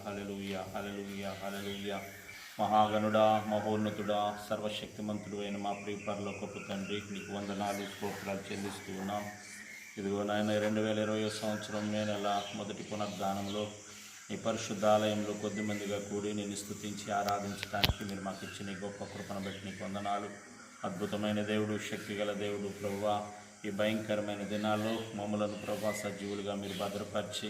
హల్లెలూయా హల్లెలూయా హల్లెలూయా హల్లెలూయా. మహాగణుడా, మహోన్నతుడా, సర్వశక్తిమంతుడు అయిన మా ప్రియ పరలోకపు తండ్రి, నీకు వందనాలు స్తోత్రాలు చెల్లిస్తూ ఉన్నాం. ఇదిగో నాయన 2020 సంవత్సరం మే నెల మొదటి పునర్ధానంలో నీ పరిశుద్ధాలయంలో కొద్దిమందిగా కూడి నేను స్తుతించి ఆరాధించడానికి మీరు మాకు ఇచ్చిన ఈ గొప్ప కృపను బట్టి నీకు వందనాలు. అద్భుతమైన దేవుడు, శక్తిగల దేవుడు ప్రభువా, ఈ భయంకరమైన దినాల్లో మమ్మలను ప్రభా సజీవులుగా మీరు భద్రపరిచి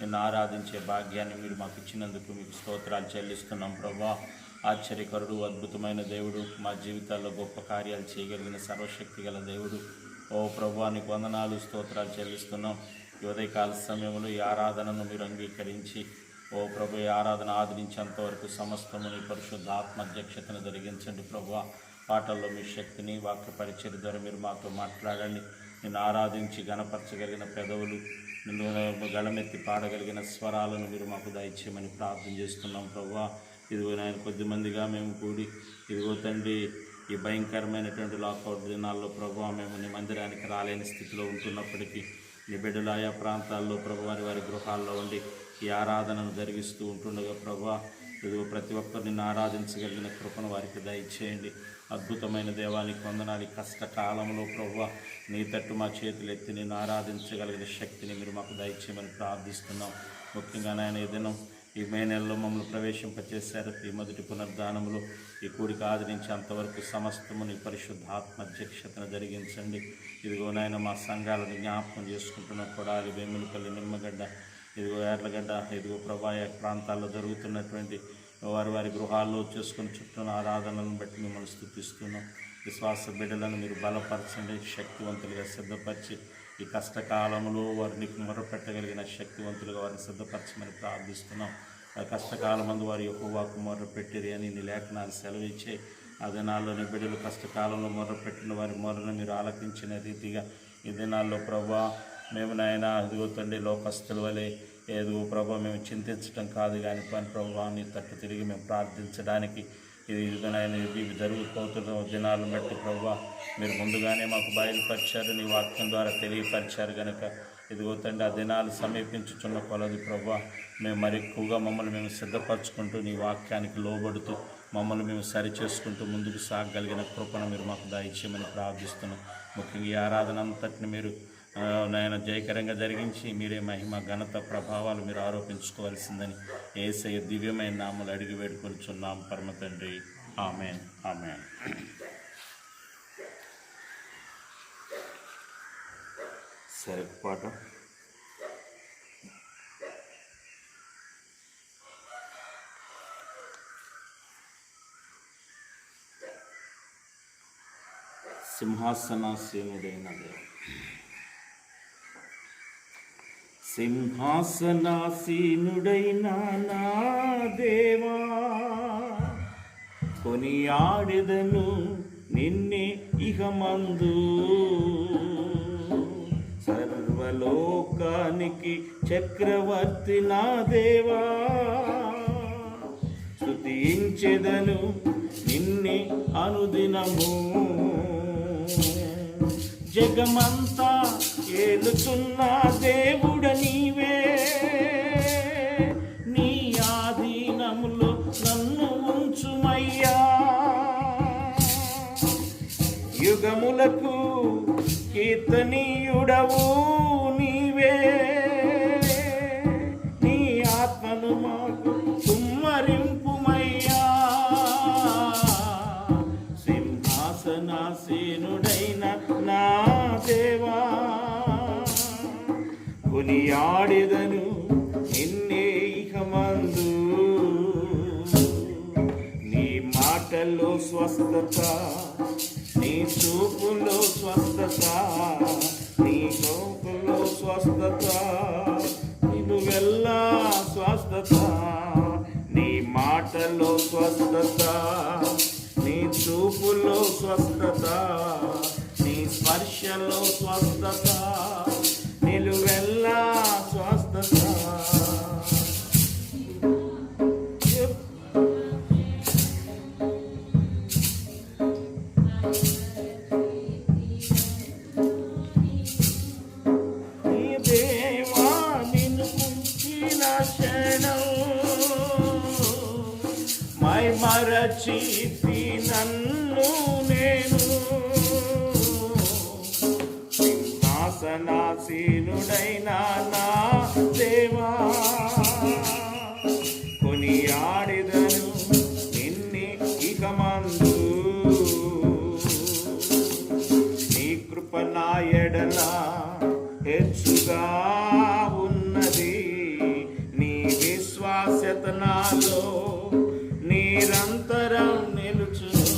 నిన్ను ఆరాధించే భాగ్యాన్ని మీరు మాకు ఇచ్చినందుకు మీకు స్తోత్రాలు చెల్లిస్తున్నాం ప్రభా. ఆశ్చర్యకరుడు, అద్భుతమైన దేవుడు, మా జీవితాల్లో గొప్ప కార్యాలు చేయగలిగిన సర్వశక్తి గల దేవుడు ఓ ప్రభా, నీకు వందనాలు స్తోత్రాలు చెల్లిస్తున్నాం. ఈ ఉదయకాల సమయంలో ఈ ఆరాధనను మీరు అంగీకరించి ఓ ప్రభు, ఈ ఆరాధన ఆదరించేంతవరకు సమస్తము నీ పరిశుద్ధ ఆత్మ అధ్యక్షతను జరిగించండి ప్రభా. పాటల్లో మీ శక్తిని, వాక్య పరిచయ ద్వారా మీరు మాతో మాట్లాడండి. నిన్ను ఆరాధించి గణపరచగలిగిన పెదవులు, నిన్ను గళమెత్తి పాడగలిగిన స్వరాలను మీరు మాకు దయచేయమని ప్రార్థన చేస్తున్నాం ప్రభా. ఇదిగో నాయన కొద్దిమందిగా మేము కూడి ఇదిగో తండ్రి ఈ భయంకరమైనటువంటి లాకౌట్ దినాల్లో ప్రభా మేము నీ మందిరానికి రాలేని స్థితిలో ఉంటున్నప్పటికీ నీ బిడ్డలు ఆయా ప్రాంతాల్లో ప్రభు వారి గృహాల్లో ఉండి ఈ ఆరాధనను జరిగిస్తూ ఉంటుండగా ప్రభా ఇదిగో ప్రతి ఒక్కరు నిన్ను ఆరాధించగలిగిన కృపను వారికి దయచేయండి. అద్భుతమైన దేవానికి వందనాలు. కష్టకాలంలో ప్రభు నీ తట్టు మా చేతులు ఎత్తి నిన్ను ఆరాధించగలిగిన శక్తిని మీరు మాకు దయచేయమని ప్రార్థిస్తున్నాం. ముఖ్యంగా నాయన ఈ దినం ఈ మే నెలలో మమ్మల్ని ప్రవేశింపచేశారు. ఈ మొదటి పునర్ధానంలో ఈ కూడిక ఆదరించి అంతవరకు సమస్తము నీ పరిశుద్ధ ఆత్మధ్యక్షతను జరిగించండి. ఇదిగో నాయన మా సంఘాలను జ్ఞాపకం చేసుకుంటున్న కొడాలి, వేములపల్లి, నిమ్మగడ్డ, ఇదిగో యార్లగడ్డ, ఇదిగో ప్రభా ప్రాంతాల్లో జరుగుతున్నటువంటి వారి గృహాల్లో చేసుకుని చుట్టూ ఆరాధనలను బట్టి మిమ్మల్ని స్తుతిస్తున్నాం. విశ్వాస బిడ్డలను మీరు బలపరచండి, శక్తివంతులుగా సిద్ధపరిచి ఈ కష్టకాలంలో వారిని మొర్రపెట్టగలిగిన శక్తివంతులుగా వారిని సిద్ధపరచమని ప్రార్థిస్తున్నాం. ఆ కష్టకాలం మందు వారి యెహోవాకు మొర్రపెట్టిరి అని నీ లేఖనాలు సెలవిచ్చే ఆ దినాల్లోని బిడ్డలు కష్టకాలంలో మొర్రపెట్టిన వారి మొర్రను మీరు ఆలకించిన రీతిగా ఈ దినాల్లో ప్రభా మేము నాయన ఇదిగో తండ్రి లోకస్తుల వలె ఏదో ప్రభా మేము చింతించడం కాదు కానీ పని ప్రభా నీ తట్టు తిరిగి మేము ప్రార్థించడానికి ఇవి జరుగుతున్న దినాలను బట్టి ప్రభా మీరు ముందుగానే మాకు బయలుపరిచారు, నీ వాక్యం ద్వారా తెలియపరిచారు కనుక ఇదిగో తండ్రి ఆ దినాలు సమీపించుచున్న కొలది ప్రభా మేము మరి ఎక్కువగా మమ్మల్ని మేము సిద్ధపరచుకుంటూ నీ వాక్యానికి లోబడుతూ మమ్మల్ని మేము సరిచేసుకుంటూ ముందుకు సాగగలిగిన కృపను మీరు మాకు దయచేయమని ప్రార్థిస్తున్నాం. ముఖ్యంగా ఈ ఆరాధన అంతటిని మీరు నాయన జయకరంగా జరిగించి మీరే మహిమ, ఘనత, ప్రభావాలు మీరు ఆరోపించుకోవాల్సిందని యేసయ్య దివ్యమైన నామములు అడిగి వేడుకొనుచున్నాం పరమ తండ్రి. ఆమేన్ ఆమేన్. సరే పాట సింహాసనాసీనుడైన దేవుడు, సింహాసనాసీనుడైన నా దేవా కొనియాడెదను నిన్నే ఇహమందు, సర్వలోకానికి చక్రవర్తి నా దేవా స్తుతించెదను నిన్నే అనుదినము. జగమంతా ఏలుతున్న దేవుడ నీవే, నీ ఆధీనములో నన్ను ఉంచుమయ్యా. యుగములకు కీర్తనీయుడవు నీవే, నీ ఆత్మను మాకు కుమ్మరింపుమయ్యా. సింహాసనాసీనుడైన నా దేవా కొనియాడెదను నిన్నే ఇహమందు. నీ మాటల్లో స్వస్థత, నీ చూపులో స్వస్థత, నీ చూపులో స్వస్థత, నిలువెల్లా స్వస్థత. నీ మాటలో స్వస్థత, నీ చూపులో స్వస్థత, నీ స్పర్శలో స్వస్థత, నిలువెల్లా స్వస్థత. నీ దేవా నిన్ను పుంచిన క్షణం మరచితి నన్ను నేను సింహాసనాసీనుడైన నా దేవా కొనియాడెదను నిన్నే ఇకమందు నీ కృప నా ఎడల హెచ్చుగా ఉన్నది నీ విశ్వాస్యత నాలో నిరంతరం నిలుచును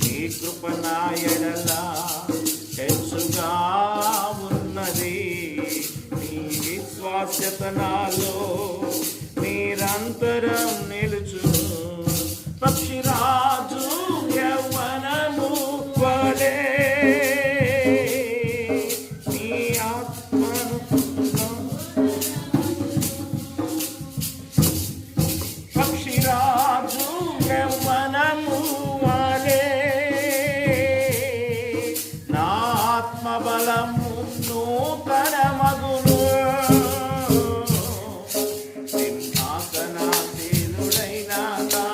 నీ కృప నా ఎడల హెచ్చుగా ఉన్నది నీ విశ్వాస్యత నాలో నిరంతరం నిలుచును పక్షిరాజు యవ్వనము వలె నీ ఆత్మను పక్షిరాజు యవ్వనము వలె నా ఆత్మబలము నూతన మగును సింహాసనాసీనుడైన నా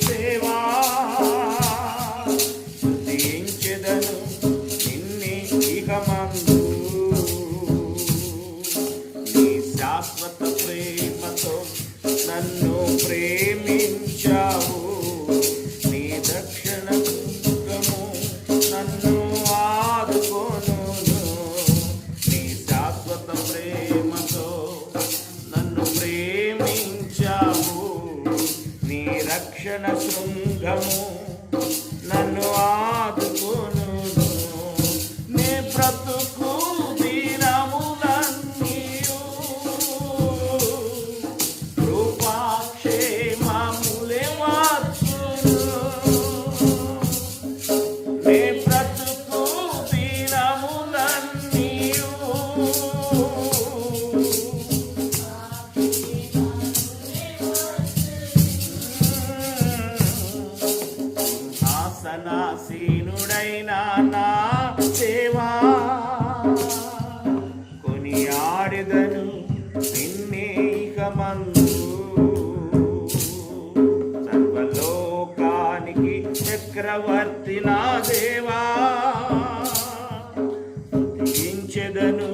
దేవా స్తుతించెదను నిన్నే ఇకమందు నీ శాశ్వత ప్రేమతో నన్ను ప్రేమించావు నీ దక్షిణ దుర్గము నన్ను ఆదుకొనును నీ శాశ్వత ప్రేమతో నన్ను ప్రేమించావు నీ రక్షణ శృంగము నన్ను ఆదుకొనును నే బ్రతుకు దినములన్నీయు కృపాక్షేమములే మార్చును నే బ్రతుకు దినములన్నీయు సింహాసనాసీనుడైన నా దేవా కొనియాడెదను నిన్నే ఇకమందు సర్వలోకానికి చక్రవర్తి నా దేవా స్తుతించెదను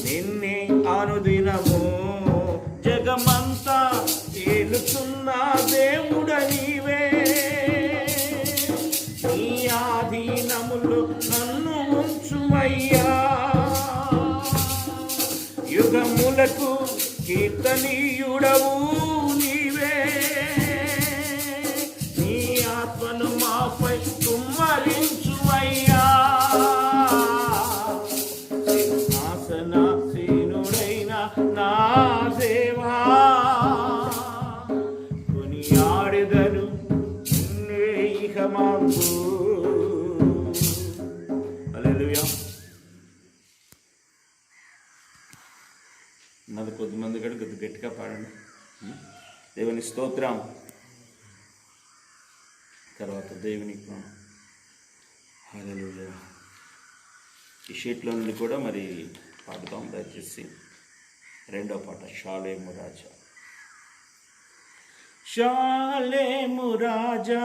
నిన్నే అనుదినము జగమంతా ఏలుతున్న దేవుడ నీవే నీ ఆధీనములో నన్ను ఉంచుమయ్యా యుగములకు కీర్తనీయుడవు నీవే నీ ఆత్మను మాపై కుమ్మరించుమయ్యా సింహాసనాసీనుడైన నా దేవా కొనియాడెదను నిన్నే ఇకమందు హల్లెలూయా. ఉన్నది కొద్దిమంది కూడా కొద్ది గట్టిగా పాడండి. దేవుని స్తోత్రం. తర్వాత దేవుని హల్లెలూయా. ఈ షీట్లో నుండి కూడా మరి పాడుతాం. దయచేసి రెండో పాట షాలేము రాజా. షాలేము రాజా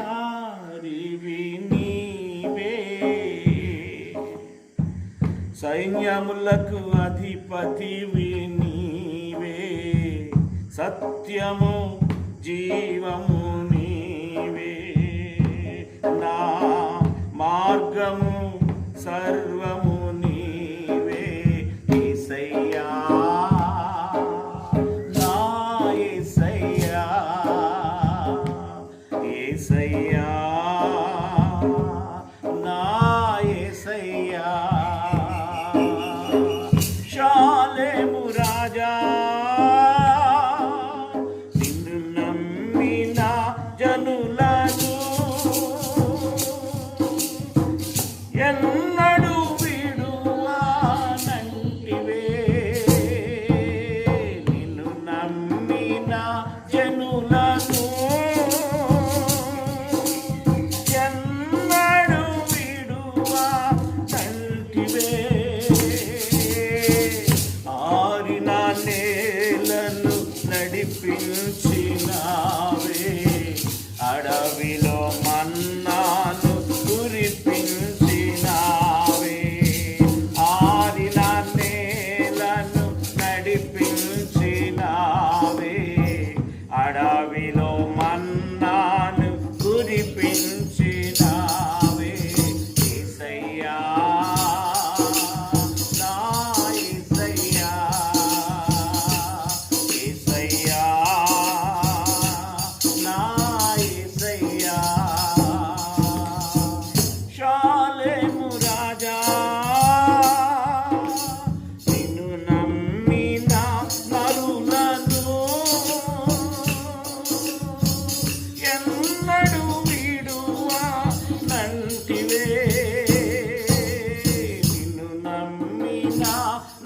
సర్వాధికారివి నీవే సైన్యములకు అధిపతివి నీవే సత్యము జీవము నీవే నా మార్గము సర్వము నీవే యేసయ్యా నా యేసయ్యా యేసయ్యా నా యేసయ్యా షాలేము రాజా నిన్ను నమ్మిన జనులను ఎన్నడూ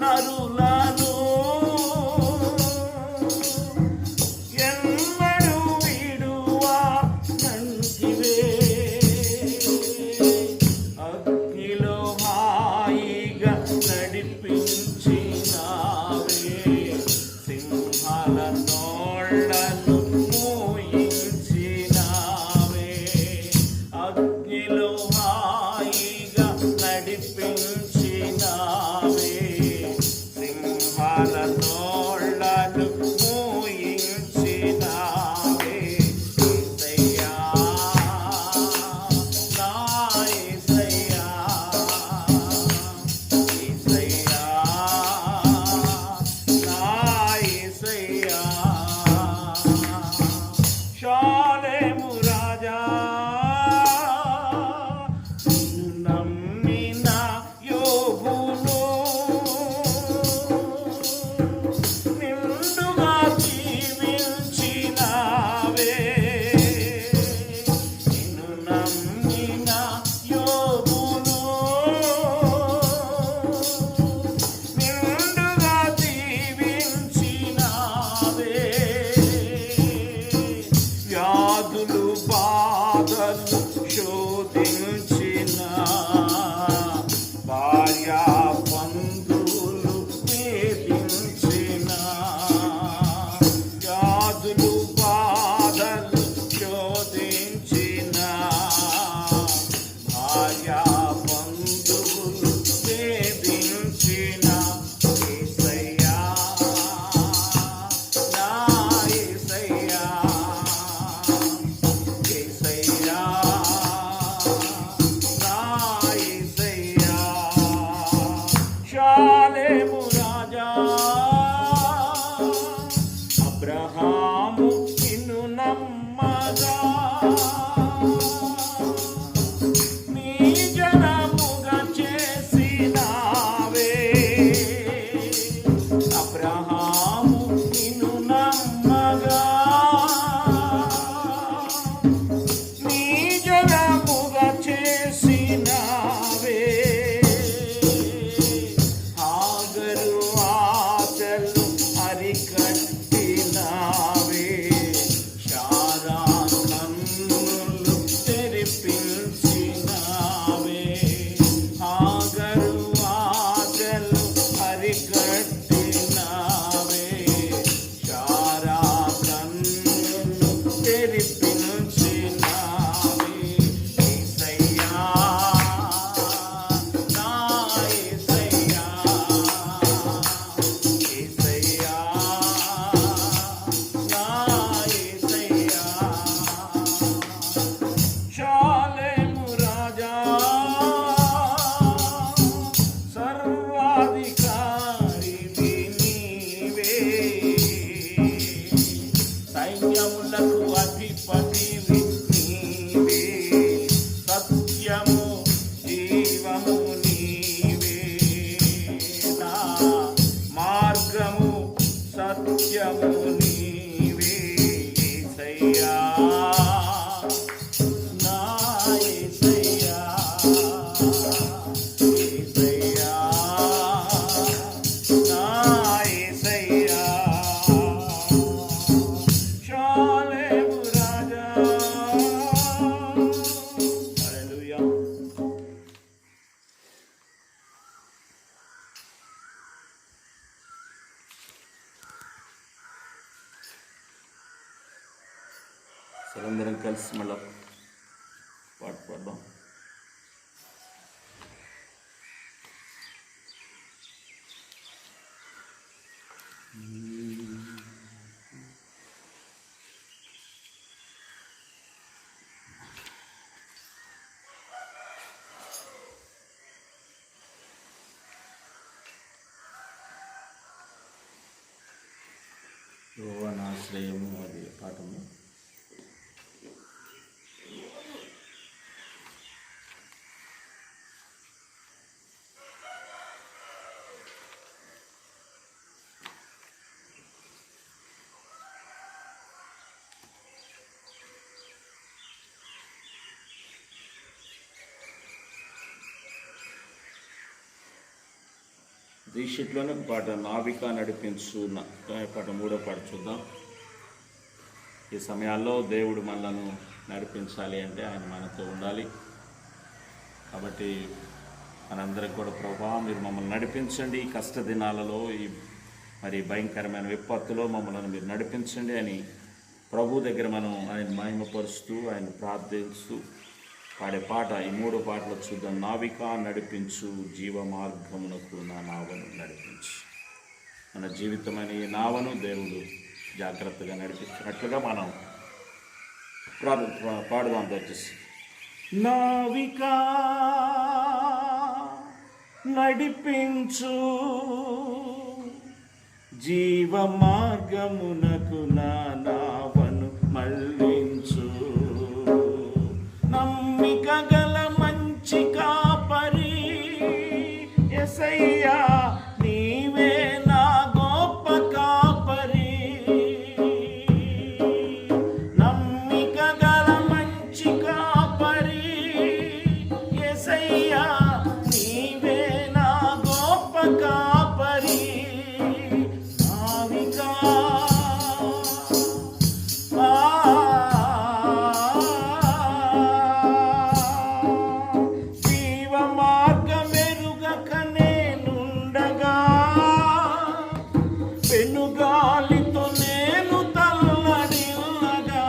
నరులను ఎన్నడూ విడువా నంటివే. అగ్నిలో హాయిగా నడిపించినావే, సింహాల నోళ్ళను మూయించినావే. అగ్నిలో హాయిగా నడిపించినావే, సింహాల నోళ్ళను మూయించినావే. యేసయ్యా, నా యేసయ్యా, యేసయ్యా, నా యేసయ్యా. షాలేము రాజా, నిన్ను నమ్మిన యోబును నిండుగా దీవించినావే. నిన్ను నమ్మిన యోబును నిండుగా దీవించినావే. వ్యాధులు బాధలు శోధించిన భార్యా బంధువులు వేధించిన, వ్యాధులు బాధలు శోధించిన భార్యా బంధువులు వేధించిన. యేసయ్యా, నా యేసయ్యా, యేసయ్యా, నా యేసయ్యా. షాలేము రాజా, అబ్రహాము నిన్ను నమ్మగా నీ జనముగా చేసినావే. అబ్రహాము నిన్ను నమ్మగా నీ జనముగా చేసినావే. హాగరు ఆశలు అరికట్టినావే, శారా కన్నులు తెరిపించినావే. హాగరు ఆశలు అరికట్టినావే, శారా కన్నులు తెరిపించినావే. యేసయ్యా, నా యేసయ్యా, యేసయ్యా, నా యేసయ్యా. షాలేము రాజా, సర్వాధికారివి నీవే, సైన్యములకు అధిపతివి నీవే. సత్యము జీవము నీవే, నా మార్గము సత్యము నీవే. యేసయ్యా, నా యేసయ్యా, యేసయ్యా, నా యేసయ్యా. షాలేము రాజా. హల్లెలూయా. సరే, అందరం కలిసి మళ్ళా పాట పాడదాం. యెహోవా నా ఆశ్రయము, అది పాఠము. ఈ షీట్లోనే ఒక పాట నావిక నడిపించు పాట 3వ పాట చూద్దాం. ఈ సమయాల్లో దేవుడు మనలను నడిపించాలి అంటే ఆయన మనతో ఉండాలి. కాబట్టి మనందరికి కూడా ప్రభువా మీరు మమ్మల్ని నడిపించండి, ఈ కష్ట దినాలలో, ఈ మరి భయంకరమైన విపత్తులో మమ్మల్ని మీరు నడిపించండి అని ప్రభు దగ్గర మనం ఆయన మహిమపరుస్తూ ఆయన ప్రార్థిస్తూ పాడే పాట ఈ 3 పాటలు చూద్దాం. నావిక నడిపించు, జీవ మార్గమునకు నా నావను నడిపించు. మన జీవితమైన ఈ నావను దేవుడు జాగ్రత్తగా నడిపించినట్లుగా మనం పాడుదాం. దయచేసి నావిక నడిపించు, జీవ మార్గమునకు నా నావను మళ్ళించు. నమ్మిక గల మంచి కాపరి యేసయ్యా నీవే నా గొప్ప కాపరి. నమ్మిక గల మంచి కాపరి యేసయ్యా నీవే నా గొప్ప కాపరి. నావిక పెనుగాలితో నేను తల్లడిల్లగా,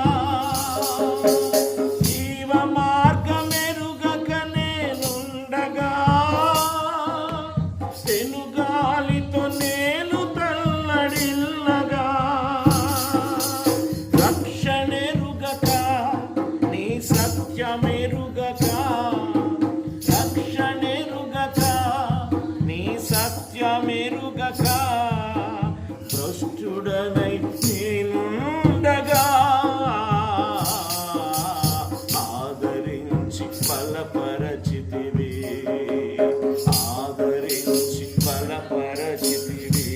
జీవ మార్గమెరుగక నేనుండగా, పెనుగాలితో నేను తల్లడిల్లగా, రక్షణెరుగక నీ సత్యమెరుగక, రక్షణెరుగక నీ సత్యమెరుగక, భ్రష్టుడనై నేనుండగా ఆదరించి బలపరచితివి, ఆదరించి బలపరచితివి.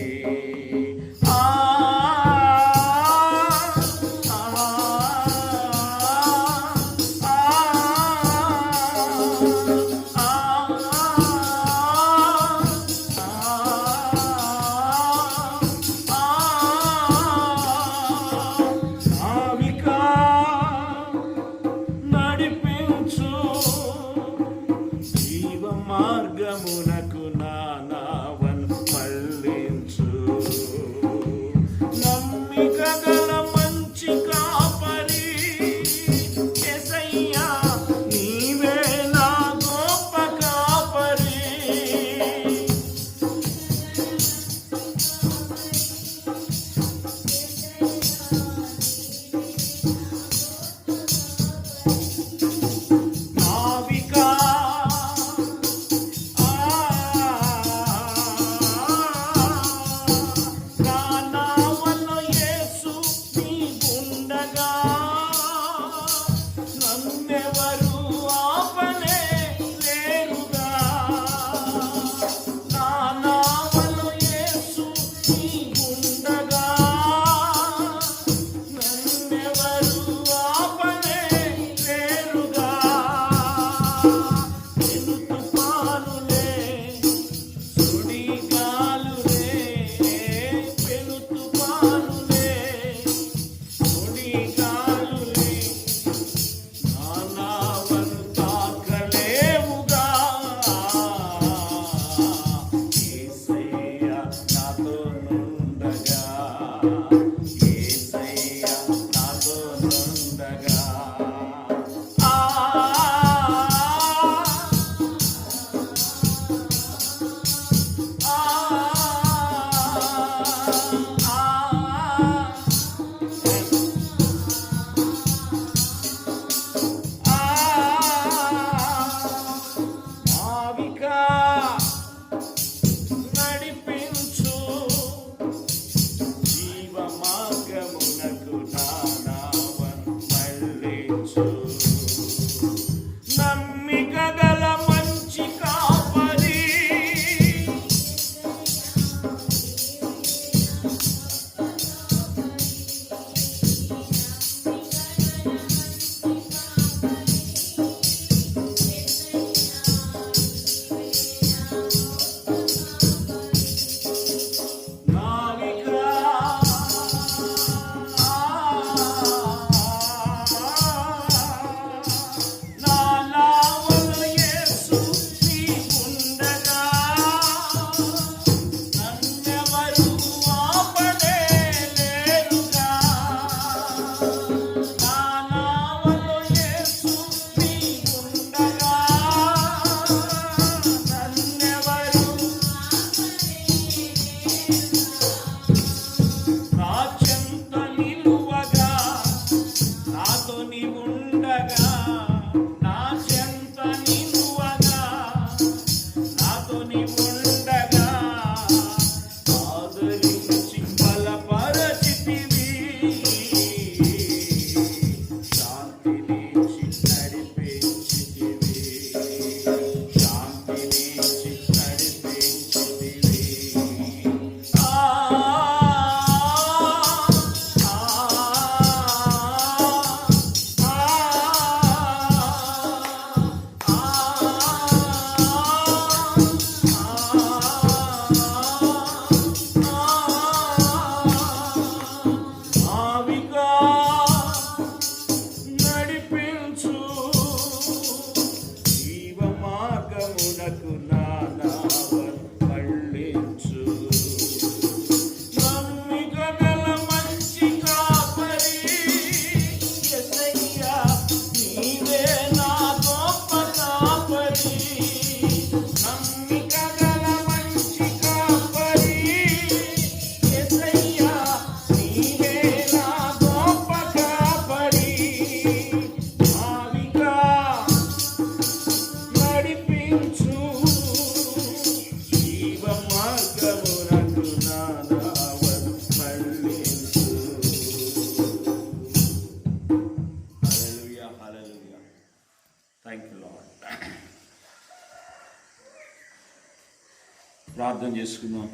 ప్రార్థన చేసుకుందాం.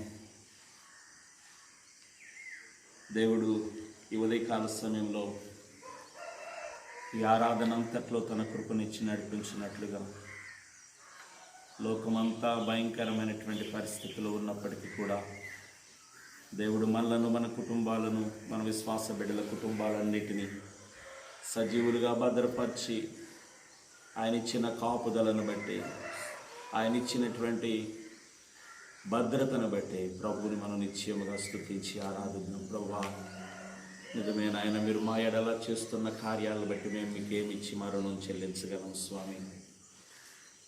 దేవుడు ఈ ఉదయకాల సమయంలో ఈ ఆరాధన అంతట్లో తన కృపనిచ్చి నడిపించినట్లుగా లోకమంతా భయంకరమైనటువంటి పరిస్థితుల్లో ఉన్నప్పటికీ కూడా దేవుడు మనలను, మన కుటుంబాలను, మన విశ్వాస బిడ్డల కుటుంబాలన్నిటినీ సజీవులుగా భద్రపరిచి ఆయన ఇచ్చిన కాపుదలను బట్టి, ఆయన ఇచ్చినటువంటి భద్రతను బట్టి ప్రభువుని మనం నిశ్చయముగా స్తుతించి ఆరాధిద్దాం. ప్రభువా, నిజమే నాయన, మీరు మా ఎడల చేస్తున్న కార్యాలను బట్టి మేము మీకేమిచ్చి మరణం చెల్లించగలం స్వామి.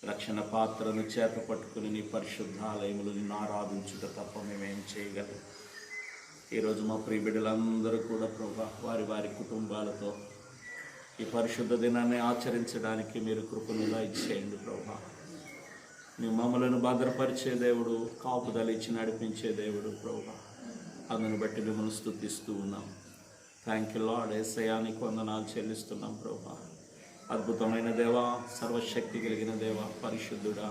రక్షణ పాత్రను చేత పట్టుకుని నీ పరిశుద్ధాలయములు నిన్ను ఆరాధించుట తప్ప మేమేం చేయగలం. ఈరోజు మా ప్రియ బిడ్డలందరూ కూడా ప్రభువా వారి వారి కుటుంబాలతో ఈ పరిశుద్ధ దినాన్ని ఆచరించడానికి మీరు కృపనుగా ఇచ్చేయండి ప్రభువా. నీ మమ్మలను భద్రపరిచే దేవుడు, కాపుదల ఇచ్చి నడిపించే దేవుడు ప్రభువా. అందును బట్టి మిమ్మల్ని స్తుతిస్తూ ఉన్నాం. Thank you lord. యేసయ్యా నీకు వందనాలు చెల్లిస్తున్నాం ప్రభువా. అద్భుతమైన దేవా, సర్వశక్తి కలిగిన దేవా, పరిశుద్ధుడా,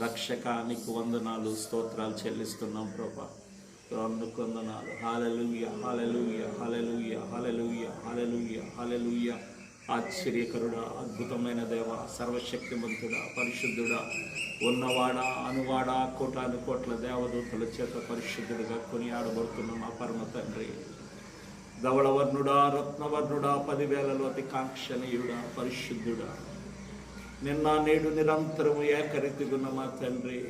రక్షక, నీకు వందనాలు, స్తోత్రాలు చెల్లిస్తున్నాం ప్రభువా. అందుకు వందనాలు. హల్లెలూయా, హల్లెలూయా, హల్లెలూయా, హల్లెలూయా, హల్లెలూయా, హల్లెలూయా. ఆశ్చర్యకరుడా, అద్భుతమైన దేవ, సర్వశక్తిమంతుడా, పరిశుద్ధుడా, ఉన్నవాడా, అనువాడా, కోటాను కోట్ల దేవదూతల చేత పరిశుద్ధుడిగా కొనియాడబడుతున్న మా పరమ తండ్రి, ధవళవర్ణుడా, రత్నవర్ణుడా, 10,000లో అతి కాంక్షణీయుడా, పరిశుద్ధుడా, నిన్న నేడు నిరంతరము ఏకరీతిగున్న మా తండ్రి,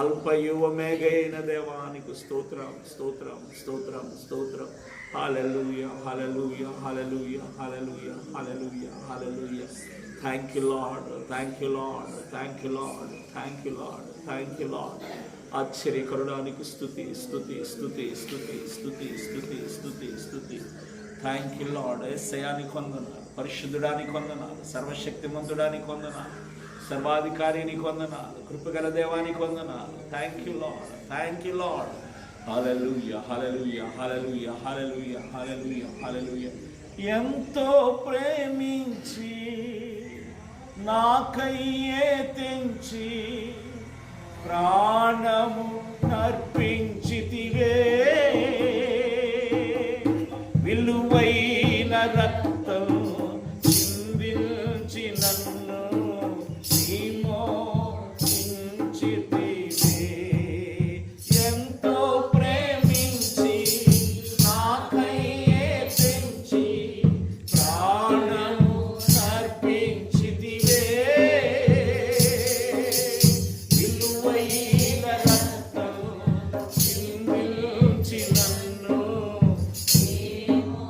అల్పయువమేగైన దేవానికి స్తోత్రం, స్తోత్రం, స్తోత్రం, స్తోత్రం. హల్లెలూయా, హల్లెలూయా, హల్లెలూయా, హల్లెలూయా, హల్లెలూయా, హల్లెలూయా. Thank you Lord, thank you Lord, thank you Lord, thank you Lord, thank you Lord. ఆశ్చర్యకరుడానికి స్తుతి, స్తుతి, స్తుతి, స్తుతి, స్తుతి, స్తుతి, స్తుతి, స్తుతి. Thank you lord. యేసయ్యానికి వందనాలు, పరిశుద్ధుడానికి వందనాలు, సర్వశక్తిమంతుడానికి వందనాలు, సర్వాధికారికి వందనాలు, కృపగల దేవానికి వందనాలు. Thank you Lord, thank you Lord. హల్లెలూయా, హల్లెలూయా, హల్లెలూయా, హల్లెలూయా, హల్లెలూయా, హల్లెలూయా. ఎంతో ప్రేమించి నాకయ్యే తెంచి ప్రాణము నర్పించితివే, విలువైన రక్తం చిందించి నన్ను విమోచించితివే. ఎంతో ప్రేమించి నాకయ్యే తెంచి ప్రాణము నర్పించితివే, విలువైన రక్తం చిందించి నన్ను విమోచించితివే.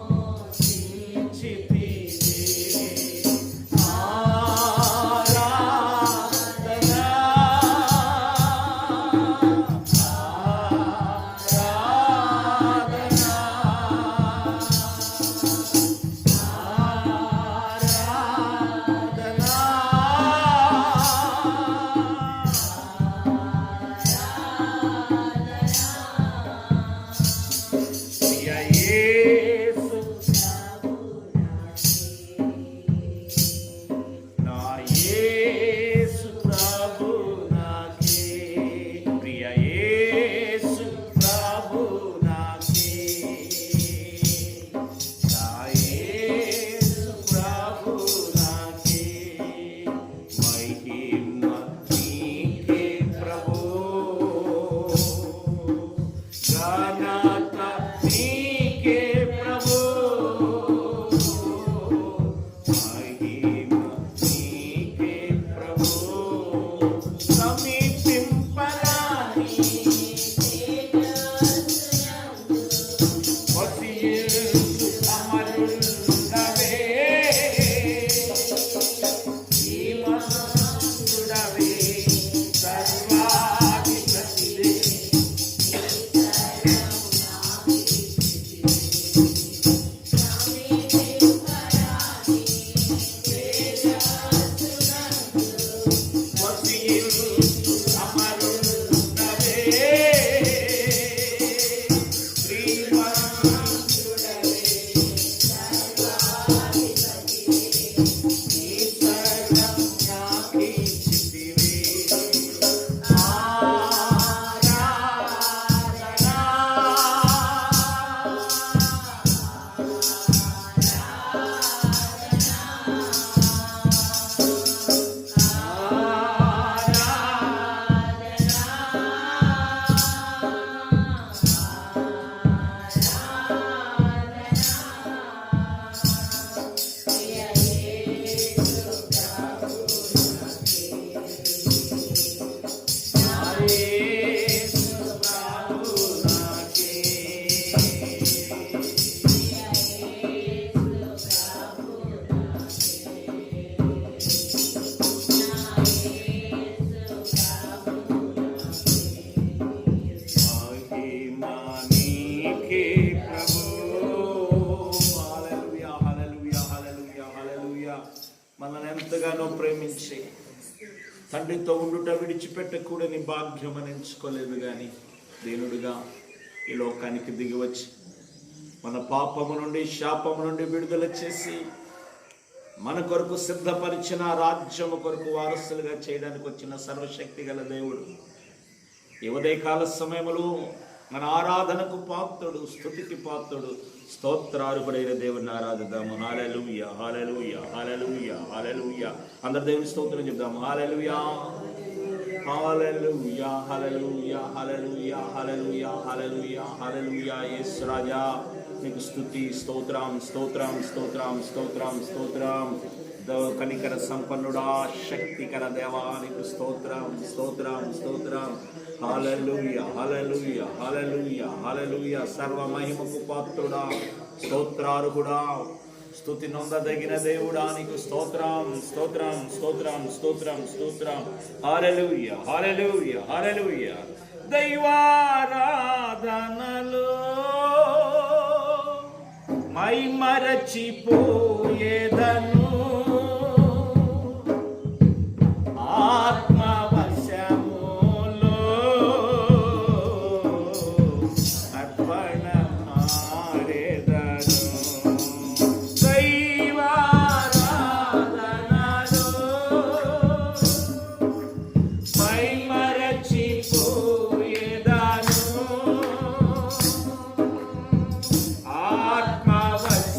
ఎంతగానో ప్రేమించి తండ్రితో ఉండుట విడిచిపెట్టకూడని భాగ్యం అని ఎంచుకోలేదు. కానీ దీనుడిగా ఈ లోకానికి దిగి వచ్చి మన పాపము నుండి శాపము నుండి విడుదల చేసి మన కొరకు సిద్ధపరిచిన రాజ్యము కొరకు వారసులుగా చేయడానికి వచ్చిన సర్వశక్తి గల దేవుడు ఈ ఉదయకాల సమయములో మన ఆరాధనకు పాత్రుడు, స్తుతికి పాత్రుడు, స్తోత్రార్హుడైన దేవుడిని ఆరాధిద్దాము. హల్లెలూయా, హల్లెలూయా, హల్లెలూయా, హల్లెలూయా. అందరు దేవుని స్తోత్రం చెప్దాము. హల్లెలూయా, హల్లెలూయా, హల్లెలూయా, హల్లెలూయా, హల్లెలూయా, హల్లెలూయా, హల్లెలూయా. యేసు రాజా నీకు స్తుతి, స్తోత్రం, స్తోత్రం, స్తోత్రం, స్తోత్రం, స్తోత్రం. కనికర సంపన్నుడా, శక్తికర దేవా నీకు స్తోత్రం, స్తోత్రం, స్తోత్రం. హల్లెలూయా, హల్లెలూయా, హల్లెలూయా, హల్లెలూయా. సర్వ మహిమకు పాత్రుడా, స్తోత్రార్హుడా, స్తుతి నొందదగిన దేవుడా నీకు స్తోత్రం, స్తోత్రం, స్తోత్రం, స్తోత్రం, స్తోత్రం. హల్లెలూయా, హల్లెలూయా, హల్లెలూయా. దైవారాధనలో మై మరచిపోయేదను, ఆత్మవశములో అర్పణ మారేదను. దైవారాధనలో మై మరచిపోయేదను, ఆత్మవశములో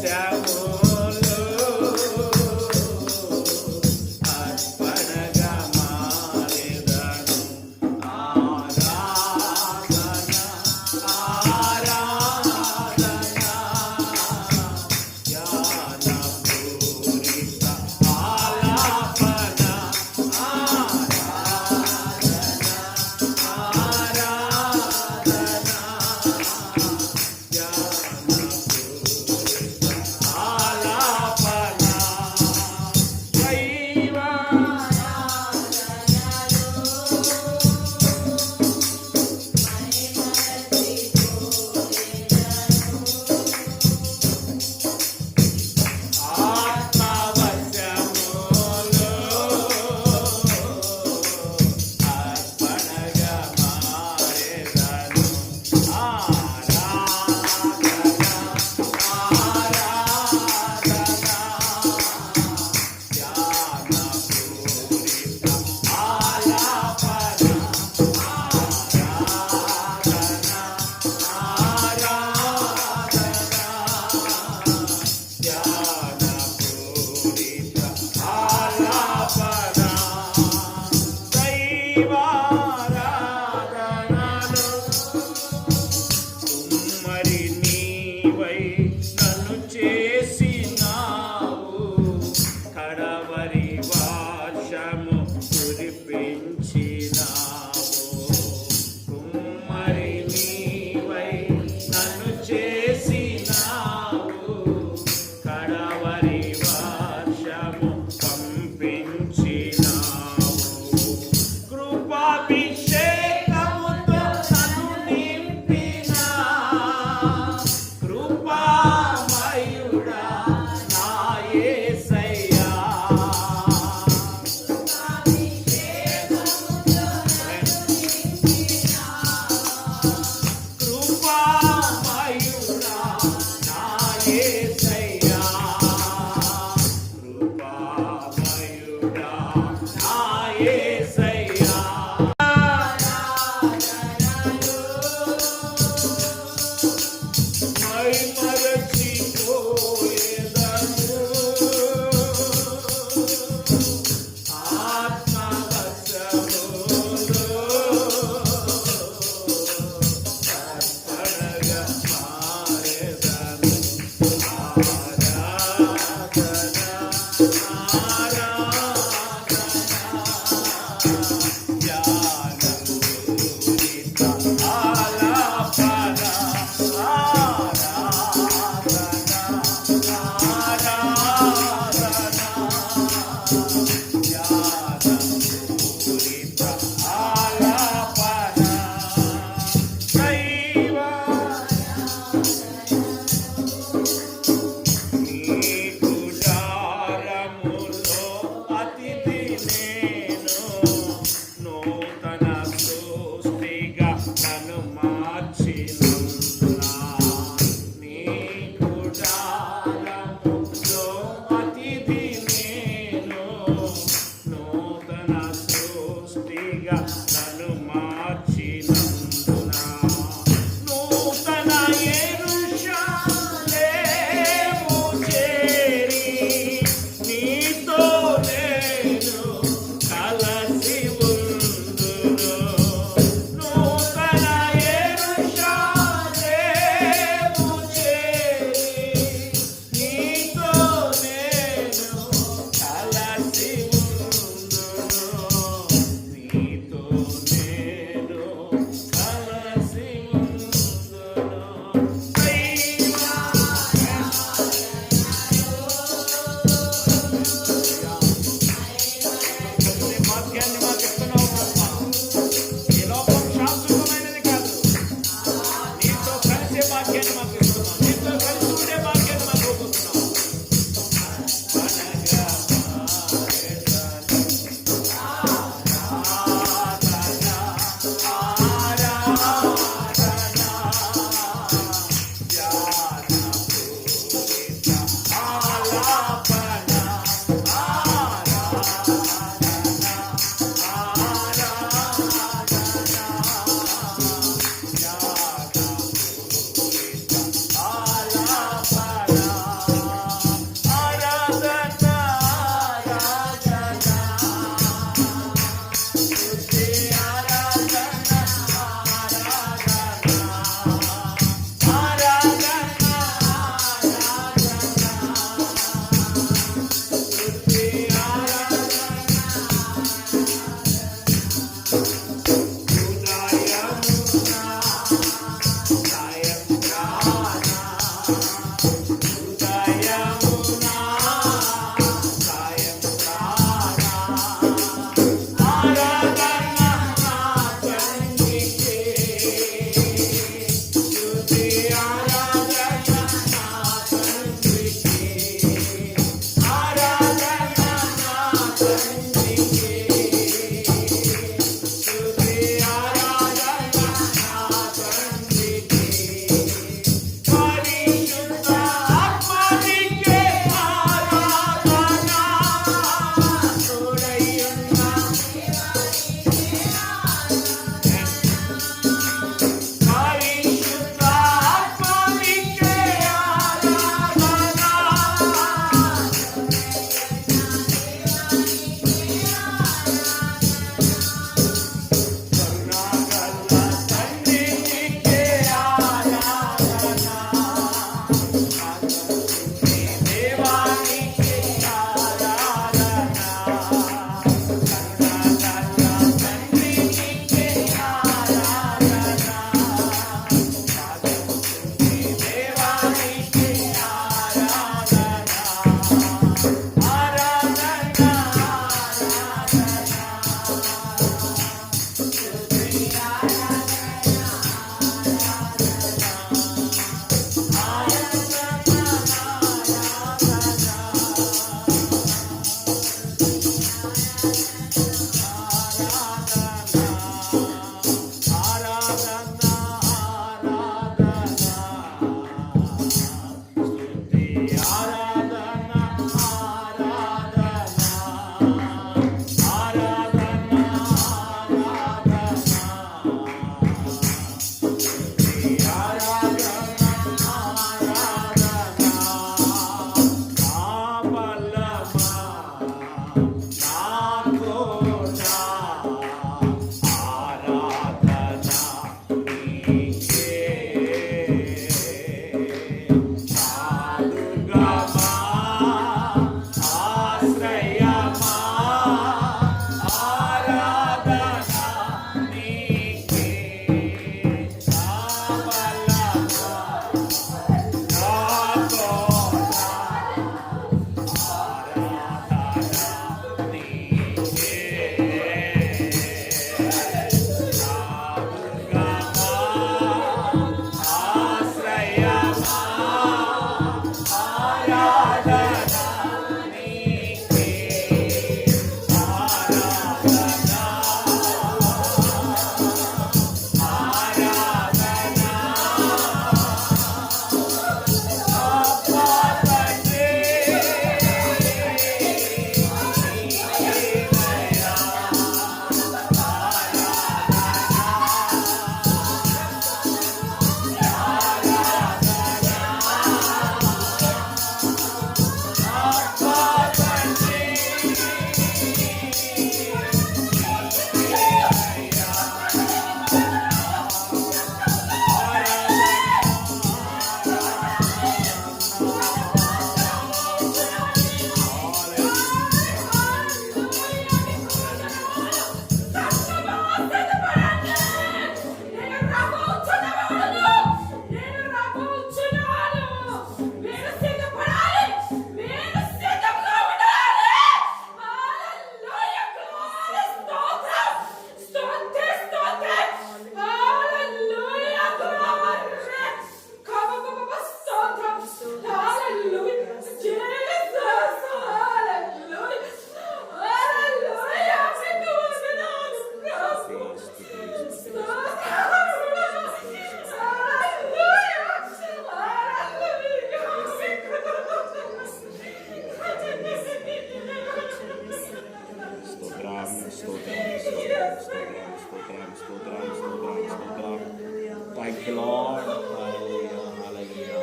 లార్డ్. హల్లెలూయా, హల్లెలూయా.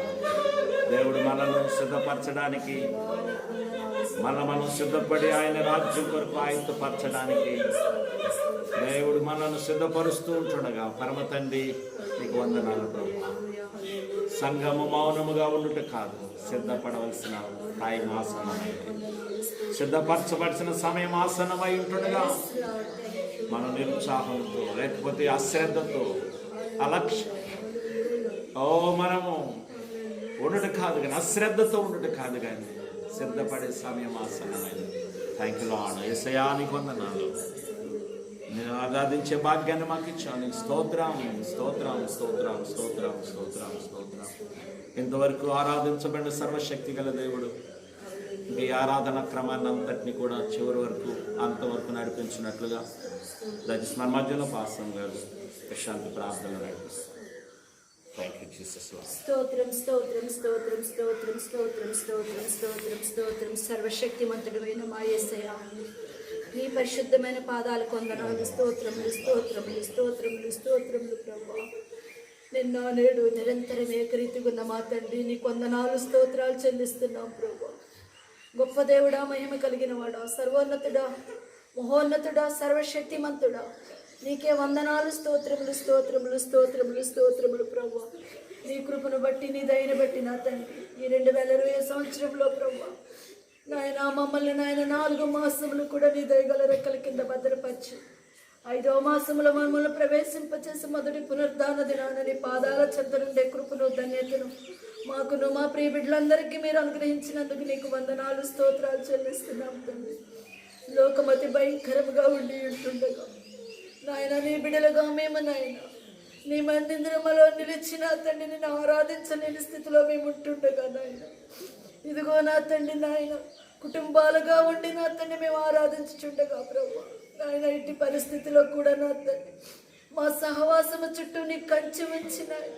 దేవుడు మనల్ని సిద్ధపరచడానికి, మనం సిద్ధపడి ఆయన రాజ్యం కొరకు ఆయుధపరచడానికి దేవుడు మనల్ని సిద్ధపరుస్తూ ఉంటుండగా పరమ తండ్రి నీకు వందనాలు ప్రభువా. సంఘము మౌనముగా ఉండుట కాదు, సిద్ధపడవలసిన టైం ఆసన్నమైంది. సిద్ధపరచవలసిన సమయం ఆసన్నమై ఉంటుండగా మనం నిరుత్సాహంతో, లేకపోతే అశ్రద్ధతో, అలక్ష్యం మనము ఉండుట కాదు కానీ, అశ్రద్ధతో ఉండుట కాదు కానీ సిద్ధపడే సమయం ఆసన్నమైంది. Thank you lord. యేసయ్యా నీకు వందనాలు. నేను ఆరాధించే భాగ్యాన్ని మాకు ఇచ్చాను. నీకు స్తోత్రం, స్తోత్రం, స్తోత్రం, స్తోత్రం, స్తోత్రం, స్తోత్రం. ఇంతవరకు ఆరాధించబడిన సర్వశక్తి గల దేవుడు ఈ ఆరాధన క్రమాన్ని అంతటిని కూడా చివరి వరకు అంతవరకు నడిపించినట్లుగా దయచేసి మన మధ్యలో పాస్టర్ గారు ప్రశాంతి ప్రార్థన నడిపిస్తారు. Thank you Jesus. స్తోత్రం, స్తోత్రం, స్తోత్రం, స్తోత్రం, స్తోత్రం, స్తోత్రం, స్తోత్రం, స్తోత్రం. సర్వశక్తిమంతుడైన మా యేసయ్యా, నీ పరిశుద్ధమైన పాదాలకు వందనాలు. స్తోత్రములు, స్తోత్రములు, స్తోత్రములు, స్తోత్రములు ప్రభువా. నిన్న నేడు నిరంతరం ఏకరీతిగున్న మా తండ్రి నీకు వందనాలు, స్తోత్రాలు చెల్లిస్తున్నాం ప్రభువా. గొప్ప దేవుడా, మహిమ కలిగిన వాడా, సర్వోన్నతుడా, మహోన్నతుడా, సర్వశక్తిమంతుడా, నీకే వందనాలు, స్తోత్రములు, స్తోత్రములు, స్తోత్రములు, స్తోత్రములు ప్రభువా. నీ కృపను బట్టి, నీ దయను బట్టి నా తండ్రి ఈ 2020 సంవత్సరంలో ప్రభువా నాయన మమ్మల్ని నాయన 4 మాసములు కూడా నీ దయగల రెక్కల కింద భద్రపరిచి 5వ మాసంలో మమ్మల్ని ప్రవేశింపచేసి మొదటి పునరుద్ధాన దినాన నీ పాదాల చెంత నుండే కృపను, ధన్యతను మాకును మా ప్రియ బిడ్డలందరికీ మీరు అనుగ్రహించినందుకు నీకు వందనాలు, స్తోత్రాలు చెల్లిస్తున్నాం తండ్రి. లోకమతి భయంకరంగా ఉండి ఉంటుండగా నాయన నీ బిడ్డలుగా మేము నాయన నీ మందిరములో నిలిచిన తండ్రి నిన్ను ఆరాధించలేని స్థితిలో మేము ఉంటుండగా నాయన ఇదిగో నా తండ్రి నాయన కుటుంబాలుగా ఉండి నా తండ్రి మేము ఆరాధించుచుండగా ప్రభు నాయన ఇట్టి పరిస్థితిలో కూడా నా తండ్రి మా సహవాసము చుట్టూ నీ కంచి ఉంచి నాయన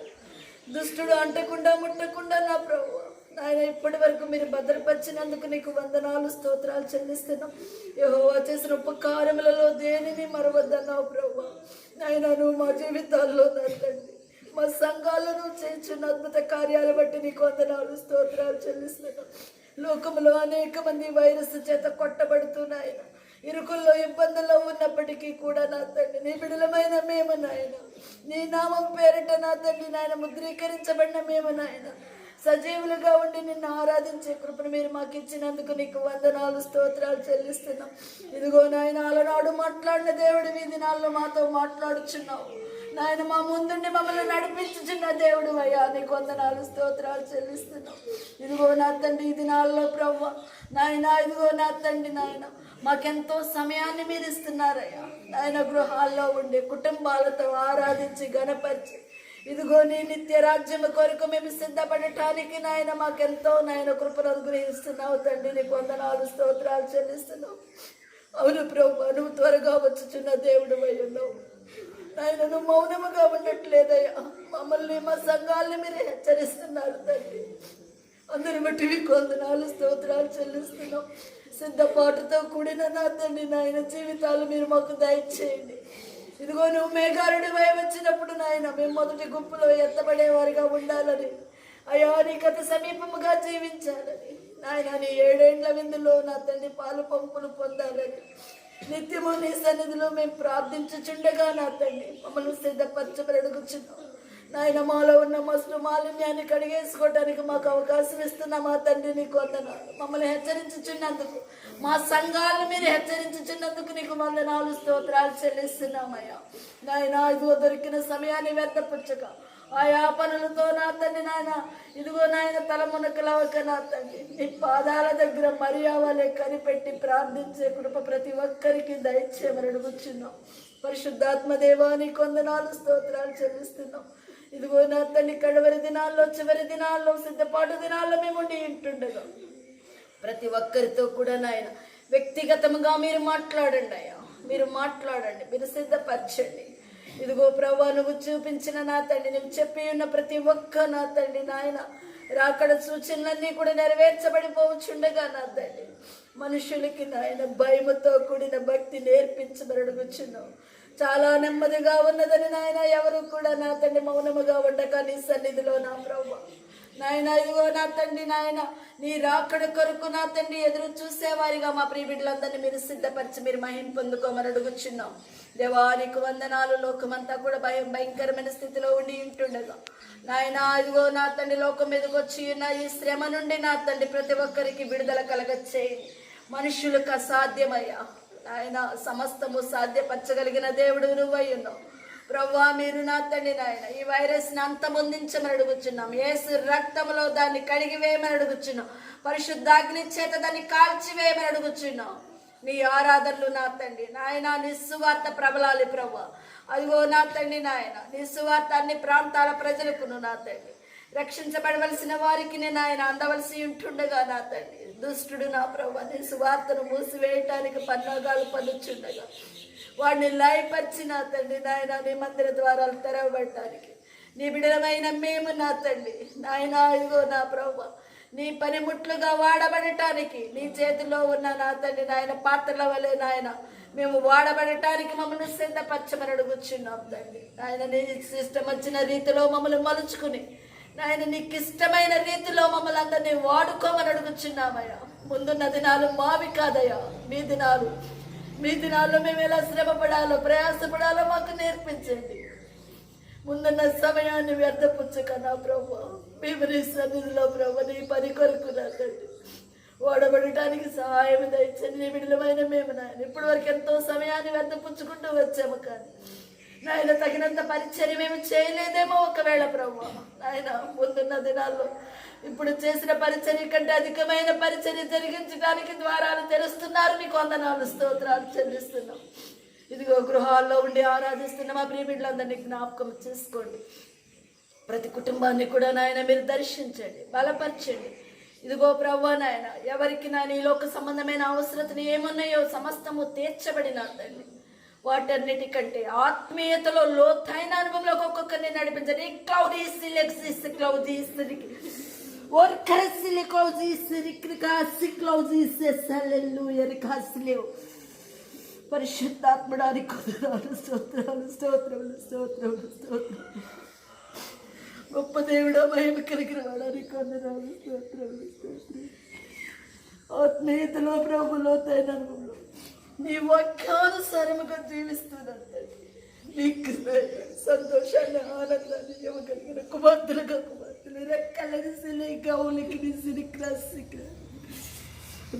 దుష్టుడు అంటకుండా ముట్టకుండా నా ప్రభు నాయన ఇప్పటి వరకు మీరు భద్రపరిచినందుకు నీకు వందనాలు, స్తోత్రాలు చెల్లిస్తున్నాం. యెహోవా చేసిన ఉపకారములలో దేనిని మరవద్దన్నావు ప్రభు నాయన. నువ్వు మా జీవితాల్లో నా తండ్రి మా సంఘాల్లో నువ్వు చేస్తున్న అద్భుత కార్యాలు బట్టి నీకు వందనాలు, స్తోత్రాలు చెల్లిస్తున్నాం. లోకంలో అనేక మంది వైరస్ చేత కొట్టబడుతున్నాయన, ఇరుకుల్లో ఇబ్బందుల్లో ఉన్నప్పటికీ కూడా నా తండ్రి నీ బిడలమైన మేము నాయన, నీ నామం పేరిట నా తండ్రి నాయన ముద్రీకరించబడిన మేము నాయన సజీవులుగా ఉండి నిన్ను ఆరాధించే కృపను మీరు మాకు ఇచ్చినందుకు నీకు వందనాలు, స్తోత్రాలు చెల్లిస్తున్నాం. ఇదిగో నాయన అలనాడు మాట్లాడిన దేవుడు ఈ దినాల్లో మాతో మాట్లాడుచున్నావు నాయన. మా ముందుండి మమ్మల్ని నడిపించుచున్న దేవుడు అయ్యా, నీకు వందనాలు, స్తోత్రాలు చెల్లిస్తున్నాం. ఇదిగో నా తండ్రి ఈ దినాల్లో ప్రభు నాయన, ఇదిగో నా తండ్రి నాయన మాకెంతో సమయాన్ని మీరు ఇస్తున్నారయ్యా నాయన. గృహాల్లో ఉండి కుటుంబాలతో ఆరాధించి గణపరిచి ఇదిగో నీ నిత్య రాజ్యం కొరకు మేము సిద్ధపడటానికి నాయన మాకెంతో నాయన కృపను అనుగ్రహిస్తున్నావు తండ్రి. నీకు వందనాలు, స్తోత్రాలు చెల్లిస్తున్నావు. అవును ప్రభు, నువ్వు త్వరగా వచ్చుచున్న దేవుడు అయి ఉన్నావు నాయన. నువ్వు మౌనముగా ఉండట్లేదయ్యా, మమ్మల్ని మా సంఘాలని మీరు హెచ్చరిస్తున్నారు తండ్రి. అందరి బట్టి మీకు వందనాలు, స్తోత్రాలు చెల్లిస్తున్నాం. సిద్ధపాటుతో కూడిన నా తండ్రి నాయన జీవితాలు మీరు మాకు దయచేయండి. ఇదిగో నువ్వు మేఘారుడి వచ్చినప్పుడు నాయన మేము మొదటి గుంపులో ఎత్తబడేవారిగా ఉండాలని అయ్యా, నీ కథ సమీపముగా జీవించాలని నాయన, నీ 7 ఏండ్ల విందులో నా తండ్రి పాలు పంపులు పొందాలని నిత్యము నీ సన్నిధిలో మేము ప్రార్థించుచుండగా నా తండ్రి మమ్మల్ని సిద్ధపరచమని అడుగుచున్నాం నాయన. మాలో ఉన్న మస్తు మాలిన్యాన్ని కడిగేసుకోవడానికి మాకు అవకాశం ఇస్తున్నా మా తండ్రి నీకు వందనాలు. మమ్మల్ని హెచ్చరించుచున్నందుకు, మా సంఘాలను మీరు హెచ్చరించుచున్నందుకు నీకు వందనాలు, స్తోత్రాలు చెల్లిస్తున్నామయ్యా నాయన. ఇదిగో దొరికిన సమయాన్ని వ్యర్థపరచక ఆయా పనులతో నా తండ్రి నాయన ఇదిగో నాయన తలమునకలవక నా తండ్రి నీ పాదాల దగ్గర మరియావలే కనిపెట్టి ప్రార్థించే కృప ప్రతి ఒక్కరికి దయచేయమని అడుగుచున్నాం. పరిశుద్ధాత్మ దేవా నీకు వందనాలు, స్తోత్రాలు చెల్లిస్తున్నాం. ఇదిగో నా తండ్రి కడవరి దినాల్లో, చివరి దినాల్లో, సిద్ధపాటు దినాల్లో మేము ఉండి ఉంటుండగా ప్రతి ఒక్కరితో కూడా నాయన వ్యక్తిగతంగా మీరు మాట్లాడండి అయ్యా, మీరు మాట్లాడండి, మీరు సిద్ధపరచండి. ఇదిగో ప్రభా నువ్వు చూపించిన నా తండ్రి, నువ్వు చెప్పి ఉన్న ప్రతి ఒక్క నా తండ్రి నాయన రాకడ సూచనలన్నీ కూడా నెరవేర్చబడిపోవచ్చుండగా నా తండ్రి మనుషులకి నాయన భయముతో కూడిన భక్తి నేర్పించమని అడుగుచున్నావు. చాలా నెమ్మదిగా ఉన్నదని నాయన ఎవరు కూడా నా తండ్రి మౌనముగా ఉండక నీ సన్నిధిలో నా ప్రభు నాయన ఇదిగో నా తండ్రి నాయన నీ రాకడ కొరకు నా తండ్రి ఎదురు చూసేవారిగా మా ప్రియ బిడ్డలందరినీ మీరు సిద్ధపరిచి మీరు మహిమ పొందుకోమని అడుగుచున్నాం. దేవానికి వందనాలు. లోకమంతా కూడా భయంకరమైన స్థితిలో ఉండి ఉంటుండగా నాయన ఇదిగో నా తండ్రి లోకం మీదకి వచ్చి ఉన్న ఈ శ్రమ నుండి నా తండ్రి ప్రతి ఒక్కరికి విడుదల కలగచ్చేయండి. మనుషులకు అసాధ్యమయ్యా నాయన సమస్తము సాధ్యపరచగలిగిన దేవుడు నువ్వై ఉన్నావు ప్రభువా. మీరు నా తండ్రి నాయన ఈ వైరస్ని అంతమొందించమని అడుగుచున్నాం. యేసు రక్తంలో దాన్ని కడిగివేయమని అడుగుచున్నాం. పరిశుద్ధాగ్ని చేత దాన్ని కాల్చివేయమని అడుగుచున్నాం. నీ ఆరాధనలు నా తండ్రి నాయన నీ సువార్త ప్రబలాలి ప్రభువా. అదిగో నా తండ్రి నాయన నీ సువార్త అన్ని ప్రాంతాల ప్రజలకును నా తండ్రి రక్షించబడవలసిన వారికి నాయన అందవలసి ఉంటుండగా నా తండ్రి దుష్టుడు నా ప్రభువా నీ సువార్తను మూసివేయటానికి పన్నాగాలు పన్నుచుండగా వాడిని లయపరిచి నా తండ్రి నాయన నీ మందిర ద్వారాలు తెరవబడటానికి నీ బిడలమైన మేము నా తండ్రి నాయన ఇదిగో నా ప్రభువా నీ పనిముట్లుగా వాడబడటానికి నీ చేతిలో ఉన్న నా తండ్రి నాయన పాత్రల వలె నాయన మేము వాడబడటానికి మమ్మల్ని సిద్ధపరచమని అడుగుచున్నాం తండ్రి. నాయన నీ ఇష్టం వచ్చిన రీతిలో మమ్మల్ని మలుచుకుని నాయన నీకు ఇష్టమైన రీతిలో మమ్మల్ని అందరినీ వాడుకోమని అడుగుచున్నామయ్యా. ముందున్న దినాలు మావి కాదయ్యా, మీ దినాలు. మీ దినాల్లో మేము ఎలా శ్రమపడాలో ప్రయాసపడాలో మాకు నేర్పించండి. ముందున్న సమయాన్ని వ్యర్థపుచ్చక నా ప్రభు మేము నీ సన్నిధిలో ప్రభు నీ పని కొరకు నా తండ్రి వాడబడటానికి సహాయం దయచండి. నీ బిడ్డలమైన మేము నాయన ఇప్పటి వరకు ఎంతో సమయాన్ని వ్యర్థపుచ్చుకుంటూ వచ్చాము, కానీ నాయన తగినంత పరిచర్య మేము చేయలేదేమో ఒకవేళ ప్రభు నాయన ముందున్న దినాల్లో ఇప్పుడు చేసిన పరిచర్య కంటే అధికమైన పరిచర్య జరిగించడానికి ద్వారాలు తెరుస్తున్నారు. నీకు వందనాలు స్తోత్రాలు చెల్లిస్తున్నాం. ఇదిగో గృహాల్లో ఉండి ఆరాధిస్తున్న మా ప్రియ బిడ్డలందరినీ జ్ఞాపకం చేసుకోండి. ప్రతి కుటుంబాన్ని కూడా నాయన మీరు దర్శించండి, బలపరచండి. ఇదిగో ప్రభువా నాయన ఎవరికి నాయన ఈ లోక సంబంధమైన అవసరతలు ఏమున్నాయో సమస్తము తీర్చబడిన తండ్రి వాటన్నిటికంటే ఆత్మీయతలో లోతైన అనుభవంలోకి ఒక్కొక్కరిని నడిపించండి. పరిశుద్ధాత్మడానికి కొందనాలు స్తోత్రాలు స్తోత్రములు స్తోత్రములు స్తోత్రములు. గొప్ప దేవుడా మహిమ కలిగిన వాడానికి కొందనాలు స్తోత్రములు స్తోత్రములు. ఆత్మీయతలో ప్రభులో తైనంలో నీ వాక్యానుసారముగా జీవిస్తున్నది నీకు సంతోషాన్ని ఆనందాన్ని ఇవ్వగలిగిన కుమార్తెలుగా కుమార్తెలు రెక్కలకి సిలి గౌలికి నిసిరి క్రాసిక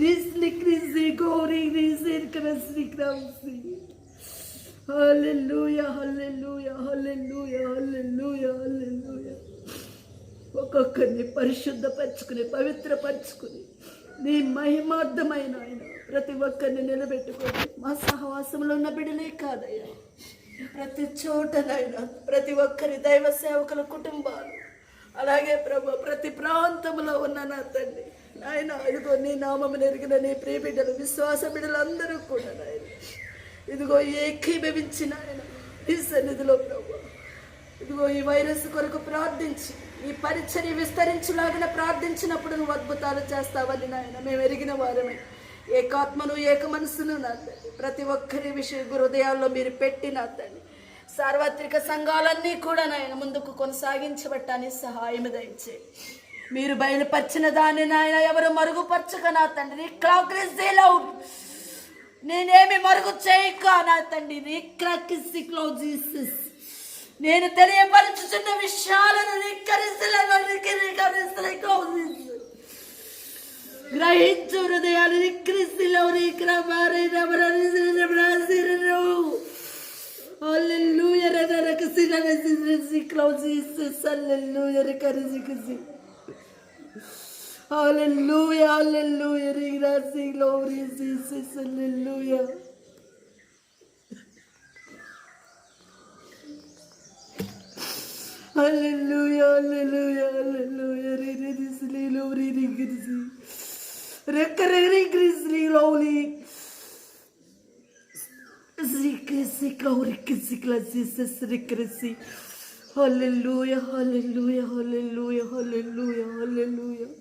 రిస్లిక్రిసి గౌరీ రిసిర్ క్రసి క్రాసి. హల్లెలూయా హల్లెలూయా హల్లెలూయా హల్లెలూయా హల్లెలూయా. ఒక్కొక్కరిని పరిశుద్ధపరచుకుని పవిత్రపరచుకుని నీ మహిమార్థమైన ఆయన ప్రతి ఒక్కరిని నిలబెట్టుకోండి. మా సహవాసంలో ఉన్న బిడ్డలే కాదయ్యా, ప్రతి చోటనైనా ప్రతి ఒక్కరి దైవ సేవకుల కుటుంబాలు అలాగే ప్రభు ప్రతి ప్రాంతంలో ఉన్న నా తండ్రి నాయన ఇదిగో నీ నామమును ఎరిగిన నీ ప్రియ బిడ్డలు విశ్వాస బిడ్డలందరూ కూడా నాయన ఇదిగో ఏకీభవించిన ఆయన ఈ సన్నిధిలో ప్రభు ఇదిగో ఈ వైరస్ కొరకు ప్రార్థించి ఈ పరిచర్య విస్తరించులాగిన ప్రార్థించినప్పుడు నువ్వు అద్భుతాలు చేస్తావని నాయన మేము ఎరిగిన వారమే. ఏకాత్మను ఏక మనసును నా తండ్రి ప్రతి ఒక్కరి హృదయాల్లో మీరు పెట్టి నా తండ్రి సార్వత్రిక సంఘాలన్నీ కూడా నాయన ముందుకు కొనసాగించబట్టానికి సహాయం దయచే. మీరు బయలుపరిచిన దాన్ని నాయన ఎవరు మరుగుపరచక నా తండ్రి నేనేమి మరుగు చేయక నా తండ్రి నేను తెలియపరుచుతున్న విషయాలను గ్రహించు హృదయాలు Hallelujah, hallelujah, grazie, gloria, Jesus, hallelujah. Hallelujah, hallelujah, hallelujah, religiously, glory, religiously. Recurring, grizzly, lowly. Secrecy, glory, Jesus, recrecy. Hallelujah, hallelujah, hallelujah, hallelujah, hallelujah.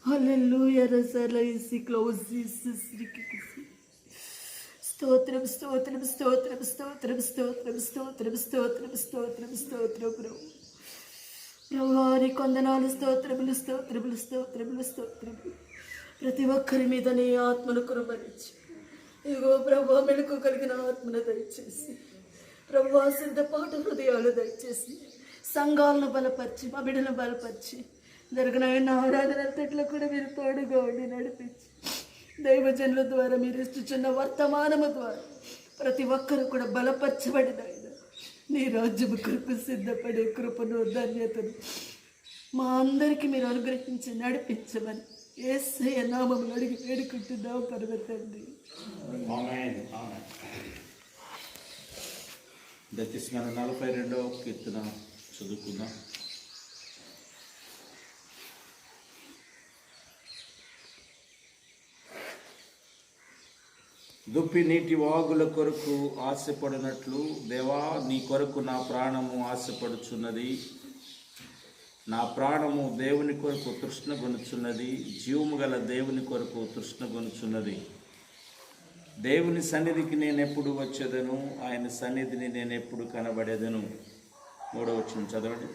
Hallelujah, Rasalisi, close Jesus, స్తోత్రం స్తోత్రం స్తోత్రం స్తోత్రం స్తోత్రం స్తోత్రం స్తోత్రం స్తోత్రం స్తోత్రం ప్రభు. ప్రభువారి కొందనాలు, స్తోత్రములు స్తోత్రములు స్తోత్రములు స్తోత్రములు. ప్రతి ఒక్కరి మీద నీ ఆత్మను కురమరించి, ఇగో ప్రభు మెలకు కలిగిన ఆత్మను దయచేసి, ప్రభు సిద్ధపాటు హృదయాలు దయచేసి, సంఘాలను బలపరిచి, మా బిడ్డలను బలపరిచి, జరగనైన ఆరాధన అంతట్లో కూడా మీరు తోడుగా ఉండి నడిపించి, దైవజనుల ద్వారా మీరు ఇస్తున్న వర్తమానము ద్వారా ప్రతి ఒక్కరు కూడా బలపరచబడిన నీ రాజ్యము కృప సిద్ధపడే కృపను, ధన్యతను మా అందరికీ మీరు అనుగ్రహించి నడిపించమని యేసయ్య నామములో అడిగి వేడుకుంటున్నాం పరమ తండ్రి. ఆమేన్. ఆమేన్. దయచేసి మన 42వ కీర్తన చదువుకుందాం. దుప్పి నీటి వాగుల కొరకు ఆశపడినట్లు దేవా, నీ కొరకు నా ప్రాణము ఆశపడుచున్నది. నా ప్రాణము దేవుని కొరకు తృష్ణగొనుచున్నది, జీవము గల దేవుని కొరకు తృష్ణగొనుచున్నది. దేవుని సన్నిధికి నేను ఎప్పుడు వచ్చేదను, ఆయన సన్నిధిని నేను ఎప్పుడు కనబడేదను. 3వ వచనం చదవండి.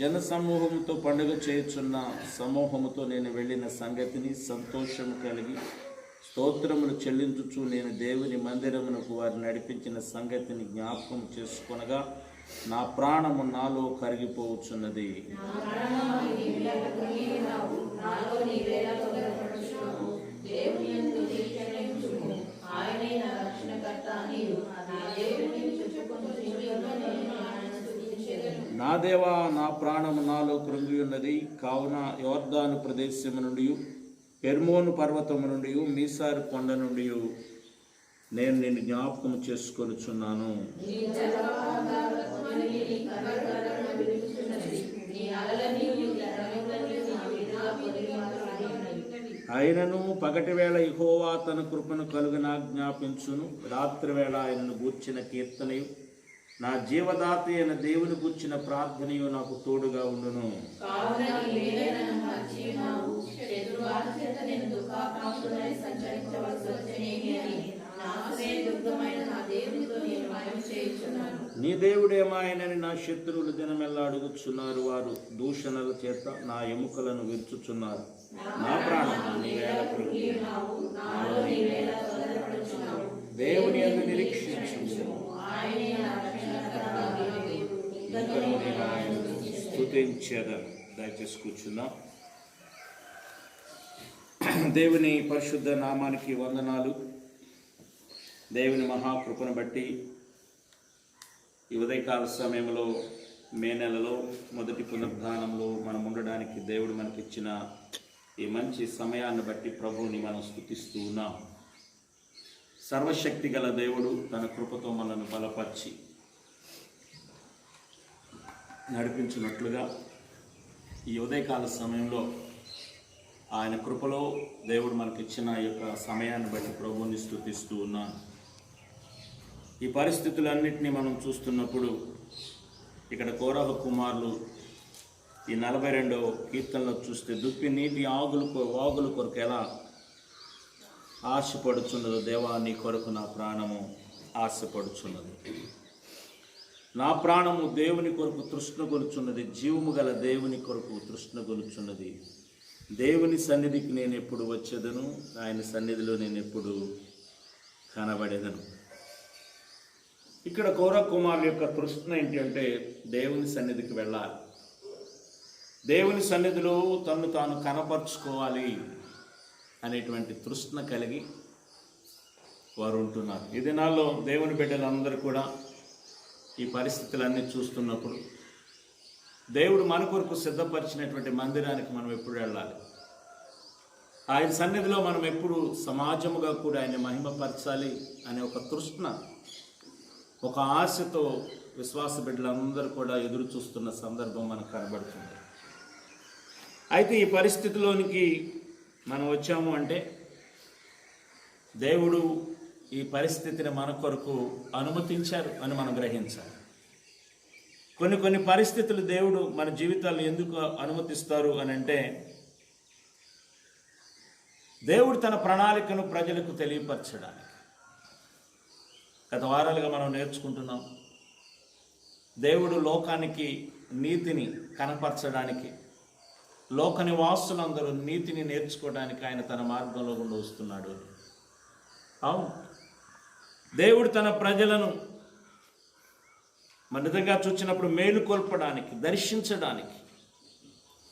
జన సమూహంతో పండుగ చేయుచున్న సమూహముతో నేను వెళ్ళిన సంగతిని సంతోషము కలిగి స్తోత్రములు చెల్లించుచు నేను దేవుని మందిరమునకు వారిని నడిపించిన సంగతిని జ్ఞాపకం చేసుకొనగా నా ప్రాణము నాలో కరిగిపోవచ్చున్నది. నా దేవా, నా ప్రాణము నాలో కృంగి ఉన్నది. కావున యోర్దాను ప్రదేశము నుండి, హెర్మోను పర్వతము నుండి, మీసారు కొండ నుండి నేను నిన్ను జ్ఞాపకం చేసుకొనుచున్నాను. ఆయనను పగటి వేళ యెహోవా తన కృపను కలుగనాజ్ఞాపించును. రాత్రి వేళ ఆయనను గూర్చిన కీర్తనయు, నా జీవదాత అయిన దేవుని గూర్చిన ప్రార్థనయు నాకు తోడుగా ఉండును. నీ దేవుడేమాయనని నా శత్రువులు దినమెల్లా అడుగుచున్నారు. వారు దూషణల చేత నా ఎముకలను విరుచుచున్నారు. నా ప్రాణము దేవుని యందు నిరీక్షించుము. స్తుతించెదను. దయచేసి కూర్చుందాం. దేవుని పరిశుద్ధ నామానికి వందనాలు. దేవుని మహాకృపను బట్టి ఈ ఉదయకాల సమయంలో మే నెలలో మొదటి పునరుద్ధానంలో మనం ఉండడానికి దేవుడు మనకిచ్చిన ఈ మంచి సమయాన్ని బట్టి ప్రభువుని మనం స్తుతిస్తూ ఉన్నాం. సర్వశక్తి గల దేవుడు తన కృపతో మనల్ని బలపరిచి నడిపించినట్లుగా ఈ ఉదయకాల సమయంలో ఆయన కృపలో దేవుడు మనకిచ్చిన ఈ యొక్క సమయాన్ని బట్టి ప్రభువుని స్తుతిస్తూ ఉన్నాను. ఈ పరిస్థితులన్నింటినీ మనం చూస్తున్నప్పుడు ఇక్కడ కోరహ కుమారులు ఈ 42వ కీర్తనలో చూస్తే దుప్పి నీటి వాగుల కొరకు ఎలా ఆశపడుచున్నదో, దేవా నీ కొరకు నా ప్రాణము ఆశపడుచున్నది. నా ప్రాణము దేవుని కొరకు తృష్ణగొలుచున్నది, జీవము గల దేవుని కొరకు తృష్ణగొలుచున్నది. దేవుని సన్నిధికి నేను ఎప్పుడు వచ్చేదను, ఆయన సన్నిధిలో నేను ఎప్పుడు కనబడేదను. ఇక్కడ కోరహ కుమారుల యొక్క తృష్ణ ఏంటంటే దేవుని సన్నిధికి వెళ్ళాలి, దేవుని సన్నిధిలో తను తాను కనపరుచుకోవాలి అనేటువంటి తృష్ణ కలిగి వారు ఉంటున్నారు. ఈ దినాల్లో దేవుని బిడ్డలందరూ కూడా ఈ పరిస్థితులన్నీ చూస్తున్నప్పుడు దేవుడు మన కొరకు సిద్ధపరిచినటువంటి మందిరానికి మనం ఎప్పుడు వెళ్ళాలి, ఆయన సన్నిధిలో మనం ఎప్పుడు సమాజముగా కూడా ఆయన మహిమపరచాలి అనే ఒక తృష్ణ, ఒక ఆశతో విశ్వాస బిడ్డలందరూ కూడా ఎదురు చూస్తున్న సందర్భం మనకు కనబడుతుంది. అయితే ఈ పరిస్థితిలోనికి మనం వచ్చాము అంటే దేవుడు ఈ పరిస్థితిని మన కొరకు అనుమతించారు అని మనం గ్రహించాలి. కొన్ని పరిస్థితులు దేవుడు మన జీవితాల్లో ఎందుకు అనుమతిస్తారు అని అంటే, దేవుడు తన ప్రణాళికను ప్రజలకు తెలియపరచడానికి. గత వారాలుగా మనం నేర్చుకుంటున్నాం, దేవుడు లోకానికి నీతిని కనపరచడానికి, లోక నివాసులందరూ నీతిని నేర్చుకోవడానికి ఆయన తన మార్గంలో గుండా వస్తున్నాడు. అవును, దేవుడు తన ప్రజలను నిజంగా చూచినప్పుడు మేలుకొల్పడానికి, దర్శించడానికి.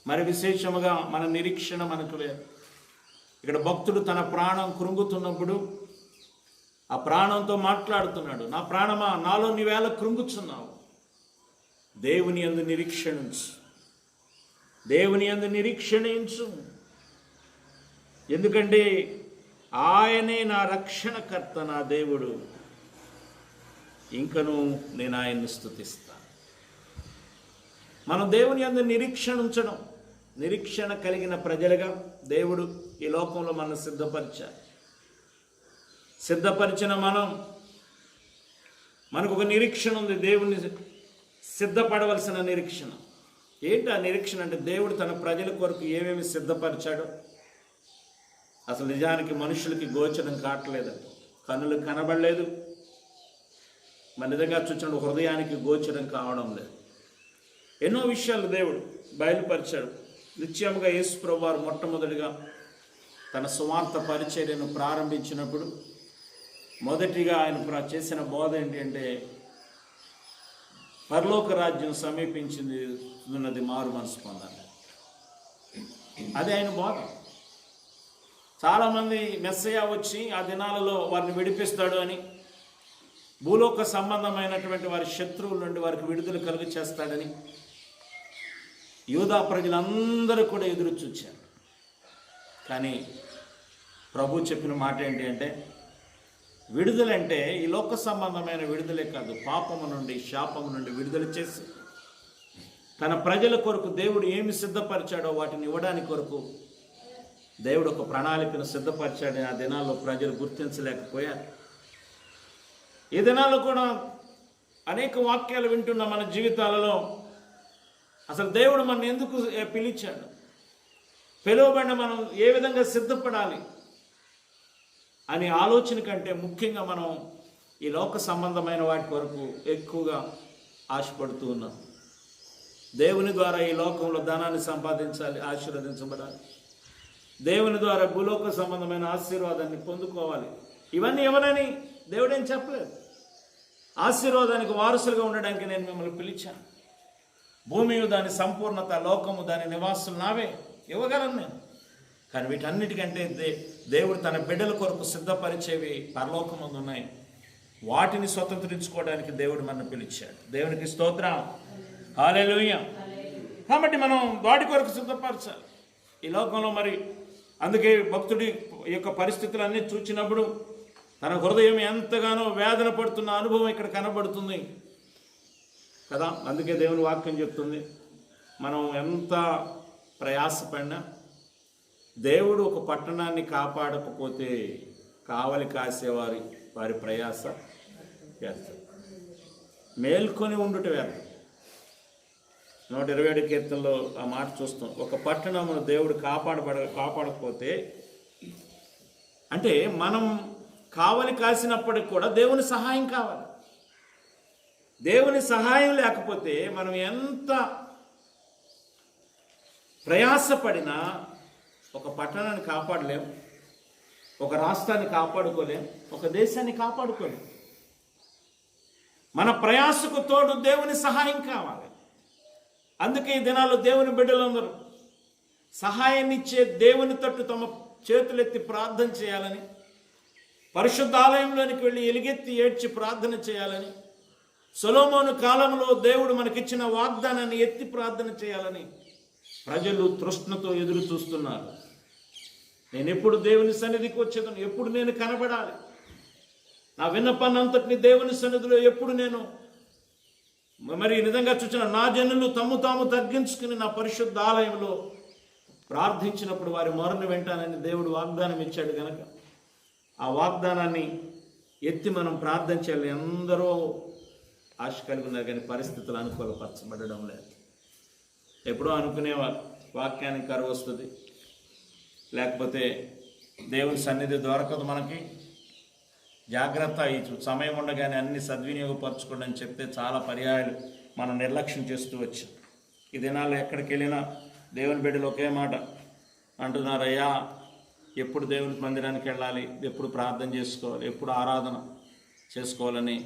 మరి విశేషముగా మన నిరీక్షణ మనకు లేదు. ఇక్కడ భక్తుడు తన ప్రాణం కృంగుతున్నప్పుడు ఆ ప్రాణంతో మాట్లాడుతున్నాడు, నా ప్రాణమా నాలో నీవేళ కృంగుచున్నావు. దేవుని యందు నిరీక్షణించు, దేవుని యందు నిరీక్షణించు. ఎందుకంటే ఆయనే నా రక్షణకర్త, నా దేవుడు, ఇంకను నేను ఆయన్ని స్తుతిస్తాను. మనం దేవుని యందు నిరీక్షణ ఉంచడం, నిరీక్షణ కలిగిన ప్రజలుగా దేవుడు ఈ లోకంలో మనం సిద్ధపరిచిన మనకు ఒక నిరీక్షణ ఉంది. దేవుని సిద్ధపడవలసిన నిరీక్షణ. ఏంటి ఆ నిరీక్షణ అంటే, దేవుడు తన ప్రజల కొరకు ఏమేమి సిద్ధపరిచాడో అసలు నిజానికి మనుషులకి గోచరం కావట్లేదు, కన్నులు కనబడలేదు, నిజంగా చూసిన హృదయానికి గోచరం కావడం లేదు. ఎన్నో విషయాలు దేవుడు బయలుపరిచాడు. నిత్యముగా యేసు ప్రభువారు మొట్టమొదటిగా తన సువార్త పరిచర్యను ప్రారంభించినప్పుడు మొదటిగా ఆయన చేసిన బోధ ఏంటి అంటే, పరలోక రాజ్యం సమీపించింది ఉన్నది, మారు మనసు పొందాలి. అది ఆయన బోధ. చాలామంది మెస్సయ్య వచ్చి ఆ దినాలలో వారిని విడిపిస్తాడు అని, భూలోక సంబంధమైనటువంటి వారి శత్రువుల నుండి వారికి విడుదల కలుగు చేస్తాడని యూదా ప్రజలందరూ కూడా ఎదురు చూచారు. కానీ ప్రభు చెప్పిన మాట ఏంటి అంటే, విడుదలంటే ఈ లోక సంబంధమైన విడుదలే కాదు, పాపము నుండి, శాపము నుండి విడుదల చేసి తన ప్రజల కొరకు దేవుడు ఏమి సిద్ధపరిచాడో వాటిని ఇవ్వడానికి కొరకు దేవుడు ఒక ప్రణాళికను సిద్ధపరిచాడని ఆ దినాల్లో ప్రజలు గుర్తించలేకపోయారు. ఈ దినాల్లో కూడా అనేక వాక్యాలు వింటున్న మన జీవితాలలో అసలు దేవుడు మనం ఎందుకు పిలిచాడు, పిలువబడిన మనం ఏ విధంగా సిద్ధపడాలి అని ఆలోచన కంటే ముఖ్యంగా మనం ఈ లోక సంబంధమైన వాటి కొరకు ఎక్కువగా ఆశపడుతూ ఉన్నాం. దేవుని ద్వారా ఈ లోకంలో ధనాన్ని సంపాదించాలి, ఆశీర్వదించబడాలి. దేవుని ద్వారా భూలోక సంబంధమైన ఆశీర్వాదాన్ని పొందుకోవాలి. ఇవన్నీ ఎవరని దేవుడేం చెప్పలేదు. ఆశీర్వాదానికి వారసులుగా ఉండడానికి నేను మిమ్మల్ని పిలిచాను. భూమి దాని సంపూర్ణత, లోకము దాని నివాసులు నావే, ఇవ్వగలను నేను. కానీ వీటన్నిటికంటే దేవుడు తన బిడ్డల కొరకు సిద్ధపరిచేవి పరలోకమందు ఉన్నాయి. వాటిని స్వతంత్రించుకోవడానికి దేవుడు మనల్ని పిలిచాడు. దేవునికి స్తోత్రం, హల్లెలూయా. కాబట్టి మనం వాటి కొరకు సిద్ధపరచాలి ఈ లోకంలో. మరి అందుకే భక్తుడి యొక్క పరిస్థితులన్నీ చూచినప్పుడు తన హృదయం ఎంతగానో వేదన పడుతున్న అనుభవం ఇక్కడ కనబడుతుంది కదా. అందుకే దేవుని వాక్యం చెప్తుంది, మనం ఎంత ప్రయాసపడినా దేవుడు ఒక పట్టణాన్ని కాపాడకపోతే కావలి వారి ప్రయాస వ్యర్థం, మేల్కొని ఉండుట వ్యర్థం. 127 కీర్తనలో ఆ మాట చూస్తాం. ఒక పట్టణమును దేవుడు కాపాడకపోతే అంటే మనం కావలి కాసినప్పటికి కూడా దేవుని సహాయం కావాలి. దేవుని సహాయం లేకపోతే మనం ఎంత ప్రయాసపడినా ఒక పట్టణాన్ని కాపాడలేం, ఒక రాష్ట్రాన్ని కాపాడుకోలేం, ఒక దేశాన్ని కాపాడుకోలేం. మన ప్రయాసకు తోడు దేవుని సహాయం కావాలి. అందుకే ఈ దినాల్లో దేవుని బిడ్డలందరూ సహాయాన్ని ఇచ్చే దేవుని తట్టు తమ చేతులెత్తి ప్రార్థన చేయాలని, పరిశుద్ధ ఆలయంలోనికి వెళ్ళి ఎలుగెత్తి ఏడ్చి ప్రార్థన చేయాలని, సొలొమోను కాలంలో దేవుడు మనకిచ్చిన వాగ్దానాన్ని ఎత్తి ప్రార్థన చేయాలని ప్రజలు తృష్ణతో ఎదురు చూస్తున్నారు. నేను ఎప్పుడు దేవుని సన్నిధికి వచ్చేదాను, ఎప్పుడు నేను కనబడాలి, నా విన్నపన్నంతటిని దేవుని సన్నిధిలో ఎప్పుడు నేను మరి నిజంగా చూసిన నా జనులు తాము తగ్గించుకుని నా పరిశుద్ధ ఆలయంలో ప్రార్థించినప్పుడు వారి మొరను వింటానని దేవుడు వాగ్దానం ఇచ్చాడు కనుక ఆ వాగ్దానాన్ని ఎత్తి మనం ప్రార్థన చేయాలి. ఎందరో ఆశ కలిగి ఉన్నారు, కానీ పరిస్థితులు అనుకూలపరచబడడం లేదు. ఎప్పుడో అనుకునేవారు వాక్యానికి కరువు వస్తుంది, లేకపోతే దేవుని సన్నిధి దొరకదు మనకి, జాగ్రత్త, ఈ సమయం ఉండగానే అన్ని సద్వినియోగపరచుకోండి అని చెప్తే చాలా పర్యాయాలు మనం నిర్లక్ష్యం చేస్తూ వచ్చాం. ఈ దినాల్లో ఎక్కడికి వెళ్ళినా దేవుని బిడ్డలు ఒకే మాట అంటున్నారు, అయ్యా ఎప్పుడు దేవుని మందిరానికి వెళ్ళాలి, ఎప్పుడు ప్రార్థన చేసుకోవాలి, ఎప్పుడు ఆరాధన చేసుకోవాలని.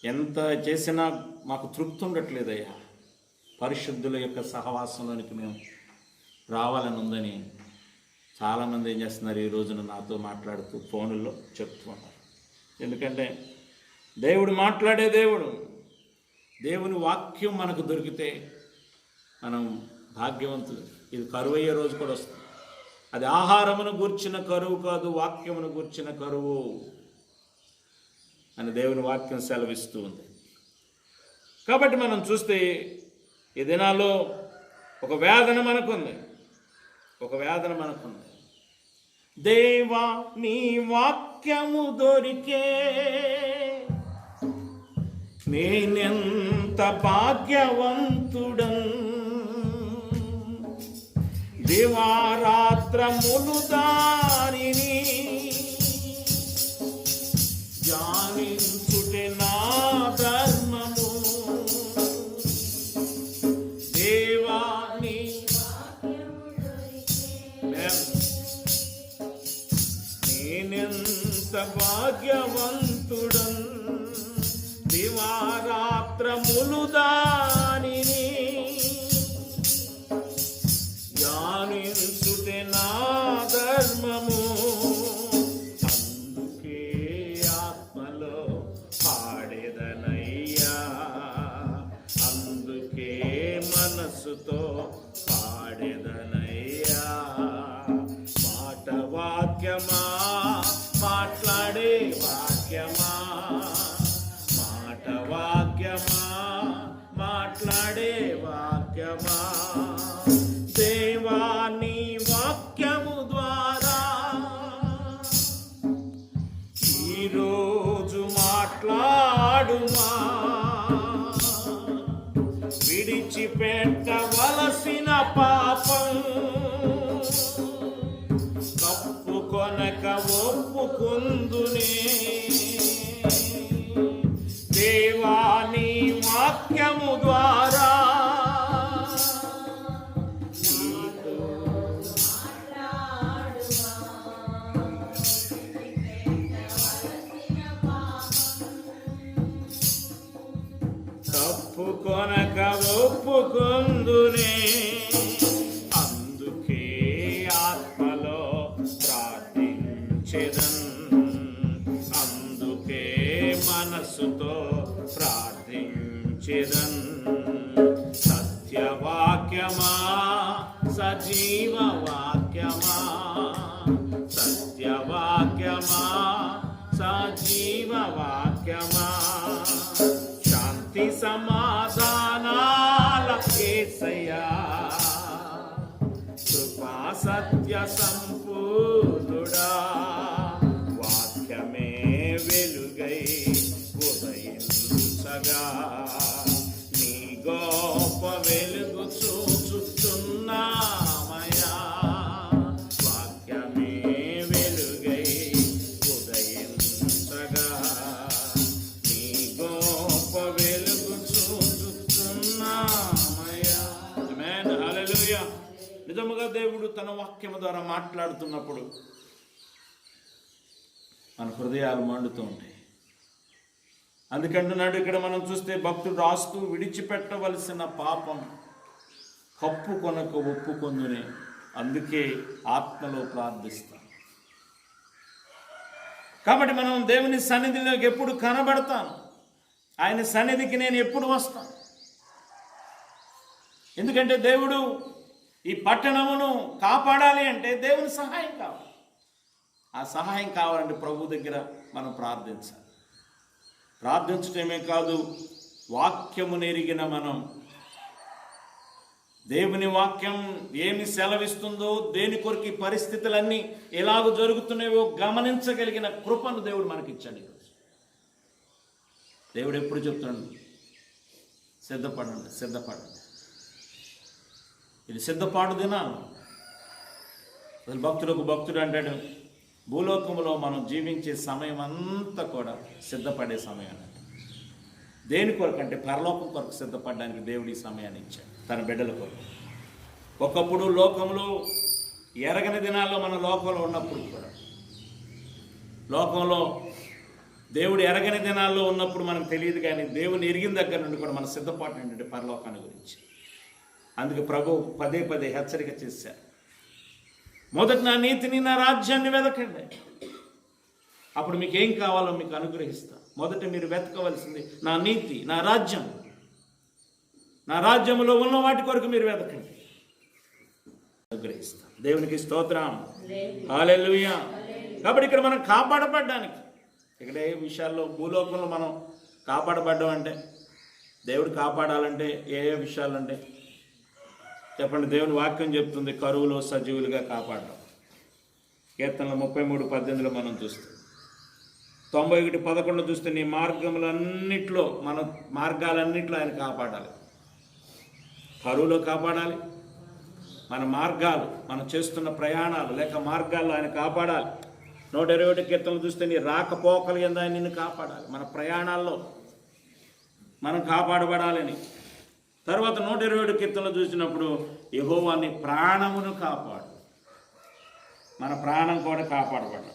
ఎంత చేసినా మాకు తృప్తి ఉండట్లేదయ్యా, పరిశుద్ధుల యొక్క సహవాసంలోనికి మేము రావాలని ఉందని చాలామంది ఏం చేస్తున్నారు, ఈ రోజున నాతో మాట్లాడుతూ ఫోన్లో చెప్తూ ఉన్నారు. ఎందుకంటే దేవుడు మాట్లాడే దేవుడు, దేవుని వాక్యం మనకు దొరికితే మనం భాగ్యవంతులు. ఇది కరువు అయ్యే రోజు కూడా వస్తుంది. అది ఆహారమును గూర్చిన కరువు కాదు, వాక్యమును గూర్చిన కరువు అని దేవుని వాక్యం సెలవిస్తూ ఉంది. కాబట్టి మనం చూస్తే ఈ దినాల్లో ఒక వేదన మనకుంది. దేవా నీ వాక్యము దొరికే నేనెంత భాగ్యవంతుడం, దివారాత్రములు దానిని ధ్యానించుటే నా ధర్మము. దేవా నీ నేనెంత భాగ్యవంతుడం, దివారాత్రములు దానిని ధ్యానించుటే నా ధర్మము. అందుకే ఆత్మలో పాడేదనయ్యా, అందుకే మనసుతో పాడేదనయ్యా. మాట వాక్యమా మాట్లాడే వాక్యమా, మాట వాక్యమా మాట్లాడే వాక్యమా. దేవా నీ వాక్యము ద్వారా ఈరోజు మాట్లాడుమా, విడిచిపెట్టవలసిన పాపం కప్పుకొనక ఒప్పుకుందునే. దేవా నీ వాక్యము ద్వారా కప్పుకొనక ఒప్పుకుందునే. అందుకే ఆత్మలో ప్రార్థించెదన్, అందుకే మనసుతో ప్రార్థించెదన్. సత్యవాక్యమా సజీవ వాక్యమా, సత్యవాక్యమా సజీవ వాక్యమా. శాంతి సమాధానాల యేసయ్యా, కృపా సత్య సంపూర్ణుడా. వాక్యమే వెలుగై ఉదయించగా, నీ గొప్ప వెలుగు చూచుచున్నామయ్యా. వాక్యమే వెలుగై ఉదయించగా, నీ గొప్ప వెలుగు చూచుచున్నామయ్యా. ఆమేన్, హల్లెలూయా. నిజముగా దేవుడు తన వాక్యము ద్వారా మాట్లాడుతున్నప్పుడు మన హృదయాలు మండుతూ ఉంటాయి. అందుకంటున్నాడు ఇక్కడ మనం చూస్తే భక్తుడు రాస్తూ, విడిచిపెట్టవలసిన పాపం కప్పుకొనక ఒప్పుకొందునే. అందుకే ఆత్మలో ప్రార్థిస్తాం. కాబట్టి మనం దేవుని సన్నిధిలోకి ఎప్పుడు కనబడతాను, ఆయన సన్నిధికి నేను ఎప్పుడు వస్తాను. ఎందుకంటే దేవుడు ఈ పట్టణమును కాపాడాలి అంటే దేవుని సహాయం కావాలి. ఆ సహాయం కావాలంటే ప్రభు దగ్గర మనం ప్రార్థించాలి. ప్రార్థించటమే కాదు, వాక్యము నెరిగిన మనం దేవుని వాక్యం ఏమి సెలవిస్తుందో, దేని కొరకు ఈ పరిస్థితులన్నీ ఎలాగో జరుగుతున్నాయో గమనించగలిగిన కృపను దేవుడు మనకిచ్చాడు ఈరోజు. దేవుడు ఎప్పుడు చెప్తున్నాడు, సిద్ధపడండి, సిద్ధపడండి. ఇది సిద్ధపాటు దినాలు. అసలు భక్తుడు అంటాడు, భూలోకంలో మనం జీవించే సమయం అంతా కూడా సిద్ధపడే సమయం. దేని కొరకు అంటే పరలోకం కొరకు సిద్ధపడడానికి దేవుడు ఈ సమయాన్ని ఇచ్చాడు తన బిడ్డల కొరకు. ఒకప్పుడు లోకంలో ఎరగని దినాల్లో మన లోకంలో ఉన్నప్పుడు కూడా, లోకంలో దేవుడు ఎరగని దినాల్లో ఉన్నప్పుడు మనకు తెలియదు, కానీ దేవుని ఎరిగిన దగ్గర నుండి కూడా మన సిద్ధపాటు ఏంటంటే పరలోకాన్ని గురించి. అందుకే ప్రభు పదే పదే హెచ్చరిక చేశారు, మొదట నా నీతిని నా రాజ్యాన్ని వెతకండి, అప్పుడు మీకు ఏం కావాలో మీకు అనుగ్రహిస్తా. మొదట మీరు వెతకవలసింది నా నీతి, నా రాజ్యం. నా రాజ్యంలో ఉన్న వాటి కొరకు మీరు వెతకండి, అనుగ్రహిస్తా. దేవునికి స్తోత్రం, హల్లెలూయా. కాబట్టి ఇక్కడ మనం కాపాడబడ్డానికి, ఇక్కడ ఏ విషయాల్లో భూలోకంలో మనం కాపాడబడ్డం అంటే, దేవుడు కాపాడాలంటే ఏ ఏ విషయాలు అంటే చెప్పండి. దేవుని వాక్యం చెప్తుంది, కరువులో సజీవులుగా కాపాడడం. కీర్తనలు 33:18 మనం చూస్తాం. 91:11 చూస్తే నీ మార్గములన్నిట్లో, మన మార్గాలన్నిట్లో ఆయన కాపాడాలి. కరువులో కాపాడాలి, మన మార్గాలు, మనం చేస్తున్న ప్రయాణాలు లేక మార్గాల్లో ఆయన కాపాడాలి. 121 కీర్తనలు చూస్తే నీ రాకపోకలు యందు ఆయన నిన్ను కాపాడాలి. మన ప్రయాణాల్లో మనం కాపాడబడాలని. తర్వాత 127 కీర్తనలు చూసినప్పుడు యెహోవా నీ ప్రాణమును కాపాడు, మన ప్రాణం కూడా కాపాడబడాలి.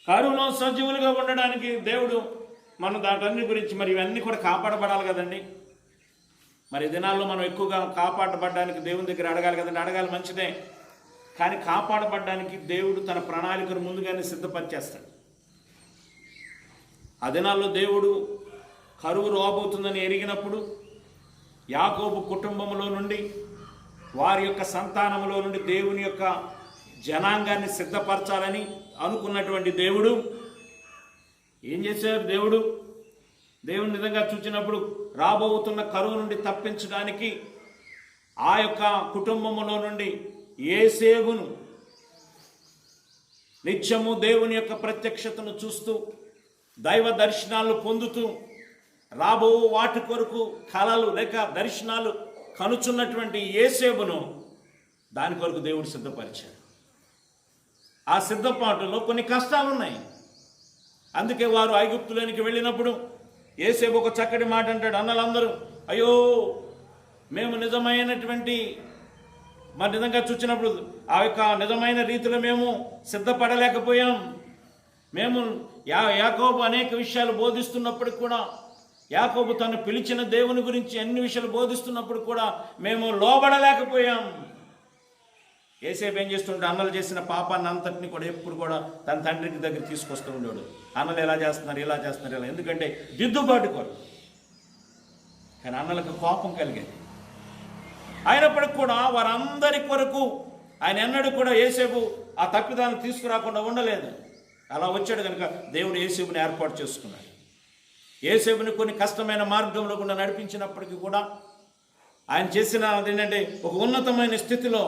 కరువులో సజీవులుగా ఉండడానికి దేవుడు మనం దాటన్ని గురించి, మరి ఇవన్నీ కూడా కాపాడబడాలి కదండి. మరి దినాల్లో మనం ఎక్కువగా కాపాడబడ్డానికి దేవుని దగ్గర అడగాలి కదండి. అడగాలి, మంచిదే. కానీ కాపాడబడ్డానికి దేవుడు తన ప్రణాళికను ముందుగానే సిద్ధపరిచేస్తాడు. ఆ దినాల్లో దేవుడు కరువు రాబోతుందని ఎరిగినప్పుడు యాకోబు కుటుంబంలో నుండి, వారి యొక్క సంతానంలో నుండి దేవుని యొక్క జనాంగాన్ని సిద్ధపరచాలని అనుకున్నటువంటి దేవుడు ఏం చేశారు? దేవుడు నిజంగా చూచినప్పుడు రాబోతున్న కరువు నుండి తప్పించడానికి ఆ యొక్క కుటుంబంలో నుండి యోసేపును నిత్యము దేవుని యొక్క ప్రత్యక్షతను చూస్తూ దైవ దర్శనాలను పొందుతూ రాబో వాటి కొరకు కలలు లేక దర్శనాలు కనుచున్నటువంటి యోసేపును దాని కొరకు దేవుడు సిద్ధపరిచాడు. ఆ సిద్ధపాటులో కొన్ని కష్టాలు ఉన్నాయి. అందుకే వారు ఐగుప్తులోనికి వెళ్ళినప్పుడు యోసేపు ఒక చక్కటి మాట అంటాడు. అన్నలందరూ, అయ్యో మేము నిజమైనటువంటి, మరి నిజంగా చూసినప్పుడు ఆ యొక్క నిజమైన రీతిలో మేము సిద్ధపడలేకపోయాం. మేము యాకోబు అనేక విషయాలు బోధిస్తున్నప్పటికి కూడా, యాకోబు తను పిలిచిన దేవుని గురించి అన్ని విషయాలు బోధిస్తున్నప్పుడు కూడా మేము లోబడలేకపోయాం. యోసేపు ఏం చేస్తుంటే అన్నలు చేసిన పాపాన్ని అంతటిని కూడా ఎప్పుడు కూడా తన తండ్రికి దగ్గర తీసుకొస్తూ ఉండేవాడు. అన్నలు ఎలా చేస్తున్నారు, ఇలా చేస్తున్నారు, ఇలా, ఎందుకంటే దిద్దుబాటు కొరకు. కానీ అన్నలకు కోపం కలిగేది. అయినప్పటికి కూడా వారందరి కొరకు ఆయన ఎన్నడూ కూడా యోసేపు ఆ తప్పిదాన్ని తీసుకురాకుండా ఉండలేదు. అలా వచ్చాడు కనుక దేవుడు యోసేపుని ఏర్పాటు చేసుకున్నాడు. యోసేపుని కొన్ని కష్టమైన మార్గంలో కూడా నడిపించినప్పటికీ కూడా ఆయన చేసిన ఏంటంటే ఒక ఉన్నతమైన స్థితిలో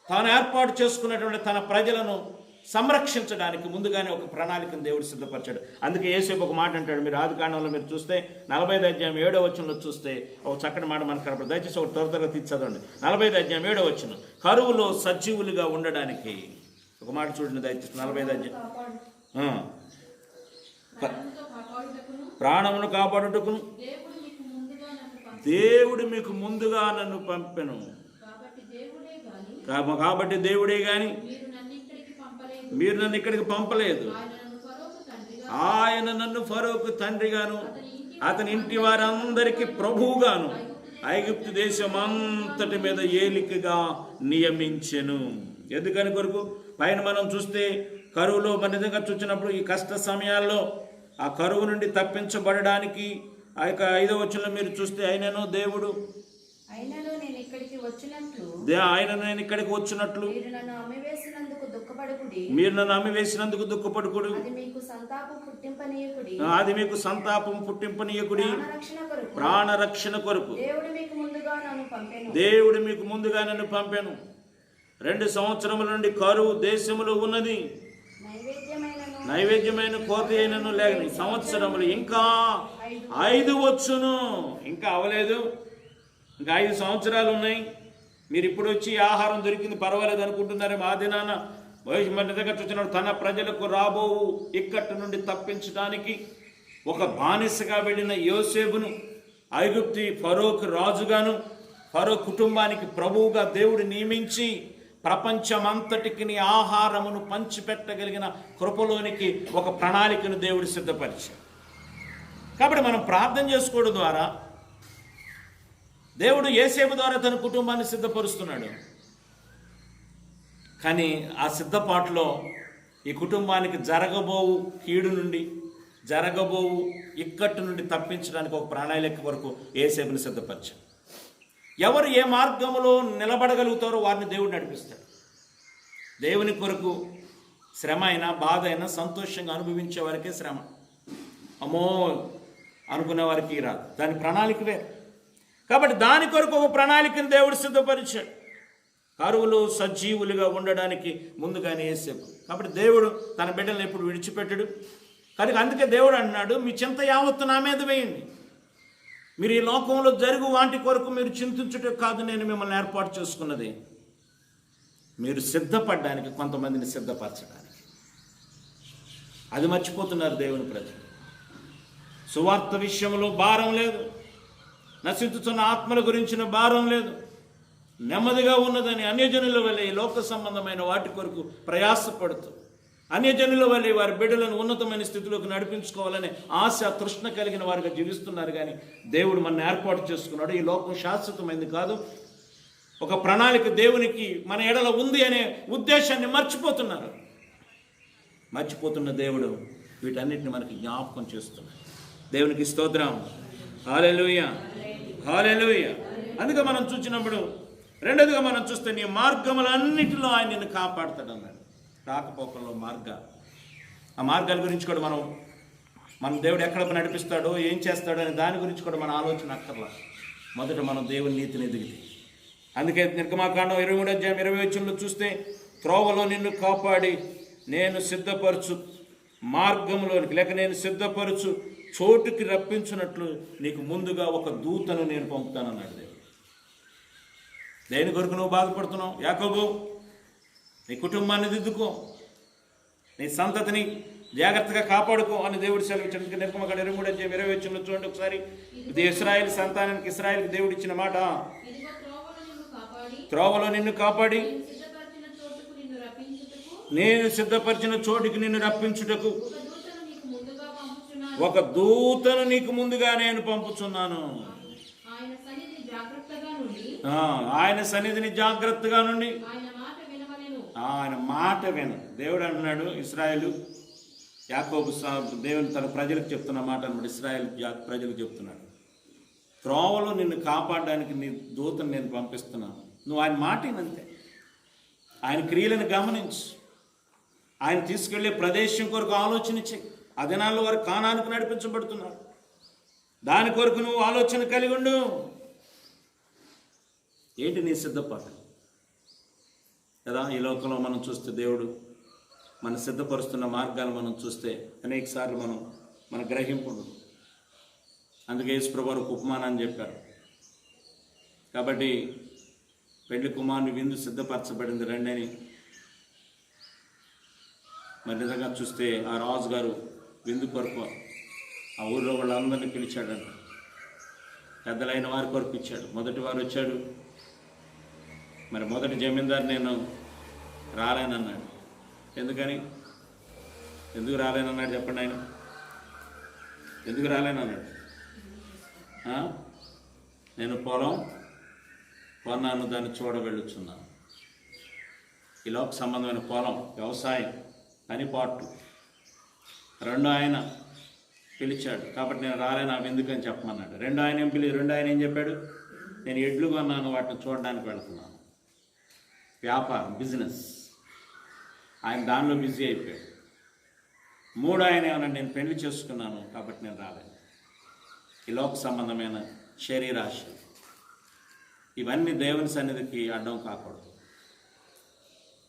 తాను ఏర్పాటు చేసుకున్నటువంటి తన ప్రజలను సంరక్షించడానికి ముందుగానే ఒక ప్రణాళికను దేవుడు సిద్ధపరిచాడు. అందుకే యోసేపు ఒక మాట అంటాడు. మీరు ఆదికాండంలో మీరు చూస్తే 45:7 చూస్తే ఒక చక్కటి మాట మనకు కనపడదు. దయచేసి ఒక త్వరగా తీర్చదండి. 45:7 కరువులో సజీవులుగా ఉండడానికి ఒక మాట చూడండి దయచేసి. 45 ప్రాణమును కాపాడుటకును దేవుడు మీకు ముందుగా నన్ను పంపెను. కాబట్టి దేవుడే గాని మీరు నన్ను ఇక్కడికి పంపలేదు. ఆయన నన్ను ఫరోకు తండ్రిగాను అతని ఇంటి వారందరికీ ప్రభువుగాను ఐగుప్తు దేశం అంతటి మీద ఏలికగా నియమించెను. ఎందుకని కొరకు పైన మనం చూస్తే కరువులో నిజంగా చూసినప్పుడు ఈ కష్ట సమయాల్లో ఆ కరువు నుండి తప్పించబడడానికి ఆ యొక్క 5వ వచనంలో మీరు చూస్తే ఆయనను దేవుడు ఆయనను నేను ఇక్కడికి వచ్చినట్లు మీరు నన్ను అమ్మివేసినందుకు దుఃఖపడుకుడు. అది మీకు సంతాపం పుట్టింపనీయకుడి. ప్రాణరక్షణ కొరకు దేవుడు మీకు ముందుగా నన్ను పంపెను. 2 సంవత్సరముల నుండి కరువు దేశములో ఉన్నది. నైవేద్యమైన కోత అయినను లేక సంవత్సరములు ఇంకా 5 వచ్చును. ఇంకా అవలేదు, ఇంకా 5 సంవత్సరాలు ఉన్నాయి. మీరు ఇప్పుడు వచ్చి ఆహారం దొరికింది పర్వాలేదు అనుకుంటున్నారేమో. ఆ దినాన నిజంగా చూసినాడు తన ప్రజలకు రాబో ఇక్కట్టు నుండి తప్పించడానికి ఒక బానిసగా వెళ్ళిన యోసేపును ఐగుప్తి ఫరోకు రాజుగాను ఫరో కుటుంబానికి ప్రభువుగా దేవుడు నియమించి ప్రపంచమంతటికి ఆహారమును పంచిపెట్టగలిగిన కృపలోనికి ఒక ప్రణాళికను దేవుడు సిద్ధపరిచాడు. కాబట్టి మనం ప్రార్థన చేసుకోవడం ద్వారా దేవుడు యోసేపు ద్వారా తన కుటుంబాన్ని సిద్ధపరుస్తున్నాడు. కానీ ఆ సిద్ధపాటులో ఈ కుటుంబానికి జరగబోవు కీడు నుండి జరగబోవు ఇక్కట్టు నుండి తప్పించడానికి ఒక ప్రణాళిక వరకు యోసేపుని సిద్ధపరిచాడు. ఎవరు ఏ మార్గంలో నిలబడగలుగుతారో వారిని దేవుడు నడిపిస్తాడు. దేవుని కొరకు శ్రమ అయినా బాధ అయినా సంతోషంగా అనుభవించే వారికే శ్రమ, అమ్మో అనుకునే వారికి రాదు. దాని ప్రణాళిక వేరు. కాబట్టి దాని కొరకు ఒక ప్రణాళికను దేవుడు సిద్ధపరిచాడు, కరువులు సజీవులుగా ఉండడానికి ముందుగానే యోసేపు. కాబట్టి దేవుడు తన బిడ్డలను ఎప్పుడు విడిచిపెట్టడు. కనుక అందుకే దేవుడు అన్నాడు, మీ చింత యావత్తు నా మీద వేయండి. మీరు ఈ లోకంలో జరుగు వాటి కొరకు మీరు చింతించుట కాదు నేను మిమ్మల్ని ఏర్పాటు చేసుకున్నది, మీరు సిద్ధపడడానికి, కొంతమందిని సిద్ధపరచడానికి. అది మర్చిపోతున్నారు దేవుని ప్రజలు. సువార్త విషయంలో భారం లేదు, నశించుతున్న ఆత్మల గురించిన భారం లేదు, నెమ్మదిగా ఉన్నదని అన్యజనుల వల్ల ఈ లోక సంబంధమైన వాటి కొరకు ప్రయాసపడుతూ అన్యజనుల వల్ల వారి బిడ్డలను ఉన్నతమైన స్థితిలోకి నడిపించుకోవాలనే ఆశ తృష్ణ కలిగిన వారిగా జీవిస్తున్నారు. కానీ దేవుడు మన ఏర్పాటు చేసుకున్నాడు. ఈ లోకం శాశ్వతమైంది కాదు. ఒక ప్రణాళిక దేవునికి మన ఎడల ఉంది అనే ఉద్దేశాన్ని మర్చిపోతున్నారు. మర్చిపోతున్న దేవుడు వీటన్నిటిని మనకి జ్ఞాపకం చేస్తున్నాడు. దేవునికి స్తోత్రం. హల్లెలూయా, హల్లెలూయా. అందుకే మనం చూసినప్పుడు రెండోదిగా మనం చూస్తే నీ మార్గములన్నిటిలో ఆయన నిన్ను కాపాడుతాడు అన్నాడు. రాకపోకల్లో ఆ మార్గాల గురించి కూడా మన దేవుడు ఎక్కడ నడిపిస్తాడో ఏం చేస్తాడో అనే దాని గురించి కూడా మన ఆలోచన అక్కర్లా. మొదట మనం దేవుని నీతిని ఎదిగితే. అందుకే నిర్గమాకాండం 23:20 చూస్తే త్రోవలో నిన్ను కాపాడి నేను సిద్ధపరచు మార్గంలోనికి లేక నేను సిద్ధపరచు చోటుకి రప్పించినట్లు నీకు ముందుగా ఒక దూతను నేను పంపుతానన్నాడు దేవుడు. దేని కొరకు నువ్వు బాధపడుతున్నావు? యాకోబు, నీ కుటుంబాన్ని దిద్దుకో, నీ సంతతిని జాగ్రత్తగా కాపాడుకో అని దేవుడు సెలవించాడు. నిర్గమాకాండం 23:20 చూడండి ఒకసారి. ఇది ఇశ్రాయేలు సంతానానికి ఇశ్రాయేలుకి దేవుడు ఇచ్చిన మాట. త్రోవలో నిన్ను కాపాడి నేను సిద్ధపరిచిన చోటుకి నిన్ను రప్పించుటకు ఒక దూతను నీకు ముందుగా నేను పంపుచున్నాను. ఆయన సన్నిధిని జాగ్రత్తగా నుండి ఆయన మాట విను. దేవుడు అంటున్నాడు, ఇశ్రాయేలు యాకోబు దేవుని తన ప్రజలకు చెప్తున్న మాట అన్నమాట. ఇశ్రాయేలు ప్రజలకు చెప్తున్నాడు, త్రోవలో నిన్ను కాపాడడానికి నీ దూతను నేను పంపిస్తున్నాను. నువ్వు ఆయన మాట వినంతే. ఆయన క్రియలను గమనించు. ఆయన తీసుకెళ్లే ప్రదేశం కొరకు ఆలోచన చెయ్యి. ఆ దినాల్లో వారు కానానికి నడిపించబడుతున్నారు. దాని కొరకు నువ్వు ఆలోచన కలిగి ఉండు. ఏంటి నీ సిద్ధపాటు కదా? ఈ లోకంలో మనం చూస్తే దేవుడు మన సిద్ధపరుస్తున్న మార్గాలు మనం చూస్తే అనేక సార్లు మన గ్రహింపు. అందుకే యేసుప్రభువు వారు ఉపమానాన్ని చెప్పారు. కాబట్టి పెళ్లి కుమారుని విందు సిద్ధపరచబడింది రండి అని. మరి నిజంగా చూస్తే ఆ రాజుగారు విందు కొరకు ఆ ఊళ్ళో వాళ్ళందరినీ పిలిచాడంట. పెద్దలైన వారి కొరకు ఇచ్చాడు. మొదటి వారు వచ్చాడు. మరి మొదటి జమీందారు నేను రాలేనన్నాడు. ఎందుకు రాలేనన్నాడు చెప్పండి? ఆయన ఎందుకు రాలేనన్నాడు? నేను పొలం కొన్నాను, దాన్ని చూడవెళ్ళుచున్నాను. ఈ లోక సంబంధమైన పొలం, వ్యవసాయం, పనిపాటు రెండో ఆయన పిలిచాడు. కాబట్టి నేను రాలేను, అవి ఎందుకని చెప్పమన్నాడు. రెండో ఆయన ఏం చెప్పాడు? నేను ఎడ్లు కొన్నాను, వాటిని చూడడానికి వెళ్తున్నాను. వ్యాపారం, బిజినెస్, ఆయన దానిలో బిజీ అయిపోయాడు. మూడో ఆయన ఏమన్నా, నేను పెళ్లి చేసుకున్నాను కాబట్టి నేను రాలేను. ఈ లోక సంబంధమైన శరీరాశ, ఇవన్నీ దేవుని సన్నిధికి అడ్డం కాకూడదు.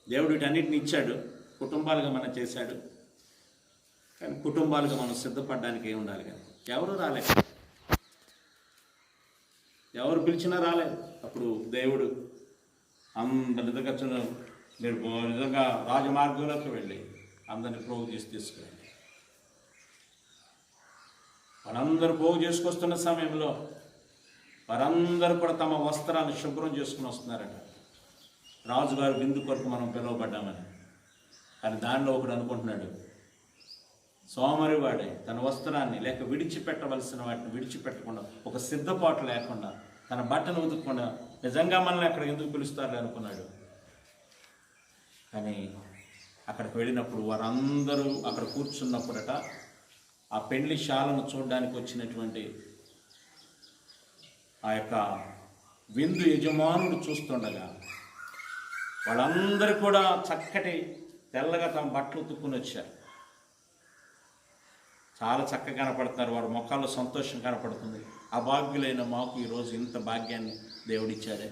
దేవుడు వీటన్నిటిని ఇచ్చాడు, కుటుంబాలుగా మనం చేశాడు. కుటుంబాలుగా మనం సిద్ధపడడానికి ఏమి ఉండాలి కానీ ఎవరు రాలేదు, ఎవరు పిలిచినా రాలేదు. అప్పుడు దేవుడు అందరి దగ్గర మీరు నిజంగా రాజమార్గంలోకి వెళ్ళి అందరిని పోగు చేసి తీసుకురండి. వాళ్ళందరూ పోగు చేసుకొస్తున్న సమయంలో వారందరూ కూడా తమ వస్త్రాన్ని శుభ్రం చేసుకుని వస్తున్నారట. రాజుగారు విందు కొరకు మనం పిలువబడ్డామని. కానీ దానిలో ఒకడు అనుకుంటున్నాడు, సోమరి వాడే తన వస్త్రాన్ని లేక విడిచిపెట్టవలసిన వాటిని విడిచిపెట్టకుండా, ఒక సిద్ధపాటు లేకుండా, తన బట్టను ఉతుక్కుండా నిజంగా మనల్ని అక్కడ ఎందుకు పిలుస్తారని అనుకున్నాడు. కానీ అక్కడికి వెళ్ళినప్పుడు వారందరూ అక్కడ కూర్చున్నప్పుడట ఆ పెళ్లి శాలను చూడడానికి వచ్చినటువంటి ఆ యొక్క విందు యజమానుడు చూస్తుండగా వాళ్ళందరూ కూడా చక్కటి తెల్లగా తమ బట్టలు ఉతుక్కుని వచ్చారు. చాలా చక్కగా కనపడుతున్నారు. వారి ముఖాల్లో సంతోషం కనపడుతుంది. అభాగ్యులైన మాకు ఈరోజు ఇంత భాగ్యాన్ని దేవుడిచ్చాడే,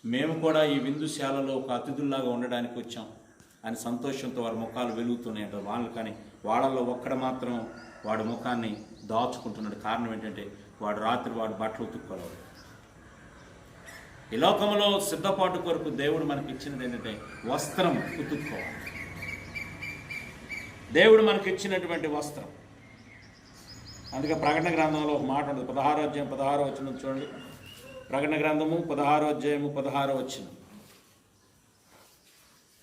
మేము కూడా ఈ విందుశాలలో ఒక అతిథుల్లాగా ఉండడానికి వచ్చాం అని సంతోషంతో వారి ముఖాలు వెలుగుతున్నాయంట వాళ్ళు. కానీ వాళ్ళల్లో ఒక్కడ మాత్రం వాడి ముఖాన్ని దాచుకుంటున్నాడు. కారణం ఏంటంటే వాడు రాత్రి వాడు బట్టలు ఉతుక్కోలేడు. ఈ లోకంలో సిద్ధపాటు కొరకు దేవుడు మనకి ఇచ్చినది ఏంటంటే వస్త్రం ఉతుక్కోవాలి. దేవుడు మనకి ఇచ్చినటువంటి వస్త్రం. అందుకే ప్రకటన గ్రంథంలో ఒక మాట ఉంటుంది, 16వ అధ్యాయం 16వ వచనం చూడండి. ప్రకటన గ్రంథము 16వ అధ్యాయము 16వ వచనం.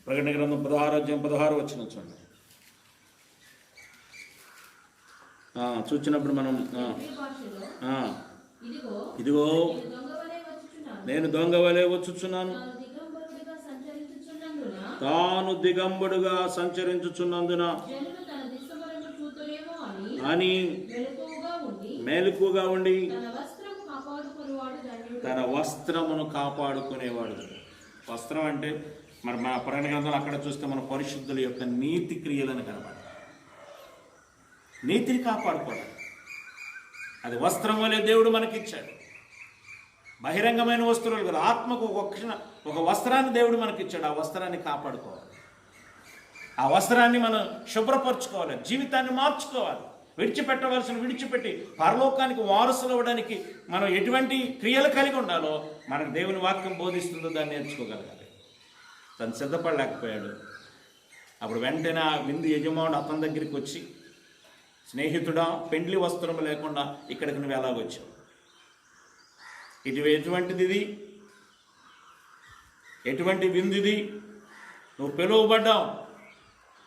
ప్రకటన గ్రంథం 16వ అధ్యాయం 16వ వచనం చూడండి. చూచినప్పుడు మనం ఇదిగో నేను దొంగ వలె వచ్చుచున్నాను, తాను దిగంబడుగా సంచరించుచున్నందున అని మెలకుగా ఉండి తన వస్త్రమును కాపాడుకునేవాడు. వస్త్రం అంటే మరి మన పురాణ గ్రంథాలు అక్కడ చూస్తే మన పరిశుద్ధుల యొక్క నీతి క్రియలను కనబడతాయి. నీతిని కాపాడుకోవడం అది వస్త్రం వలె దేవుడు మనకిచ్చాడు. బహిరంగమైన వస్తువులు కదా, ఆత్మకు ఒక వస్త్రాన్ని దేవుడు మనకిచ్చాడు. ఆ వస్త్రాన్ని కాపాడుకోవాలి, ఆ వస్త్రాన్ని మనం శుభ్రపరచుకోవాలి, జీవితాన్ని మార్చుకోవాలి. విడిచిపెట్టి పరలోకానికి వారసులు అవ్వడానికి మనం ఎటువంటి క్రియలు కలిగి ఉండాలో మనకు దేవుని వాక్యం బోధిస్తుందో దాన్ని నేర్చుకోగలగాలి. తను సిద్ధపడలేకపోయాడు. అప్పుడు వెంటనే ఆ విందు యజమానుడు అతని దగ్గరికి వచ్చి, స్నేహితుడా, పెండ్లి వస్త్రం లేకుండా ఇక్కడికి నువ్వు ఎలాగొచ్చావు? ఎటువంటిది ఎటువంటి విందు ఇది? నువ్వు పిలువబడ్డావు.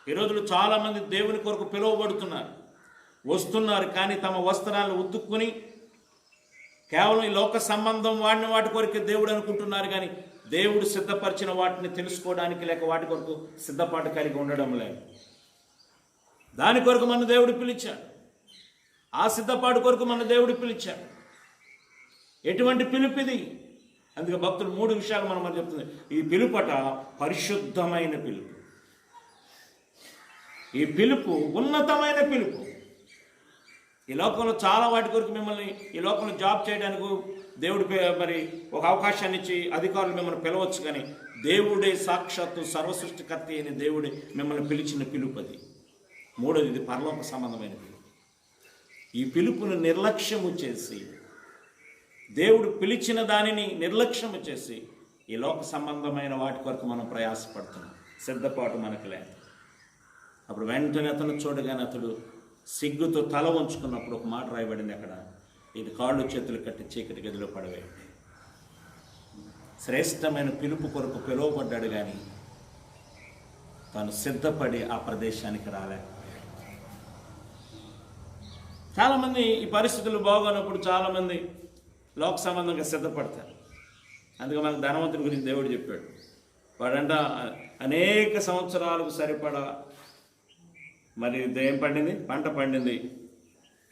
ఈ రోజులు చాలామంది దేవుని కొరకు పిలువబడుతున్నారు, వస్తున్నారు. కానీ తమ వస్త్రాలను ఉతుక్కుని కేవలం ఈ లోక సంబంధం వాటి కొరకు దేవుడు అనుకుంటున్నారు. కానీ దేవుడు సిద్ధపరిచిన వాటిని తెలుసుకోవడానికి లేక వాటి కొరకు సిద్ధపాటు కలిగి ఉండడం లేదు. దాని కొరకు మన దేవుడు పిలిచాడు. ఆ సిద్ధపాటు కొరకు మన దేవుడు పిలిచాడు. ఎటువంటి పిలుపు ఇది? అందుకే భక్తులు 3 విషయాలు మనం చెప్తుంది. ఈ పిలుపట పరిశుద్ధమైన పిలుపు. ఈ పిలుపు ఉన్నతమైన పిలుపు. ఈ లోకంలో చాలా వాటి కొరకు మిమ్మల్ని ఈ లోకంలో జాబ్ చేయడానికి దేవుడు మరి ఒక అవకాశాన్ని ఇచ్చి అధికారులు మిమ్మల్ని పిలవచ్చు. కానీ దేవుడే సాక్షాత్తు సర్వసృష్టికర్త అయిన దేవుడే మిమ్మల్ని పిలిచిన పిలుపు అది. 3వది ఇది పరలోక సంబంధమైన పిలుపు. ఈ పిలుపును నిర్లక్ష్యము చేసి, దేవుడు పిలిచిన దానిని నిర్లక్ష్యము చేసి ఈ లోక సంబంధమైన వాటి కొరకు మనం ప్రయాసపడుతున్నాం. సిద్ధపాటు మనకు లేదు. అప్పుడు వెంటనే అతను చూడగానే అతడు సిగ్గుతో తల వంచుకున్నప్పుడు ఒక మాట రాయబడింది అక్కడ, ఇది కాళ్ళు చేతులు కట్టి చీకటి గదిలో పడవే. శ్రేష్టమైన పిలుపు కొరకు పిలువబడ్డాడు కానీ తాను సిద్ధపడి ఆ ప్రదేశానికి రాలేకపోయాడు. చాలామంది ఈ పరిస్థితులు బాగోనప్పుడు చాలామంది లోక సంబంధంగా సిద్ధపడతారు. అందుకే మనకు ధనవంతుడి గురించి దేవుడు చెప్పాడు. వాడంట అనేక సంవత్సరాలకు సరిపడా మరి ఏం పండింది, పంట పండింది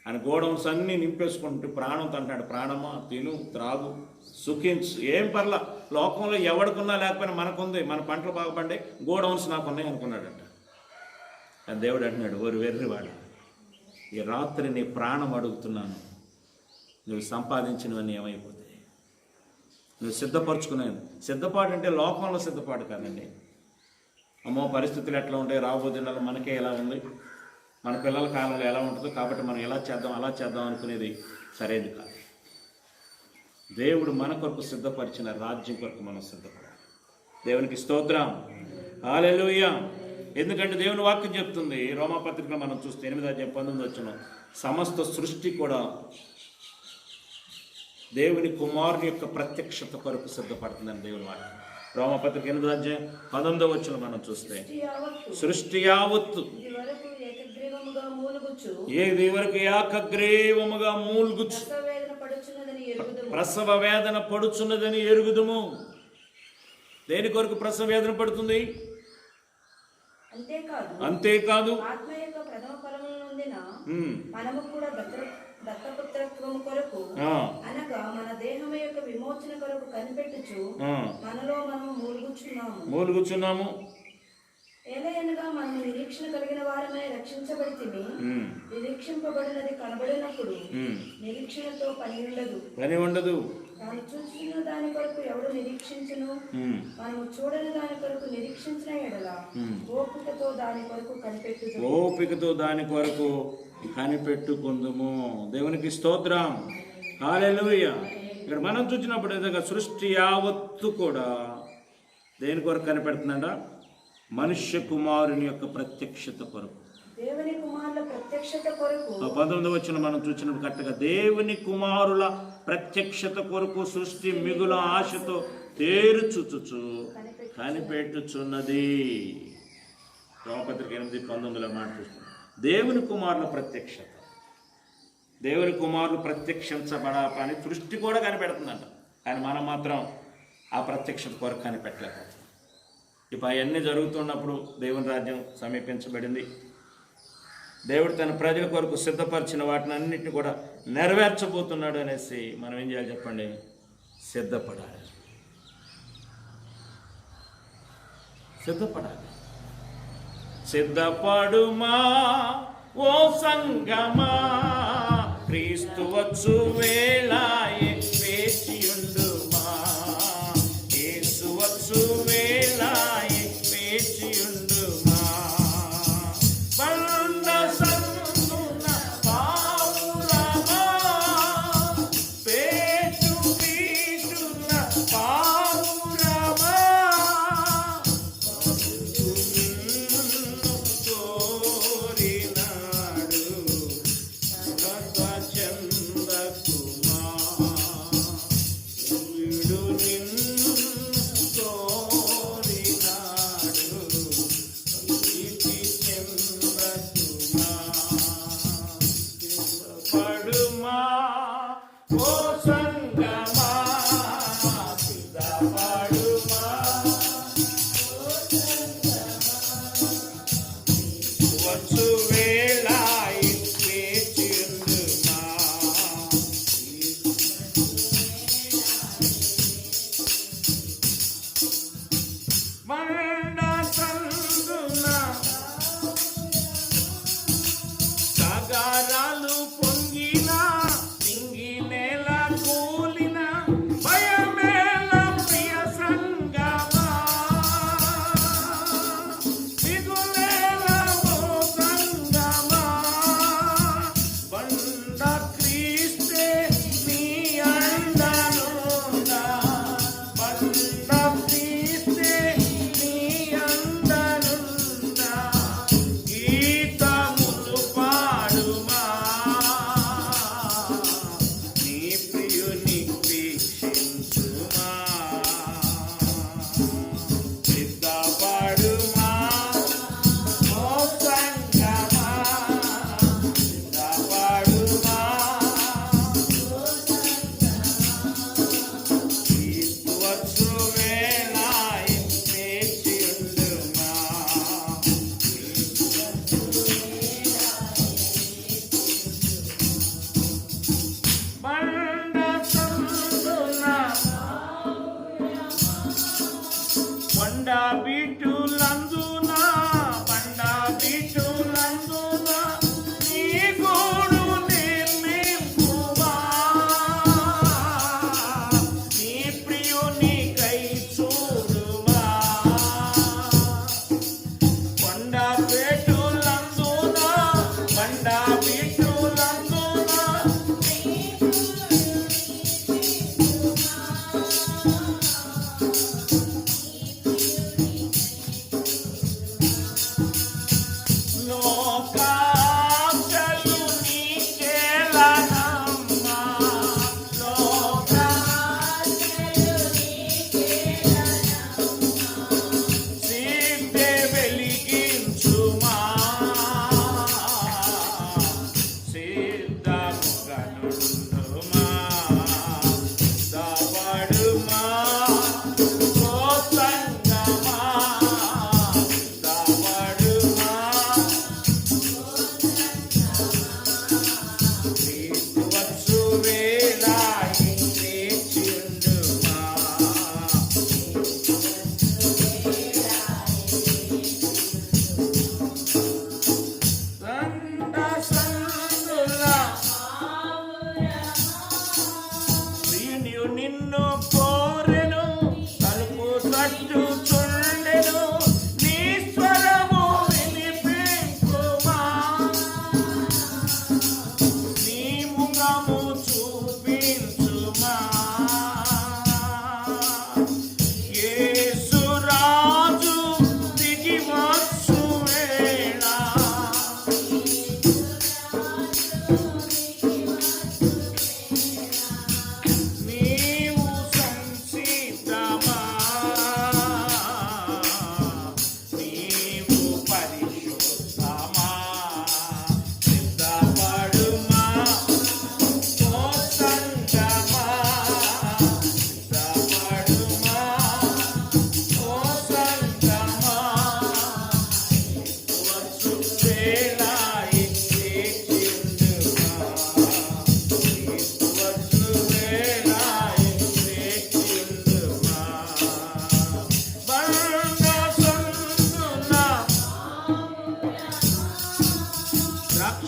అని గోడౌన్స్ అన్నీ నింపేసుకుంటూ ప్రాణంతో అంటాడు, ప్రాణమా తిను త్రాగు సుఖించు, ఏం పర్లా, లోకంలో ఎవడుకున్నా లేకపోయినా మనకుంది, మన పంటలు బాగా పండే, గోడౌన్స్ నాకు ఉన్నాయి అనుకున్నాడంట. అని దేవుడు అంటున్నాడు, ఓరి వెర్రివాడు, ఈ రాత్రి నీ ప్రాణం అడుగుతున్నాను, నువ్వు సంపాదించినవన్నీ ఏమైపోతాయి? నువ్వు సిద్ధపరచుకునేది. సిద్ధపాటు అంటే లోకంలో సిద్ధపాటు కాదండి, అమ్మో పరిస్థితులు ఎట్లా ఉంటాయి, రాబోయే నెల మనకే ఎలా ఉంది, మన పిల్లల కాలంలో ఎలా ఉంటుందో, కాబట్టి మనం ఎలా చేద్దాం అలా చేద్దాం అనుకునేది సరైనది కాదు. దేవుడు మన కొరకు సిద్ధపరిచిన రాజ్యం కొరకు మనం సిద్ధపడాలి. దేవునికి స్తోత్రం, హల్లెలూయా. ఎందుకంటే దేవుని వాక్యం చెప్తుంది, రోమాపత్రికలో మనం చూస్తే 8:19 సమస్త సృష్టి కూడా దేవుని కుమారుని యొక్క ప్రత్యక్షత కొరకు సిద్ధపడుతుందని దేవుని వాక్యం. రోమాపత్రిక 8:19 మనం చూస్తే సృష్టి యావత్తు ఏది వరకు ఏకగ్రీవముగా మూల్గుచు ప్రసవ వేదన పడుచున్నదని ఎరుగుదుము. దేని కొరకు ప్రసవ వేదన పడుతుంది? అంతేకాదు ఆత్మ యొక్క ప్రథమ ఫలముల నొందిన మనము కూడా దత్తపుత్రత్వము కొరకు అనగా మన దేహము యొక్క విమోచన కొరకు కనిపెట్టుచు మనలో మనము మూలుగుచున్నాము. ఏలయనగా మనము నిరీక్షణ కలిగిన వారమై రక్షించబడితిమి. నిరీక్షింపబడినది కనబడినప్పుడు నిరీక్షణతో పని ఉండదు. తాను చూసిన దాని కొరకు ఎవడు నిరీక్షించును? మనము చూడని దాని కొరకు నిరీక్షించిన ఎడల ఓపికతో దాని కొరకు కనిపెట్టుకుందుము. దేవునికి స్తోత్రం, హల్లెలూయా. ఇక్కడ మనం చూసినప్పుడు ఏదైనా సృష్టి యావత్తు కూడా దేని కొరకు కనిపెడుతుందంట? మనుష్య కుమారుని యొక్క ప్రత్యక్షత కొరకు, దేవుని కుమారుల ప్రత్యక్షత కొరకు. 19 మనం చూసినప్పుడు కరెక్ట్గా దేవుని కుమారుల ప్రత్యక్షత కొరకు సృష్టి మిగుల ఆశతో తేరుచుచుచు కనిపెట్టుచున్నది. రోమపత్రిక 8:19 మాట చూస్తున్నాం. దేవుని కుమారుల ప్రత్యక్షత, దేవుని కుమారులు ప్రత్యక్షించబడాలని సృష్టి కూడా కనిపెడుతుందంట. కానీ మనం మాత్రం ఆ ప్రత్యక్షత కొరకు కనిపెట్టలేకపోతున్నాం. ఇప్పుడు అవన్నీ జరుగుతున్నప్పుడు దేవుని రాజ్యం సమీపించబడింది. దేవుడు తన ప్రజల కొరకు సిద్ధపరిచిన వాటిని అన్నింటినీ కూడా నెరవేర్చబోతున్నాడు అనేసి మనం ఏం చేయాలి చెప్పండి? సిద్ధపడాలి. సిద్ధపడుమా ఓ సంగమా, క్రీస్తు వచ్చు వేళాయే వేచియుండుమా. యేసు వచ్చు వేళాయే వేచియుండుమా. బండ సన్నున పావురమా, పేచు వీటున పావురమా,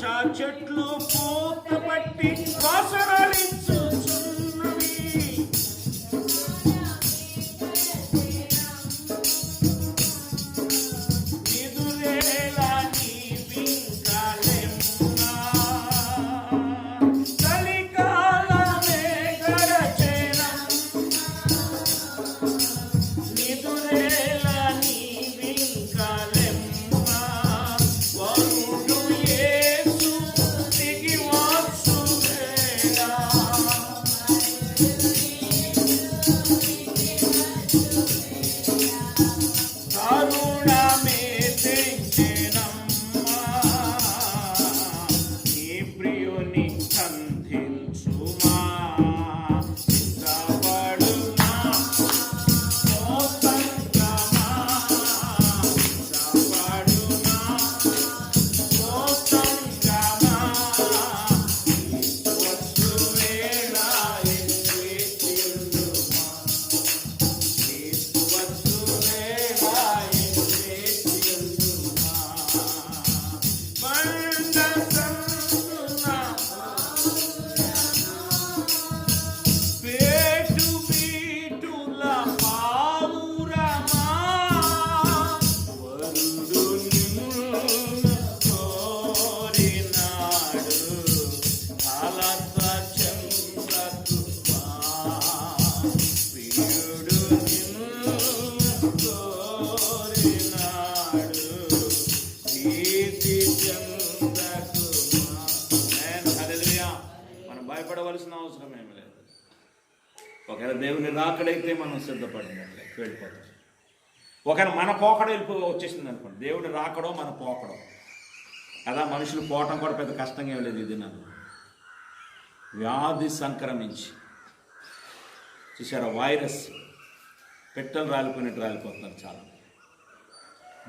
చెట్లు పూత పట్టి వాసనలించుచున్నవి. నిదురేలా నీవింకా లెమ్మా. చలికాలమే గడచెనా. నిదురేలా నీవింకా లెమ్మా. వరుడు యేసు దిగి వచ్చు వేళ. కరుణమే తెంచెనమ్మా. నీ ప్రియుని సంధించుమా. సిద్ధపడుమా ఓ సంగమా. సిద్ధపడుమా ఓ సంగమా. వచ్చు వేళ ఎదురెత్తియుండుమా. వచ్చు వేళ ఎదురెత్తియుండుమా. బండ సందున పేటు పీటుల పావురమా. వరుడు నిన్ను కోరినాడు. అలత చంద్రకుమా. ప్రియుడు నిన్ను కోరినాడు. ప్రీతి చంద్రకుమా. హల్లెలూయా. మనం భయపడవలసిన అవసరం ఏమి లేదు. ఒకవేళ దేవుని రాకడైతే మనం సిద్ధపడినట్లే వెళ్ళిపోతాం. ఒకవేళ మన పోకడ వచ్చేసింది అనుకోండి, దేవుడు రాకడో మన పోకడో కదా. మనుషులు పోవటం కూడా పెద్ద కష్టంగా ఏం లేదు. ఇది నన్ను వ్యాధి సంక్రమించి చూసారా, వైరస్ పెట్టెలు రాలిపోయినట్టు రాలిపోతున్నారు చాలా.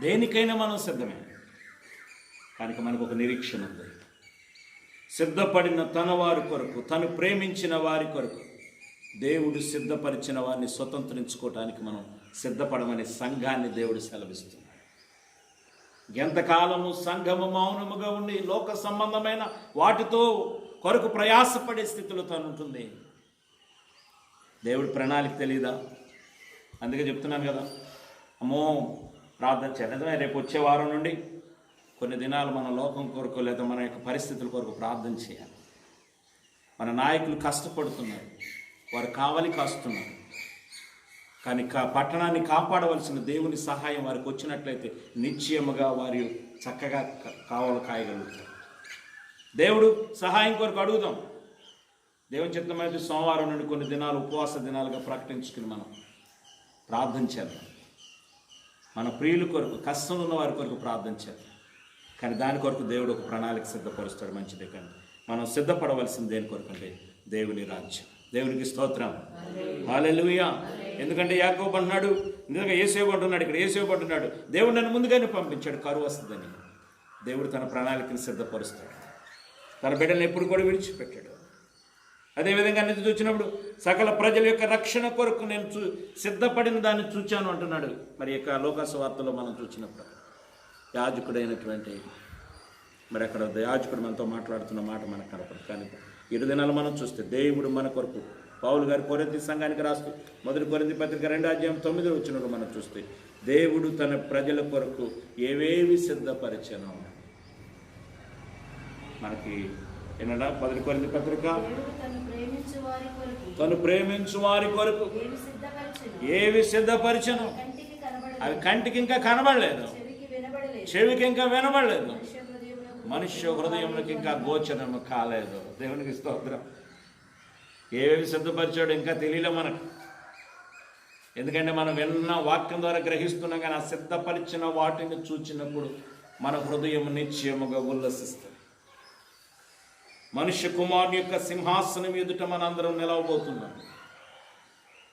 దేనికైనా మనం సిద్ధమే. కనుక మనకు ఒక నిరీక్షణ ఉంది. సిద్ధపడిన తన వారి కొరకు, తను ప్రేమించిన వారి కొరకు దేవుడు సిద్ధపరిచిన వారిని స్వతంత్రించుకోవటానికి మనం సిద్ధపడమని సంఘాన్ని దేవుడు సెలవిస్తున్నాడు. ఎంతకాలము సంఘము మౌనముగా ఉండి లోక సంబంధమైన వాటితో కొరకు ప్రయాసపడే స్థితిలో తను ఉంటుంది. దేవుడి ప్రణాళిక తెలియదా? అందుకే చెప్తున్నాను కదా, అమ్మో ప్రార్థన చేద్దాం. రేపు వచ్చే వారం నుండి కొన్ని దినాలు మన లోకం కొరకు లేదా మన యొక్క పరిస్థితుల కొరకు ప్రార్థన చేయాలి. మన నాయకులు కష్టపడుతున్నారు, వారు కావలి కాస్తున్నారు. కానీ పట్టణాన్ని కాపాడవలసిన దేవుని సహాయం వారికి వచ్చినట్లయితే నిశ్చయముగా వారు చక్కగా కావలి కాయగలుగుతారు. దేవుడు సహాయం కొరకు అడుగుదాం. దేవుని చిత్తమైతే సోమవారం నుండి కొన్ని దినాలు ఉపవాస దినాలుగా ప్రకటించుకుని మనం ప్రార్థన చేద్దాం. మన ప్రియుల కొరకు, కష్టం ఉన్న వారి కొరకు ప్రార్థన చేద్దాం. కానీ దాని కొరకు దేవుడు ఒక ప్రణాళిక సిద్ధపరుస్తాడు. మంచిదే. కానీ మనం సిద్ధపడవలసింది దేని కొరకు అంటే దేవుని రాజ్యం. దేవునికి స్తోత్రం. హల్లెలూయా. ఎందుకంటే యాకోబు అంటున్నాడు, నిజంగా యేసేపు అంటున్నాడు, ఇక్కడ యేసేపు అంటున్నాడు, దేవుడు నన్ను ముందుగానే పంపించాడు కరువు వస్తుందని. దేవుడు తన ప్రణాళికను సిద్ధపరుస్తాడు. తన బిడ్డలను ఎప్పుడు కూడా విడిచిపెట్టాడు. అదేవిధంగా నిధి చూచినప్పుడు సకల ప్రజల యొక్క రక్షణ కొరకు నేను సిద్ధపడిన దాన్ని చూచాను అంటున్నాడు. మరి యొక్క లోకాసు వార్తలో మనం చూసినప్పుడు యాజకుడైనటువంటి మరి అక్కడ యాజకుడు మనతో మాట్లాడుతున్న మాట మనకు కనపడదు. కానీ 7 దినాలు మనం చూస్తే దేవుడు మన కొరకు, పౌలు గారు కొరింథీ సంఘానికి రాస్తూ 1 కొరింథీ పత్రిక 2:9 మనం చూస్తే దేవుడు తన ప్రజల కొరకు ఏవేవి సిద్ధపరిచనో మనకి ఏనడా 1 కొరింథీ పత్రిక తను ప్రేమించు వారి కొరకు ఏవి సిద్ధపరిచను అవి కంటికి ఇంకా కనబడలేదు, చెవికి ఇంకా వినబడలేదు, మనుష్య హృదయంలోకి ఇంకా గోచరం కాలేదు. దేవునికి స్తోత్రం. ఏవేవి సిద్ధపరిచాడు ఇంకా తెలియలే మనకు. ఎందుకంటే మనం విన్న వాక్యం ద్వారా గ్రహిస్తున్నాం. కానీ ఆ సిద్ధపరిచిన వాటిని చూచినప్పుడు మన హృదయం నిశ్చయముగా ఉల్లసిస్తుంది. మనుష్య కుమారుని యొక్క సింహాసనం ఎదుట మనందరం నిలవబోతున్నాం.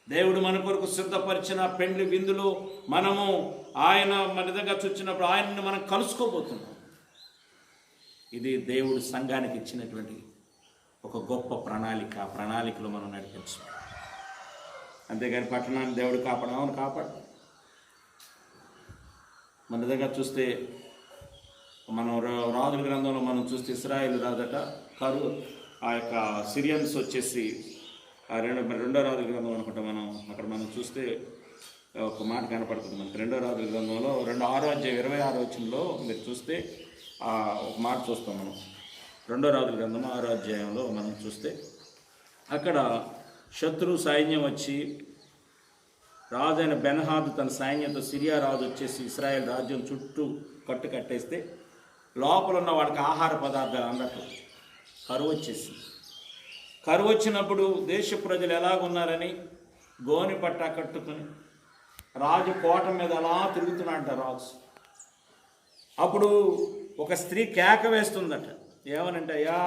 దేవుడు మన కొరకు సిద్ధపరిచిన పెండ్లి విందులో మనము ఆయన మన దగ్గర చూచినప్పుడు ఆయన్ని మనం కలుసుకోబోతున్నాం. ఇది దేవుడు సంఘానికి ఇచ్చినటువంటి ఒక గొప్ప ప్రణాళిక. ఆ ప్రణాళికలో మనం నడిపించాం. అంతేగాని పట్టణాన్ని దేవుడు కాపాడు. మన దగ్గర చూస్తే మనం రాజుల గ్రంథంలో మనం చూస్తే ఇశ్రాయేలు రాజట కరువు ఆ యొక్క సిరియన్స్ వచ్చేసి ఆ రెండో రాజుల గ్రంథం అనుకుంటా మనం అక్కడ మనం చూస్తే ఒక మాట కనపడుతుంది మనకి. రెండో రాజుల గ్రంథంలో 6వ అధ్యాయం 26వ వచనంలో మీరు చూస్తే ఒక మాట చూస్తాం మనం. రెండో రాజుల గ్రంథం 6వ అధ్యాయంలో మనం చూస్తే అక్కడ శత్రు సైన్యం వచ్చి రాజైన బెన్హాదు తన సైన్యంతో సిరియా రాజు వచ్చేసి ఇశ్రాయేల్ రాజ్యం చుట్టూ కట్టేస్తే లోపల ఉన్న వాడికి ఆహార పదార్థాలు అన్నట్టు కరువు వచ్చేసింది. కరువు వచ్చినప్పుడు దేశ ప్రజలు ఎలాగున్నారని గోని పట్ట కట్టుకుని రాజు కోట మీద అలా తిరుగుతున్నాడట రాజు. అప్పుడు ఒక స్త్రీ కేక వేస్తుందట, ఏమనంటే, అయ్యా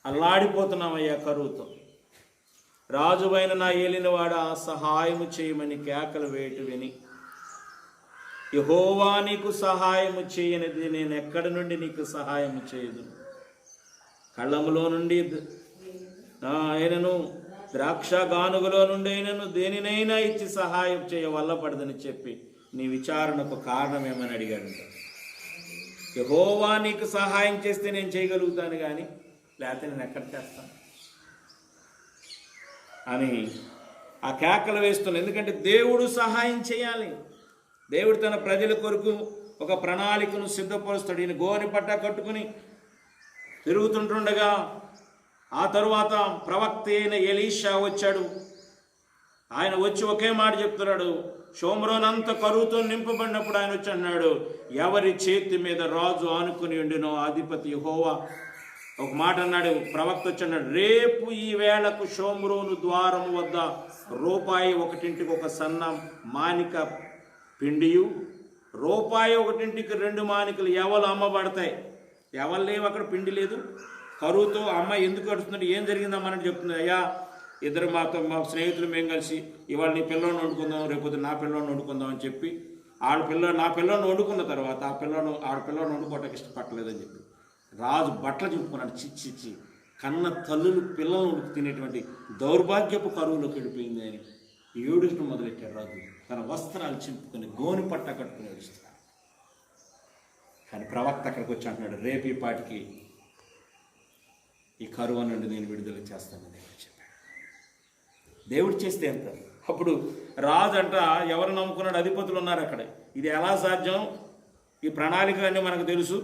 అల్లాడిపోతున్నామయ్యా కరువుతో, రాజువైన నా ఏలినవాడ సహాయము చేయమని కేకలు వేయటు విని, యెహోవా నీకు సహాయము చేయనిది నేను ఎక్కడి నుండి నీకు సహాయము చేయదు, కళ్ళములో నుండి అయినను ద్రాక్ష గానుగలో నుండి అయినను దేనినైనా ఇచ్చి సహాయం చేయ వల్లపడదని చెప్పి నీ విచారణకు కారణమేమని అడిగాడు. యెహోవా నీకు సహాయం చేస్తే నేను చేయగలుగుతాను కానీ లేకపోతే నేను ఎక్కడ చేస్తాను అని ఆ కేకలు వేస్తున్నాను. ఎందుకంటే దేవుడు సహాయం చేయాలి. దేవుడు తన ప్రజల కొరకు ఒక ప్రణాళికను సిద్ధపరుస్తాడు. ఈయన గోని పట్ట కట్టుకుని తిరుగుతుంటుండగా ఆ తరువాత ప్రవక్త అయిన ఎలీషా వచ్చాడు. ఆయన వచ్చి ఒకే మాట చెప్తున్నాడు. షోమ్రోనంతా కరువుతో నింపబడినప్పుడు ఆయన వచ్చి అన్నాడు, ఎవరి చేతి మీద రాజు ఆనుకుని ఉండినో అధిపతి యెహోవా. ఒక మాట అన్నాడు, ప్రవక్త వచ్చి అన్నాడు, రేపు ఈ వేళకు షోమ్రోను ద్వారం వద్ద రూపాయి ఒకటింటికి ఒక సన్న మానిక పిండియు, రూపాయి ఒకటింటికి 2 మానికలు ఎవలు అమ్మబడతాయి. ఎవరు లేవు, అక్కడ పిండి లేదు. కరువుతో అమ్మ ఎందుకు అడుగుతున్నాడు, ఏం జరిగిందమ్మని చెప్తుంది. అయ్యా ఇద్దరు మా స్నేహితులు మేము కలిసి ఇవాళ నీ పిల్లోని వండుకుందాం, రేపు నా పిల్లోని వండుకుందాం అని చెప్పి నా పిల్లోని వండుకున్న తర్వాత ఆడపిల్లోని వండుకోవటానికి ఇష్టపడలేదని చెప్పి రాజు బట్టలు చింపుకున్నాడు. చిచ్చి కన్న తల్లులు పిల్లలను ఉడుకు తినేటువంటి దౌర్భాగ్యపు కరువులోకి వెళ్ళిపోయింది అని ఏడుస్తూ మొదలెట్టాడు రాజు. తన వస్త్రాలు చింపుకొని గోని పట్ట కట్టుకుని ఏడుస్తున్నాడు. కానీ ప్రవక్త అక్కడికి వచ్చి అంటున్నాడు, రేపు ఈ పాటికి ఈ కరువు నుండి నేను విడుదల చేస్తానని దేవుడు చెప్పాడు. దేవుడు చేస్తే ఎంత. అప్పుడు రాజు అంట ఎవరు నమ్ముకున్నాడు, అధిపతులు ఉన్నారు అక్కడ. ఇది ఎలా సాధ్యం, ఈ ప్రణాళిక అన్నీ మనకు తెలుసు.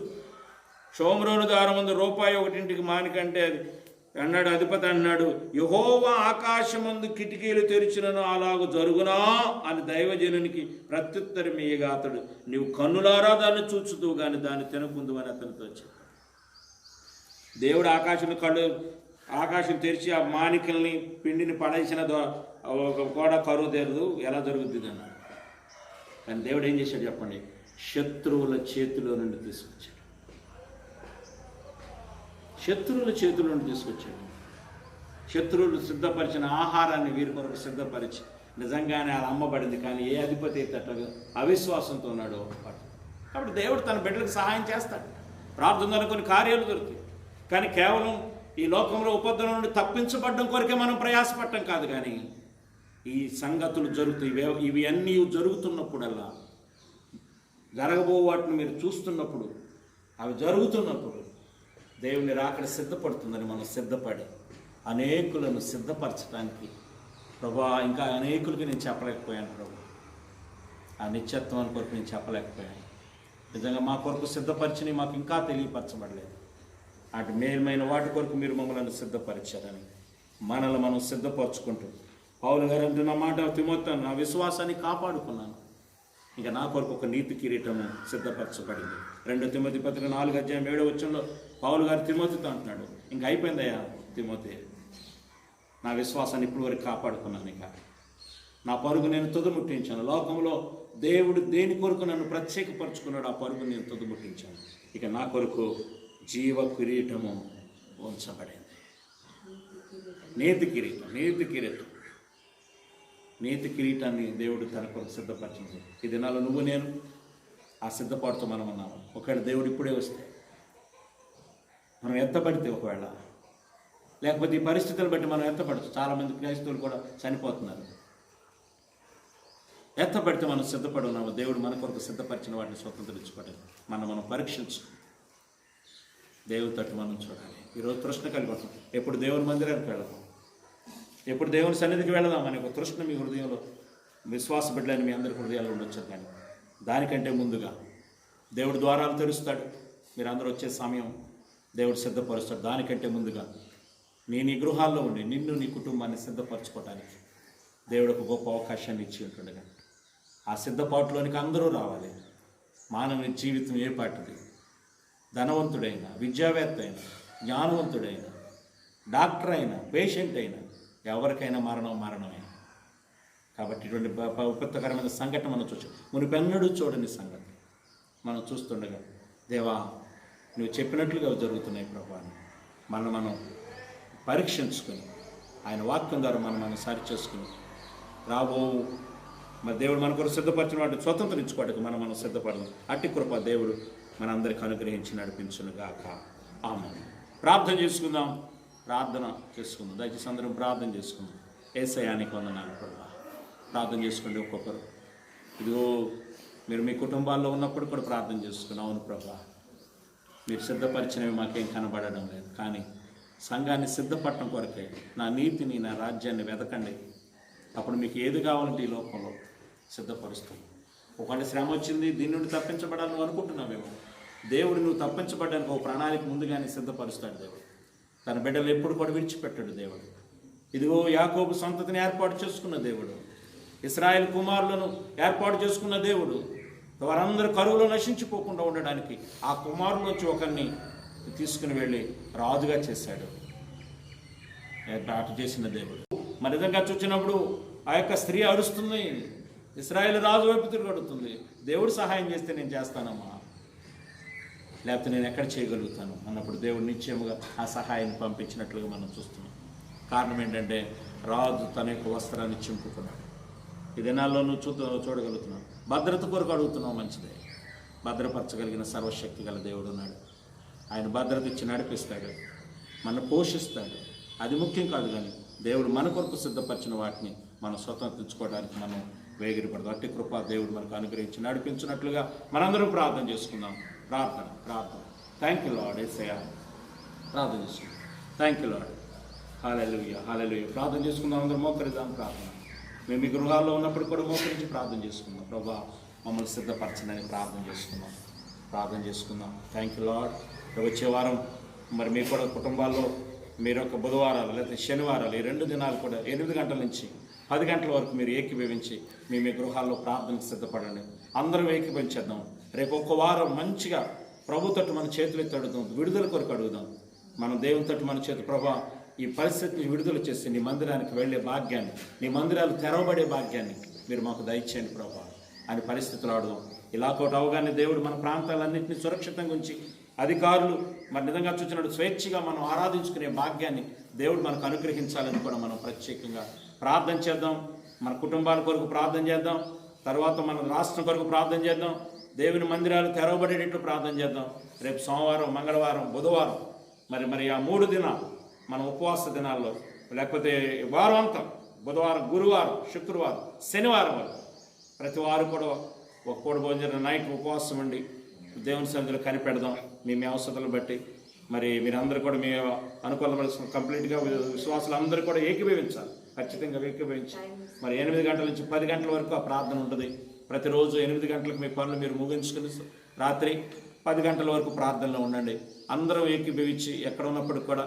షోమ్రోను ద్వారం ముందు రూపాయి ఒకటింటికి మానికంటే అది అన్నాడు. అధిపతి అన్నాడు, యెహోవా ఆకాశమందు కిటికీలు తెరిచినను అలాగూ జరుగునా అని దైవజనునికి ప్రత్యుత్తరం ఇయ్యగా అతడు, నీవు కన్నులారా దాన్ని చూచుతూ కానీ దాన్ని తినకుందు అని అతనితో చెప్పాడు. దేవుడు ఆకాశం తెరిచి ఆ మానికల్ని పిండిని పడేసిన కూడా కరువు తెరదు, ఎలా జరుగుతుంది అన్నాడు. కానీ దేవుడు ఏం చేశాడు చెప్పండి, శత్రువుల చేతిలో నుండి తీసుకొచ్చాడు. శత్రువుల చేతిలో నుండి తీసుకొచ్చాడు. శత్రువులు సిద్ధపరిచిన ఆహారాన్ని వీరి కొరకు సిద్ధపరిచి నిజంగానే అలా అమ్మబడింది. కానీ ఏ అధిపతి అయితే అవిశ్వాసంతో ఉన్నాడో కాబట్టి దేవుడు తన బిడ్డలకు సహాయం చేస్తాడు. ప్రార్థనలో కొన్ని కార్యాలు దొరుకుతాయి. కానీ కేవలం ఈ లోకంలో ఉపద్రవం నుండి తప్పించబడడం కొరకే మనం ప్రయాసపడటం కాదు. కానీ ఈ సంగతులు జరుగుతాయి. ఇవి అన్నీ జరుగుతున్నప్పుడల్లా, జరగబో వాటిని మీరు చూస్తున్నప్పుడు, అవి జరుగుతున్నప్పుడు దేవుని రాకడ సిద్ధపడుతుందని మనం సిద్ధపడి అనేకులను సిద్ధపరచడానికి ప్రభా, ఇంకా అనేకులకి నేను చెప్పలేకపోయాను ప్రభు. ఆ నిత్యత్వాన్ని కొరకు నేను చెప్పలేకపోయాను. నిజంగా మా కొరకు సిద్ధపరిచినవి మాకు ఇంకా తెలియపరచబడలేదు. అటు మేలమైన వాటి కొరకు మీరు మమ్మల్ని సిద్ధపరిచారని మనల్ని మనం సిద్ధపరచుకుంటూ పౌలు గారు అంటున్న మాట, తిమోతితో నా విశ్వాసాన్ని కాపాడుకున్నాను, ఇంకా నా కొరకు ఒక నీతి కిరీటము సిద్ధపరచబడింది. 2 తిమోతి పత్రిక 4వ అధ్యాయం 7వ వచనంలో పౌలు గారు తిమోతితో అంటున్నాడు, ఇంక అయిపోయిందయ్యా తిమోతి, నా విశ్వాసాన్ని ఇప్పుడు వరకు కాపాడుకున్నాను, ఇక నా పరుగు నేను తుదముట్టించాను. లోకంలో దేవుడు దేని కొరకు నన్ను ప్రత్యేకపరుచుకున్నాడు, ఆ పరుగు నేను తుదముట్టించాను. ఇక నా కొరకు జీవ కిరీటము ఉంచబడింది. నీతి కిరీటాన్ని దేవుడు తన కొరకు సిద్ధపరిచింది. ఈ దినాల్లో నువ్వు నేను ఆ సిద్ధపాటుతో మనం ఉన్నాము. ఒకవేళ దేవుడు ఇప్పుడే వస్తే, మనం ఎత్తపడితే, ఒకవేళ లేకపోతే ఈ పరిస్థితులను బట్టి మనం ఎత్తపడచ్చు. చాలామంది క్రైస్తవులు కూడా చనిపోతున్నారు. ఎత్తపడితే మనం సిద్ధపడి ఉన్నాము. దేవుడు మన కొరకు సిద్ధపరిచిన వాటిని స్వతంత్రించుకోవడం మనం పరీక్షించు. దేవుని తట్టు మనం చూడాలి. ఈరోజు తృష్ణ కలిగి ఉంటాం. ఎప్పుడు దేవుని మందిరానికి వెళదాం, ఎప్పుడు దేవుని సన్నిధికి వెళదాం అనే ఒక తృష్ణ మీ హృదయంలో, విశ్వాస బిడ్డలని మీ అందరి హృదయాల్లో ఉండొచ్చు. కానీ దానికంటే ముందుగా దేవుడు ద్వారాలు తెరుస్తాడు. మీరు అందరూ వచ్చే సమయం దేవుడు సిద్ధపరుస్తాడు. దానికంటే ముందుగా నీ గృహాల్లో ఉండి నిన్ను నీ కుటుంబాన్ని సిద్ధపరచుకోవడానికి దేవుడు ఒక గొప్ప అవకాశాన్ని ఇచ్చి ఉంటుండగా ఆ సిద్ధపాటులోనికి అందరూ రావాలి. మానవుని జీవితం ఏ పాటిది? ధనవంతుడైనా, విద్యావేత్త అయినా, జ్ఞానవంతుడైనా, డాక్టర్ అయినా, పేషెంట్ అయినా, ఎవరికైనా మరణమే. కాబట్టి ఇటువంటి విపత్కరమైన సంఘటన మనం చూసాం. మునిపెన్నడూ చూడని సంఘటన మనం చూస్తుండగా దేవా నువ్వు చెప్పినట్లుగా జరుగుతున్నాయి ప్రభా. మనం పరీక్షించుకొని ఆయన వాక్యం ద్వారా మనం సరి చేసుకుని రాబో మరి దేవుడు మన కొరకు సిద్ధపరిచిన వాటిని స్వతంత్రించుకోవడానికి మనం సిద్ధపడదాం. అట్టి కృప దేవుడు మనందరికీ అనుగ్రహించి నడిపించునుగాక. ఆమేన్. ప్రార్థన చేసుకుందాం. దయచేసి అందరం ప్రార్థన చేసుకుందాం. యేసయ్యానికి వందనాలు ప్రభా. ప్రార్థన చేసుకోండి ఒక్కొక్కరు. ఇదిగో మీరు మీ కుటుంబాల్లో ఉన్నప్పుడు కూడా ప్రార్థన చేసుకున్నాం. అవును ప్రభా, మీరు సిద్ధపరిచినవి మాకేం కనబడడం లేదు, కానీ సంఘాన్ని సిద్ధపడటం కొరకే నా నీతిని, నా రాజ్యాన్ని వెతకండి. అప్పుడు మీకు ఏది కావాలంటే ఈ లోకంలో సిద్ధపరుస్తాం. ఒకవేళ శ్రమ వచ్చింది, దీని నుండి తప్పించబడాలని నువ్వు అనుకుంటున్నావేమో. దేవుడు నువ్వు తప్పించబడడానికి ఒక ప్రణాళిక ముందుగానే సిద్ధపరుస్తాడు. దేవుడు తన బిడ్డలు ఎప్పుడు కూడా విడిచిపెట్టాడు. దేవుడు ఇదిగో యాకోబు సంతతిని ఏర్పాటు చేసుకున్న దేవుడు, ఇశ్రాయేలు కుమారులను ఏర్పాటు చేసుకున్న దేవుడు వారందరూ కరువులో నశించిపోకుండా ఉండడానికి ఆ కుమారులోంచి ఒకరిని తీసుకుని వెళ్ళి రాజుగా చేశాడు. అటు చేసిన దేవుడు మరి నిజంగా చూసినప్పుడు ఆ యొక్క స్త్రీ అరుస్తుంది, ఇశ్రాయేలు రాజు వైపు తిరగడుతుంది. దేవుడు సహాయం చేస్తే నేను చేస్తానమ్మా, లేకపోతే నేను ఎక్కడ చేయగలుగుతాను అన్నప్పుడు దేవుడు నిశ్చయముగా ఆ సహాయాన్ని పంపించినట్లుగా మనం చూస్తున్నాం. కారణం ఏంటంటే రాజు తన యొక్క వస్త్రాన్ని చింపుకున్నాడు. ఈ దినాల్లో నువ్వు చూడగలుగుతున్నావు. భద్రత కొరకు అడుగుతున్నావు, మంచిదే. భద్రపరచగలిగిన సర్వశక్తి గల దేవుడు ఉన్నాడు. ఆయన భద్రత ఇచ్చి నడిపిస్తాడు, మన పోషిస్తాడు. అది ముఖ్యం కాదు, కానీ దేవుడు మన కొరకు సిద్ధపరిచిన వాటిని మనం స్వతంత్రించుకోవడానికి మనం వేగిరపడదు. అట్టి కృప దేవుడు మనకు అనుగ్రహించి నడిపించినట్లుగా మనందరం ప్రార్థన చేసుకుందాం. ప్రార్థన. Thank you lord. యేసయ్య ప్రార్థన చేసుకుందాం. Thank you Lord. హల్లెలూయా. ప్రార్థన చేసుకుందాం. అందరం మోకరిద్దాం. ప్రార్థన. మేము మీ గృహాల్లో ఉన్నప్పుడు కూడా మోకరించి ప్రార్థన చేసుకుందాం. ప్రభా మమ్మల్ని సిద్ధపరచనని ప్రార్థన చేసుకుందాం. Thank you lord. వచ్చే వారం మరి మీ కూడా కుటుంబాల్లో మీరు ఒక బుధవారాలు లేకపోతే శనివారాలు ఈ 2 దినాలు కూడా 8 గంటల నుంచి 10 గంటల వరకు మీరు ఏకీభవించి మీ గృహాల్లో ప్రార్థనకు సిద్ధపడండి. అందరం ఏకీభవించేద్దాం. రేపు ఒక్క వారం మంచిగా ప్రభు తట్టు మన చేతులు ఎత్తి అడుగుదాం, విడుదల కొరకు అడుగుదాం. మనం దేవుని తట్టు మన చేతి ప్రభా ఈ పరిస్థితిని విడుదల చేసి నీ మందిరానికి వెళ్ళే భాగ్యాన్ని, నీ మందిరాలు తెరవబడే భాగ్యాన్ని మీరు మాకు దయచేయండి ప్రభా అని పరిస్థితులు ఆడుదాం. ఇలా కోట అవగానే దేవుడు మన ప్రాంతాలన్నింటినీ సురక్షితంగా ఉంచి అధికారులు మరి నిజంగా చూసినట్టు స్వేచ్ఛగా మనం ఆరాధించుకునే భాగ్యాన్ని దేవుడు మనకు అనుగ్రహించాలని కూడా మనం ప్రత్యేకంగా ప్రార్థన చేద్దాం. మన కుటుంబాల కొరకు ప్రార్థన చేద్దాం. తర్వాత మన రాష్ట్రం కొరకు ప్రార్థన చేద్దాం. దేవుని మందిరాలు తెరవబడేటట్లు ప్రార్థన చేద్దాం. రేపు సోమవారం, మంగళవారం, బుధవారం మరి ఆ 3 దినాలు మన ఉపవాస దినాల్లో, లేకపోతే వారం అంతా బుధవారం, గురువారం, శుక్రవారం, శనివారం వరకు ప్రతి వారు కూడా ఒక పూట భోజనం నైట్ ఉపవాసం ఉండి దేవుని సన్నిధిలో కనిపెడదాం. మీ అవసరాలను బట్టి మరి మీరందరూ కూడా మీ అనుకూలపరుచుకున్న కంప్లీట్గా విశ్వాసాలు అందరూ కూడా ఏకీభవించాలి. ఖచ్చితంగా ఏకీభవించి మరి 8 గంటల నుంచి 10 గంటల వరకు ఆ ప్రార్థన ఉంటుంది. ప్రతిరోజు 8 గంటలకు మీ పనులు మీరు ముగించుకుని రాత్రి 10 గంటల వరకు ప్రార్థనలో ఉండండి. అందరం ఏకీభవించి ఎక్కడ ఉన్నప్పటికి కూడా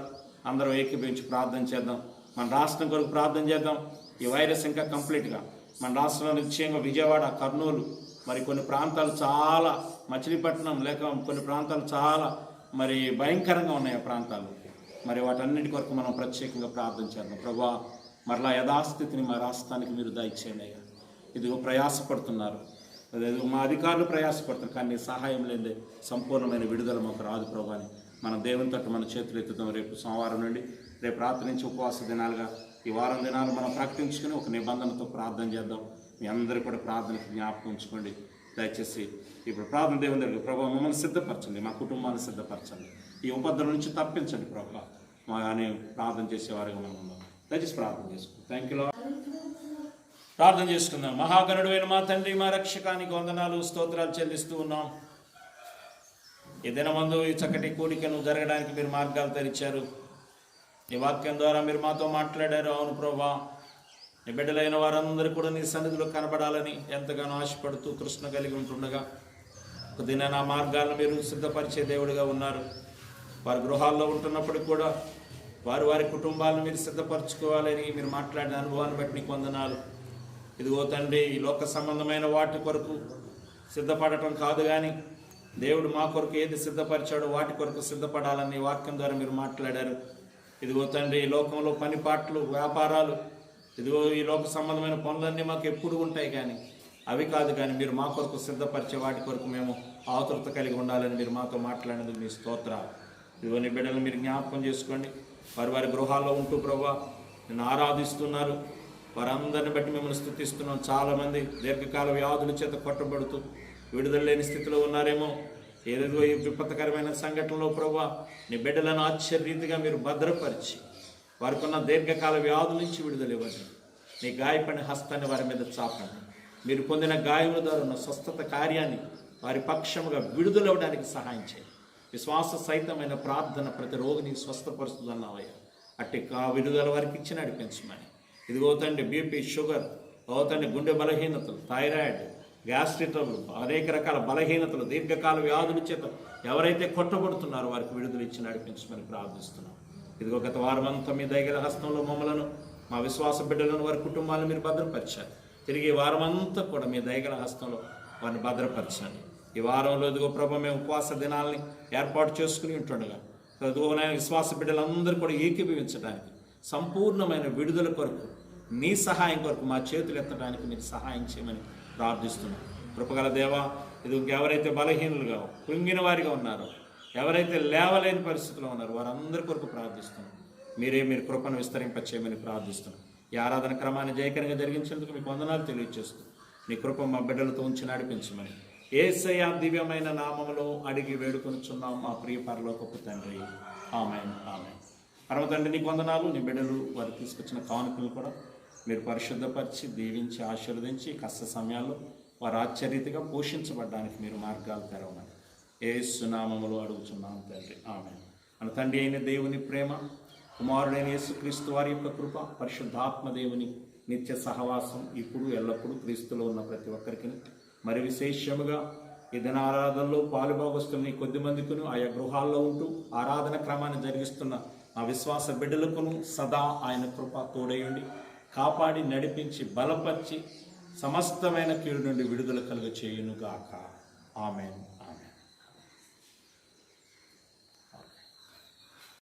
అందరం ఏకీభవించి ప్రార్థన చేద్దాం. మన రాష్ట్రం కొరకు ప్రార్థన చేద్దాం. ఈ వైరస్ ఇంకా కంప్లీట్గా మన రాష్ట్రంలో నిశ్చయంగా విజయవాడ, కర్నూలు, మరి కొన్ని ప్రాంతాలు చాలా, మచిలీపట్నం లేక కొన్ని ప్రాంతాలు చాలా మరి భయంకరంగా ఉన్నాయి. ఆ ప్రాంతాలు మరి వాటన్నిటి కొరకు మనం ప్రత్యేకంగా ప్రార్థన చేద్దాం. ప్రభా మరలా యథాస్థితిని మా రాష్ట్రానికి మీరు దయచేయండి అయ్యా. ఇదిగో ప్రయాసపడుతున్నారు, మా అధికారులు ప్రయాసపడుతున్నారు, కానీ సహాయం లేదే సంపూర్ణమైన విడుదల మాకు రాదు ప్రభా అని మన దేవుని తట్టు మన చేతులు ఎత్తుతాం. రేపు సోమవారం నుండి రేపు రాత్రి నుంచి ఉపవాస దినాలుగా ఈ వారం దినాలు మనం ప్రకటించుకుని ఒక నిబంధనతో ప్రార్థన చేద్దాం. మీ అందరూ కూడా ప్రార్థనకు జ్ఞాపకం ఉంచుకోండి దయచేసి. ఇప్పుడు ప్రార్థన దేవుని దగ్గర ప్రభా మమ్మల్ని సిద్ధపరచండి, మా కుటుంబాన్ని సిద్ధపరచండి, ఈ ఉపద్రవం నుంచి తప్పించండి ప్రభా అని ప్రార్థన చేసేవారుగా మనం ఉన్నాం. దయచేసి ప్రార్థన చేసుకోండి. Thank you lord. ప్రార్థన చేసుకుందాం. మహాగణుడైన మా తండ్రి, మా రక్షకానికి వందనాలు, స్తోత్రాలు చెల్లిస్తూ ఉన్నాం. ఈ దినమందు ఈ చక్కటి కూడికను జరగడానికి మీరు మార్గాలు తెరిచారు. ఈ వాక్యం ద్వారా మీరు మాతో మాట్లాడారు. అవును ప్రభా, నీ బిడ్డలైన వారందరూ కూడా నీ సన్నిధిలో కనబడాలని ఎంతగానో ఆశపడుతూ తృష్ణ కలిగి ఉంటుండగా ఒక దినాన ఆ మార్గాలను మీరు సిద్ధపరిచే దేవుడిగా ఉన్నారు. వారి గృహాల్లో ఉంటున్నప్పుడు కూడా వారి వారి కుటుంబాలను మీరు సిద్ధపరచుకోవాలని మీరు మాట్లాడిన అనుభవాన్ని బట్టి నీకు వందనాలు. ఇదిగో తండ్రి, ఈ లోక సంబంధమైన వాటి కొరకు సిద్ధపడటం కాదు, కానీ దేవుడు మా కొరకు ఏది సిద్ధపరిచాడో వాటి కొరకు సిద్ధపడాలని వాక్యం ద్వారా మీరు మాట్లాడారు. ఇదిగో తండ్రి, ఈ లోకంలో పని పాటలు, వ్యాపారాలు, ఇదిగో ఈ లోక సంబంధమైన పనులన్నీ మాకు ఎప్పుడు ఉంటాయి, కానీ అవి కాదు, కానీ మీరు మా కొరకు సిద్ధపరిచే వాటి కొరకు మేము ఆతురత కలిగి ఉండాలని మీరు మాతో మాట్లాడినందుకు మీ స్తోత్రాలు. ఇదిగో నీ బిడ్డలు మీరు జ్ఞాపకం చేసుకోండి. వారి వారి గృహాల్లో ఉంటూ ప్రభా నిన్ను ఆరాధిస్తున్నారు. వారందరిని బట్టి మిమ్మల్ని స్తుతిస్తున్నాం. చాలామంది దీర్ఘకాల వ్యాధుల చేత కొట్టబడుతూ విడుదల లేని స్థితిలో ఉన్నారేమో. ఏదేదో ఈ విపత్కరమైన సంఘటనలో ప్రభా నీ బిడ్డలను ఆశ్చర్యరీతిగా మీరు భద్రపరిచి వారికి ఉన్న దీర్ఘకాల వ్యాధుల నుంచి విడుదల ఇవ్వండి. నీ గాయపడిన హస్తాన్ని వారి మీద చాపండి. మీరు పొందిన గాయముల ద్వారా ఉన్న స్వస్థత కార్యాన్ని వారి పక్షముగా విడుదలవ్వడానికి సహాయం చేయండి. విశ్వాస సహితమైన ప్రార్థన ప్రతి రోగిని స్వస్థపరుస్తుందన్నావయ్యా. అట్టి విడుదల వారికి ఇచ్చి నడిపించమని. ఇదిగో తండ్రి, బీపీ, షుగర్, తండ్రి, గుండె బలహీనతలు, థైరాయిడ్, గ్యాస్ట్రిక్ ట్రబుల్, అనేక రకాల బలహీనతలు, దీర్ఘకాల వ్యాధుల చేత ఎవరైతే కొట్టబడుతున్నారో వారికి విడుదల ఇచ్చి నడిపించమని ప్రార్థిస్తున్నాం. ఇదిగో గత వారం అంతా మీ దయగల హస్తంలో మమ్మలను, మా విశ్వాస బిడ్డలను, వారి కుటుంబాలను మీరు భద్రపరిచారు. తిరిగి వారం అంతా కూడా మీ దయగల హస్తంలో వారిని భద్రపరచండి. ఈ వారంలో ఇదిగో ప్రభు మేము ఉపవాస దినాలని ఏర్పాటు చేసుకుని ఉంటుండగా ఇదిగో విశ్వాస బిడ్డలందరూ కూడా ఏకీభవించడానికి, సంపూర్ణమైన విడుదల కొరకు, నీ సహాయం కొరకు మా చేతులు ఎత్తడానికి మీరు సహాయం చేయమని ప్రార్థిస్తున్నాం. కృపగల దేవా, ఇది ఎవరైతే బలహీనులుగా కృంగిన వారిగా ఉన్నారో, ఎవరైతే లేవలేని పరిస్థితిలో ఉన్నారో వారందరి కొరకు ప్రార్థిస్తున్నాం. మీరు కృపను విస్తరింపచేయమని ప్రార్థిస్తున్నాం. ఈ ఆరాధన క్రమాన్ని జయకరంగా జరిగించేందుకు మీకు వందనాలు తెలియజేస్తూ నీ కృప మా బిడ్డలతో ఉంచి నడిపించమని యేసయ్య దివ్యమైన నామములో అడిగి వేడుకొనుచున్నాం మా ప్రియ పరలోకపు తండ్రి. ఆమేన్, ఆమేన్. పరమ తండ్రి నీకు వందనాలు. నీ బిడ్డలు వారు తీసుకొచ్చిన కానుకలు కూడా మీరు పరిశుద్ధపరిచి, దీవించి, ఆశీర్వదించి కష్ట సమయాల్లో వారు ఆశ్చర్యతగా పోషించబడడానికి మీరు మార్గాలు తెరవమని యేసు నామములో అడుగుచున్నాం తండ్రి. ఆమేన్. మన తండ్రి అయిన దేవుని ప్రేమ, కుమారుడైన యేసుక్రీస్తు వారి యొక్క కృప, పరిశుద్ధాత్మ దేవుని నిత్య సహవాసం ఇప్పుడు ఎల్లప్పుడూ క్రీస్తులో ఉన్న ప్రతి ఒక్కరికి, మరి విశేషముగా ఈ దిన ఆరాధనలో పాలుభాగస్తున్న ఈ కొద్ది మందికును ఆయా గృహాల్లో ఉంటూ ఆరాధన క్రమాన్ని జరిగిస్తున్న ఆ విశ్వాస బిడ్డలకును సదా ఆయన కృప తోడయుండి కాపాడి, నడిపించి, బలపరిచి సమస్తమైన కీడు నుండి విడుదల కలుగ చేయునుగాక. ఆమేన్.